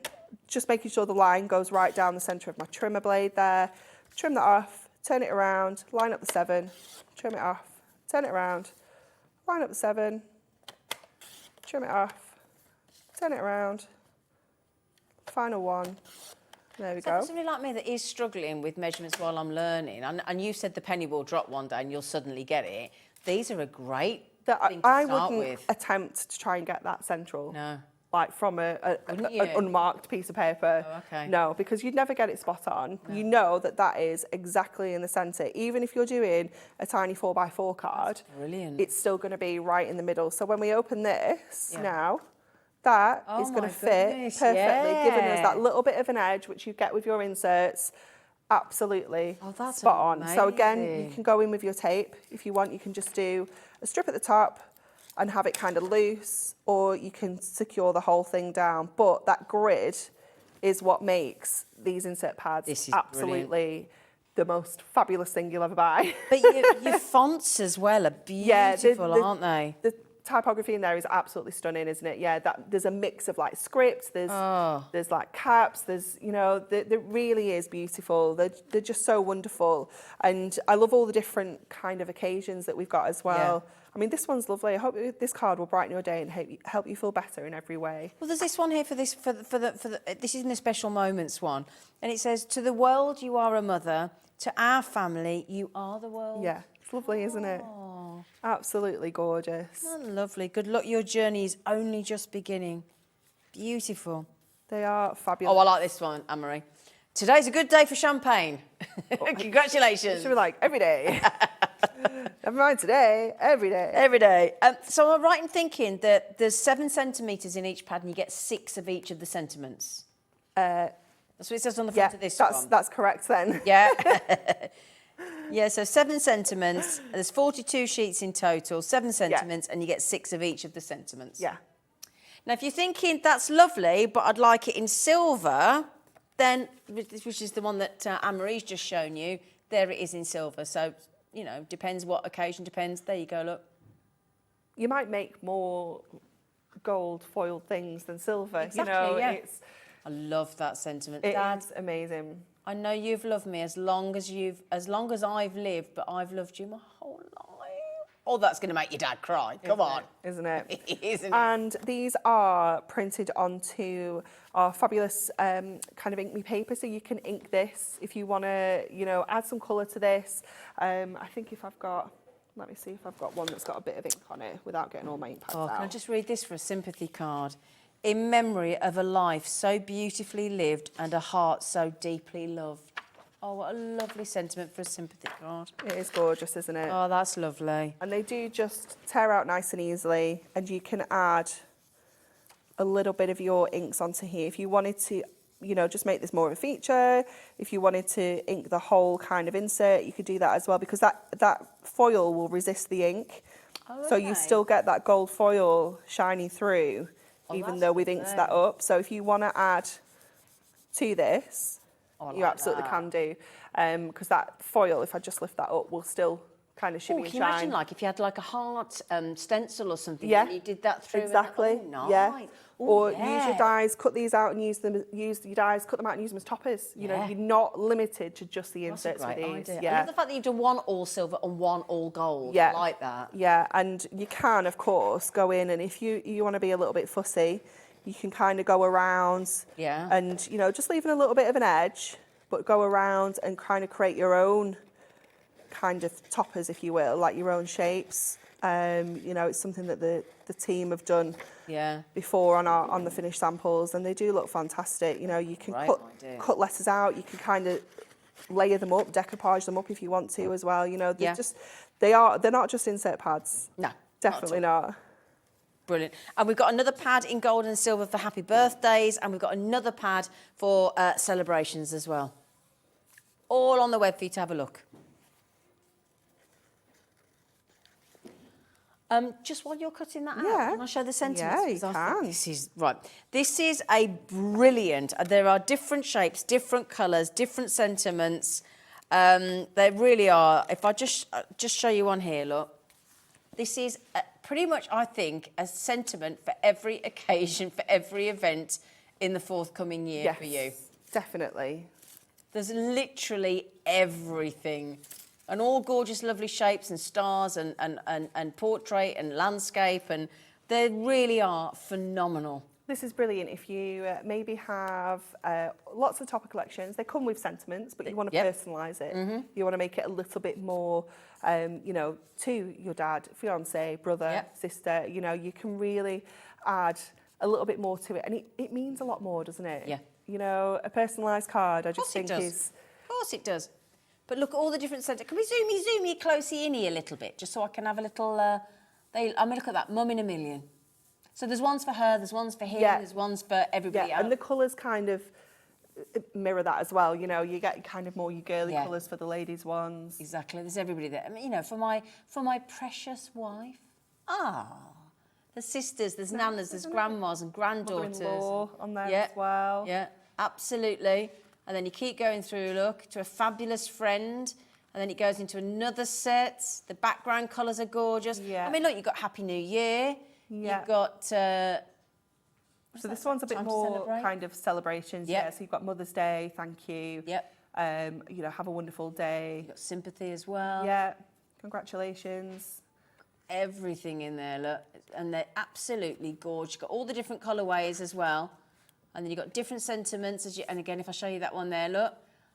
just making sure the line goes right down the centre of my trimmer blade there. Trim that off, turn it around, line up the 7, trim it off, turn it around, line up the 7, trim it off, turn it around. Final one. There we go. For somebody like me that is struggling with measurements while I'm learning, and you said the penny will drop one day and you'll suddenly get it, these are a great thing to I start wouldn't with. attempt to try and get that central. No. Like from an unmarked piece of paper. Oh, okay. No, because you'd never get it spot on. No. You know that is exactly in the centre. Even if you're doing a tiny 4x4 card, that's brilliant. It's still going to be right in the middle. So when we open this now, that is going to fit perfectly, giving us that little bit of an edge, which you get with your inserts. Absolutely spot on. So again, you can go in with your tape. If you want, you can just do a strip at the top and have it kind of loose, or you can secure the whole thing down. But that grid is what makes these insert pads absolutely the most fabulous thing you'll ever buy. But your fonts as well are beautiful, aren't they? The typography in there is absolutely stunning, isn't it? Yeah, there's a mix of like scripts, there's like caps, there's, you know, there really is beautiful. They're just so wonderful. And I love all the different kind of occasions that we've got as well. Yeah. I mean, this one's lovely. I hope this card will brighten your day and help you feel better in every way. Well, there's this one here for this this isn't a special moments one, and it says, "To the world you are a mother, to our family you are the world." Yeah, it's lovely, isn't it? Absolutely gorgeous. Oh, lovely. Good luck. Your journey is only just beginning. Beautiful. They are fabulous. Oh, I like this one, Anne-Marie. Today's a good day for champagne. Congratulations. Should be like every day. Never mind today, every day. Every day. So I'm right in thinking that there's 7 centimetres in each pad and you get 6 of each of the sentiments. That's what it says on the front of this one. That's correct then. Yeah. Yeah, so 7 sentiments. There's 42 sheets in total, 7 sentiments, and you get 6 of each of the sentiments. Yeah. Now, if you're thinking, that's lovely, but I'd like it in silver, then, which is the one that Anne-Marie's just shown you, there it is in silver. So, you know, depends what occasion, depends. There you go, look. You might make more gold foiled things than silver. Exactly, you know, yeah. I love that sentiment. Dad, it's amazing. I know you've loved me as long as I've lived, but I've loved you my whole life. Oh, that's going to make your dad cry. Come on. Isn't it? Isn't it? And these are printed onto our fabulous kind of ink me paper, so you can ink this if you want to, you know, add some colour to this. I think if I've got, let me see if I've got one that's got a bit of ink on it without getting all my ink pads out. Can I just read this for a sympathy card? In memory of a life so beautifully lived and a heart so deeply loved. Oh, what a lovely sentiment for a sympathy card. It is gorgeous, isn't it? Oh, that's lovely. And they do just tear out nice and easily, and you can add a little bit of your inks onto here. If you wanted to you know, just make this more of a feature. If you wanted to ink the whole kind of insert, you could do that as well, because that foil will resist the ink. Oh, so you still get that gold foil shining through, even though we've inked that up. So if you want to add to this, you absolutely can do, because that foil, if I just lift that up, will still kind of shimmy and shine. Can you imagine, like, if you had like a heart stencil or something, yeah, and you did that through? Exactly. And nice. Yeah. Ooh, or yeah. use your dies, cut these out and use your dies, cut them out and use them as toppers. You know, you're not limited to just the inserts with these. Idea. Yeah. I love the fact that you've done one all silver and one all gold. Yeah. I like that. Yeah, and you can, of course, go in, and if you want to be a little bit fussy, you can kind of go around. Yeah. And, you know, just leaving a little bit of an edge, but go around and kind of create your own kind of toppers, if you will, like your own shapes. You know, it's something that the team have done before on the finished samples, and they do look fantastic. You know, you can cut letters out, you can kind of layer them up, decoupage them up if you want to as well. You know, they're not just insert pads. No, definitely not. Brilliant. And we've got another pad in gold and silver for happy birthdays, and we've got another pad for celebrations as well. All on the web for you to have a look. Just while you're cutting that out, can I show the sentiments? Yeah, you can. This is right. This is a brilliant. There are different shapes, different colours, different sentiments. They really are. If I just show you one here, look. This is pretty much, I think, a sentiment for every occasion, for every event in the forthcoming year for you. Definitely. There's literally everything. And all gorgeous, lovely shapes and stars and portrait and landscape, and they really are phenomenal. This is brilliant. If you maybe have lots of topper collections, they come with sentiments, but you want to personalise it. You want to make it a little bit more, you know, to your dad, fiance, brother, sister. You know, you can really add a little bit more to it, and it means a lot more, doesn't it? Yeah. You know, a personalised card, I just think is. Of course it does. But look at all the different sentiments. Can we zoom you closely in here a little bit, just so I can have a little... I mean, look at that, Mum in a Million. So there's ones for her, there's ones for him, there's ones for everybody else. And the colours kind of mirror that as well. You know, you get kind of more your girly colours for the ladies' ones. Exactly, there's everybody there. I mean, you know, for my precious wife, there's sisters, there's nanas, there's grandmas and granddaughters. Mother-in-law on there as well. Yeah, absolutely. And then you keep going through, look, to a fabulous friend. And then it goes into another set. The background colours are gorgeous. Yeah. I mean, look, you've got Happy New Year. Yeah. You've got... so this one's a bit more kind of celebrations. Yep. Yeah, so you've got Mother's Day, thank you. Yep. You know, have a wonderful day. You've got sympathy as well. Yeah, congratulations. Everything in there, look. And they're absolutely gorgeous. You've got all the different colourways as well. And then you've got different sentiments. And again, if I show you that one there, look.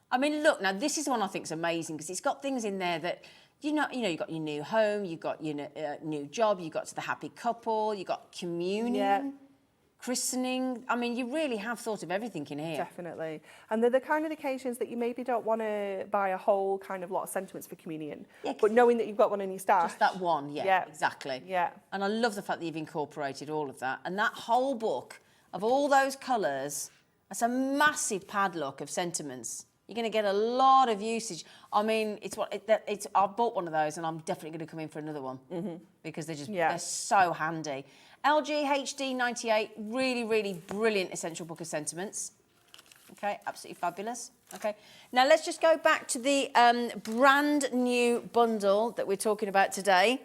I mean, look, now this is one I think is amazing because it's got things in there that, you've got your new home, you've got your new job, you've got to the happy couple, you've got communion, christening. I mean, you really have thought of everything in here. Definitely. And they're the kind of occasions that you maybe don't want to buy a whole kind of lot of sentiments for communion. Yeah, but knowing that you've got one in your stash. Just that one, yeah, exactly. Yeah. And I love the fact that you've incorporated all of that. And that whole book of all those colours, that's a massive padlock of sentiments. You're going to get a lot of usage. I mean, I bought one of those and I'm definitely going to come in for another one because they're so handy. LG HD 98, really, really brilliant essential book of sentiments. Okay, absolutely fabulous. Okay, now let's just go back to the brand new bundle that we're talking about today.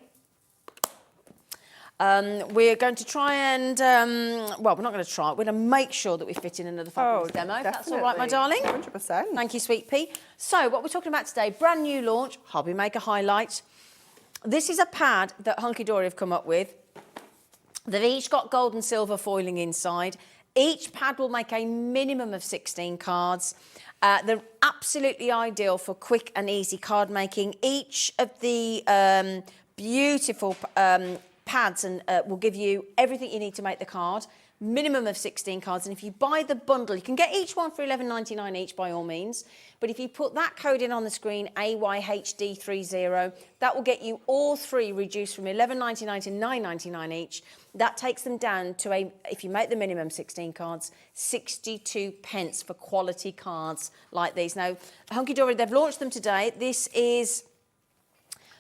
We're going to try and, well, we're not going to try. We're going to make sure that we fit in another fabulous demo. If that's all right, my darling. 100%. Thank you, Sweet Pea. So, what we're talking about today, brand new launch, HobbyMaker Highlight. This is a pad that Hunkydory have come up with. They've each got gold and silver foiling inside. Each pad will make a minimum of 16 cards. They're absolutely ideal for quick and easy card making. Each of the beautiful pads will give you everything you need to make the card. minimum of 16 cards. And if you buy the bundle, you can get each one for $11.99 each by all means. But if you put that code in on the screen, AYHD30, that will get you all three reduced from $11.99 to $9.99 each. That takes them down to, if you make the minimum 16 cards, 62 pence for quality cards like these. Now, Hunky Dory, they've launched them today. This is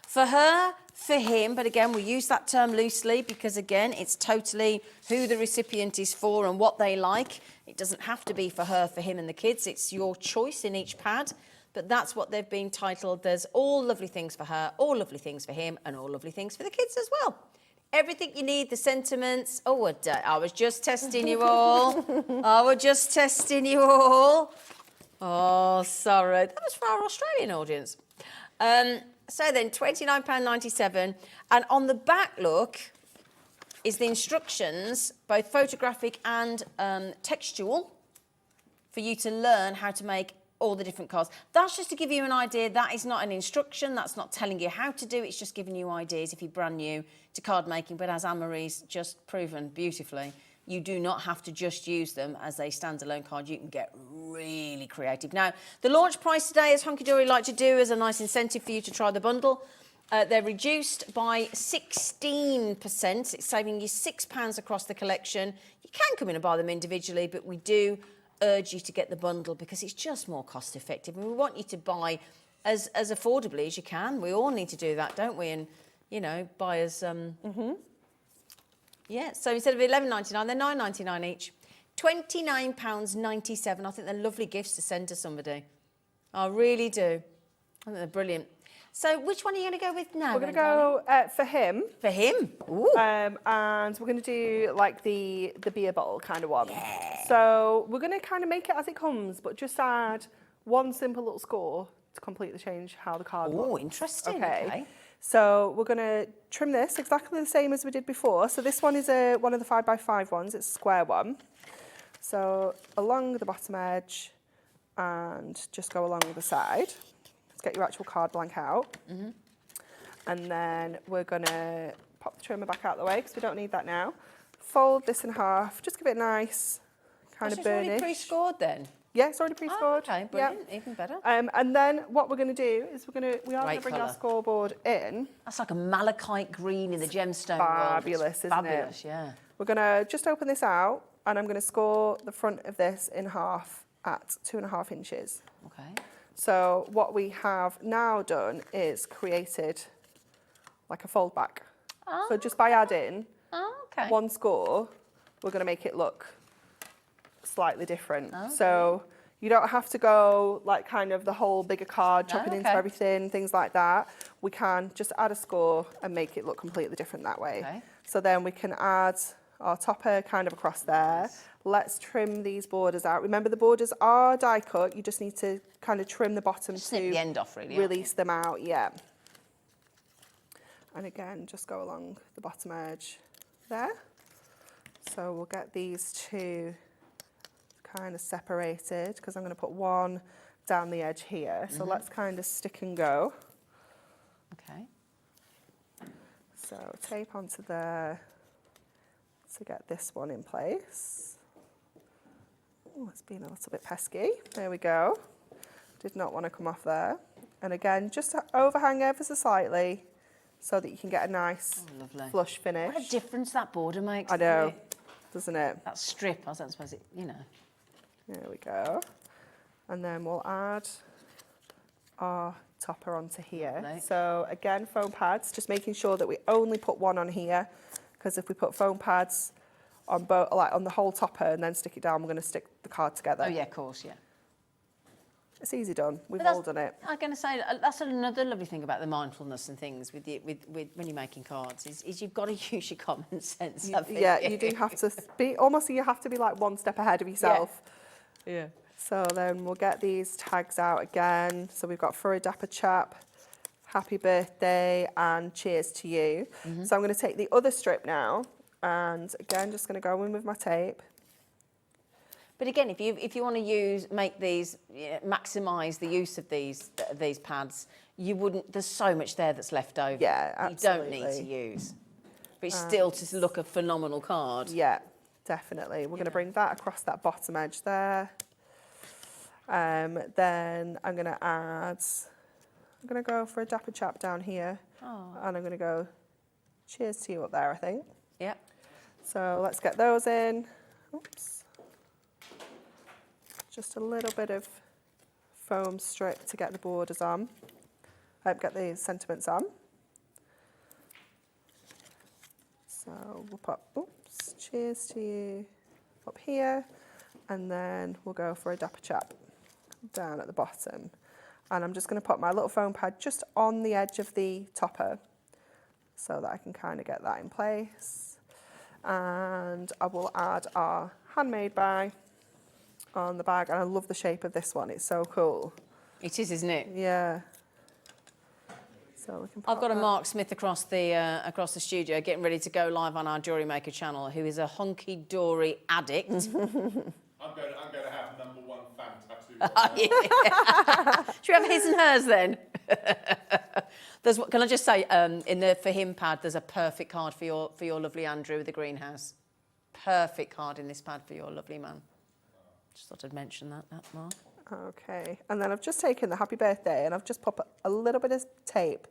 for her, for him, but again, we use that term loosely because, again, it's totally who the recipient is for and what they like. It doesn't have to be for her, for him and the kids. It's your choice in each pad, but that's what they've been titled. There's all lovely things for her, all lovely things for him, and all lovely things for the kids as well. Everything you need, the sentiments. Oh, I was just testing you all. I was just testing you all. Oh, sorry. That was for our Australian audience. So then, £29.97. And on the back, look, is the instructions, both photographic and textual, for you to learn how to make all the different cards. That's just to give you an idea. That is not an instruction. That's not telling you how to do it. It's just giving you ideas if you're brand new to card making. But as Anne-Marie's just proven beautifully, you do not have to just use them as a standalone card. You can get really creative. Now, the launch price today, as Hunky Dory like to do, is a nice incentive for you to try the bundle. They're reduced by 16%. It's saving you £6 across the collection. You can come in and buy them individually, but we do urge you to get the bundle because it's just more cost effective. And we want you to buy as affordably as you can. We all need to do that, don't we? And, you know, buy as... Yeah, so instead of $11.99, they're $9.99 each. £29.97. I think they're lovely gifts to send to somebody. I really do. I think they're brilliant. So which one are you going to go with now? We're going to go for him. For him? Ooh. And we're going to do like the beer bottle kind of one. Yeah. So we're going to kind of make it as it comes, but just add one simple little score to completely change how the card looks. Oh, interesting. Okay. So we're going to trim this exactly the same as we did before. So this one is one of the 5x5 ones. It's a square one. So along the bottom edge and just go along the side. Let's get your actual card blank out. And then we're going to pop the trimmer back out of the way because we don't need that now. Fold this in half. Just give it a nice kind of burnish. It's already pre-scored then? Yeah, it's already pre-scored. Oh, okay, brilliant, even better. And then what we're going to do is we are going to bring our scoreboard in. That's like a malachite green in the gemstone fabulous, world. Isn't it? Fabulous, yeah. We're going to just open this out and I'm going to score the front of this in half at 2.5 inches. Okay. So what we have now done is created like a fold back. Oh. So just by adding one score, we're going to make it look slightly different. Okay. So you don't have to go like kind of the whole bigger card, chopping into everything, things like that. We can just add a score and make it look completely different that way. Okay. So then we can add our topper kind of across there. Nice. Let's trim these borders out. Remember the borders are die cut, you just need to kind of trim the bottom to snip the end off really, release them out, yeah. And again, just go along the bottom edge there. So we'll get these two kind of separated because I'm going to put one down the edge here. So let's kind of stick and go. Okay. So tape onto there to get this one in place. Oh, it's been a little bit pesky. There we go. Did not want to come off there. And again, just overhang ever so slightly so that you can get a nice flush finish. What a difference that border makes. I know, doesn't it? That strip, I don't suppose it, you know. There we go. And then we'll add our topper onto here. Lovely. So again, foam pads, just making sure that we only put one on here, because if we put foam pads on both, like on the whole topper and then stick it down, we're going to stick the card together. Oh yeah, of course, yeah. It's easy done. We've all done it. I'm going to say that's another lovely thing about the mindfulness and things with when you're making cards is you've got to use your common sense. Yeah, you do have to be almost. You have to be like one step ahead of yourself. Yeah. So then we'll get these tags out again. So we've got for a dapper chap, happy birthday, and cheers to you. So I'm going to take the other strip now, and again, just going to go in with my tape. But again, if you want to make these, maximise the use of these pads, you wouldn't. There's so much there that's left over. Yeah, absolutely. You don't need to use, but it's still to look a phenomenal card. Yeah. Definitely. We're going to bring that across that bottom edge there. Then I'm going to go for a dapper chap down here. Oh. And I'm going to go cheers to you up there, I think. Yep. So let's get those in. Oops. Just a little bit of foam strip to get the borders on. Get the sentiments on. So we'll put, oops, cheers to you up here. And then we'll go for a dapper chap down at the bottom. And I'm just going to put my little foam pad just on the edge of the topper so that I can kind of get that in place. And I will add our handmade by on the bag. And I love the shape of this one. It's so cool. It is, isn't it? Yeah. So we can I've got a Mark Smith across the studio getting ready to go live on our Jewelry Maker channel, who is a Hunky Dory addict. I'm going to have #1 fan tattoo. Should we have his and hers then? Can I just say, in the For Him pad, there's a perfect card for your lovely Andrew with the greenhouse. Perfect card in this pad for your lovely man. Just thought I'd mention that Mark. Okay, and then I've just taken the happy birthday and I've just popped a little bit of tape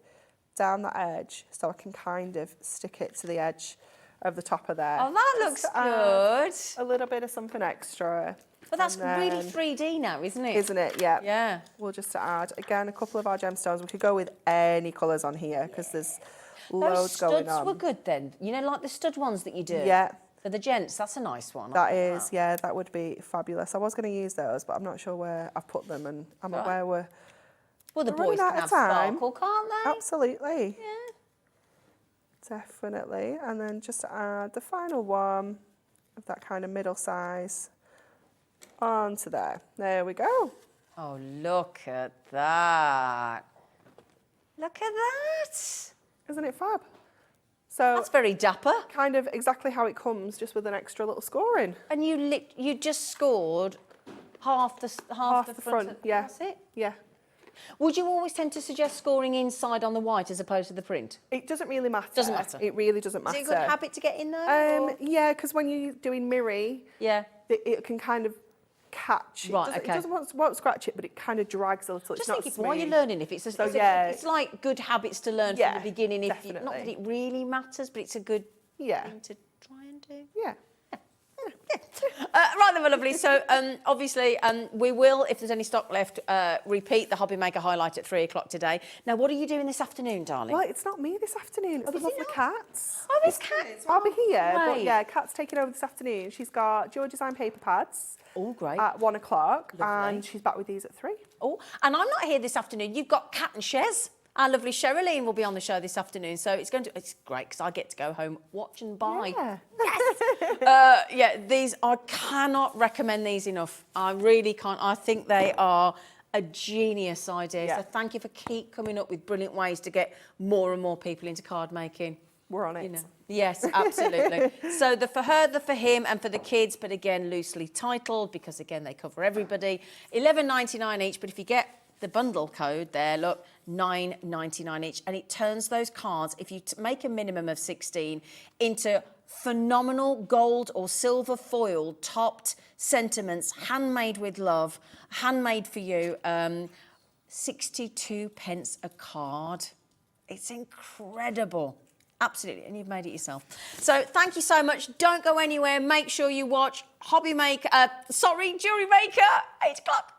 down that edge so I can kind of stick it to the edge of the topper there. Oh, that looks good. A little bit of something extra. But that's really 3D now, isn't it? Isn't it? Yeah. Yeah. We'll just add, again, a couple of our gemstones. We could go with any colours on here because there's loads going on. Those studs were good then. You know, like the stud ones that you do. Yeah. For the gents, that's a nice one. That is, yeah, that would be fabulous. I was going to use those, but I'm not sure where I've put them, and I'm aware we're Well, the running boys out can of have time. sparkle, can't they? Absolutely. Yeah. Definitely. And then just add the final one of that kind of middle size onto there. There we go. Oh, look at that. Look at that. Isn't it fab? So That's very dapper. kind of exactly how it comes, just with an extra little scoring. And you just scored half the front. Yeah. That's it. Yeah. Would you always tend to suggest scoring inside on the white as opposed to the print? It doesn't really matter. Doesn't matter. It really doesn't matter. Is it a good habit to get in there? or- Yeah, because when you're doing mirror, Yeah. it can kind of catch. Right, It okay. doesn't won't scratch it, but it kind of drags a little. Just it's not thinking, why are you smooth. learning if it's a, So, it's, yeah. it's like good habits to learn Yeah, from the beginning. If you, not that definitely. it really matters, but it's a good Yeah. thing to try and do. Yeah. Right then, my lovely. So obviously we will, if there's any stock left, repeat the HobbyMaker Highlight at 3 o'clock today. Now, what are you doing this afternoon, darling? Well, it's not me this afternoon. It's the is it lovely not? Cats. Oh, it's Kat. I'll be here, but Great. yeah, Kat's taking over this afternoon. She's got George Design paper pads Oh, great. at 1 o'clock, Lovely. and she's back with these at 3. Oh, and I'm not here this afternoon. You've got Kat and Shez. Our lovely Sherilyn will be on the show this afternoon, so it's great because I get to go home, watch and buy. Yeah. These I cannot recommend these enough. I really can't. I think they are a genius idea. Yeah. So thank you for keep coming up with brilliant ways to get more and more people into card making. We're on it. You know. Yes, absolutely. So the for her, the for him, and for the kids, but again loosely titled because again they cover everybody. $11.99 each, but if you get the bundle code there, look, $9.99 each, and it turns those cards, if you make a minimum of 16, into phenomenal gold or silver foil topped sentiments, handmade with love, handmade for you, 62 pence a card. It's incredible. Absolutely, and you've made it yourself. So thank you so much. Don't go anywhere. Make sure you watch Jewelry Maker, 8 o'clock.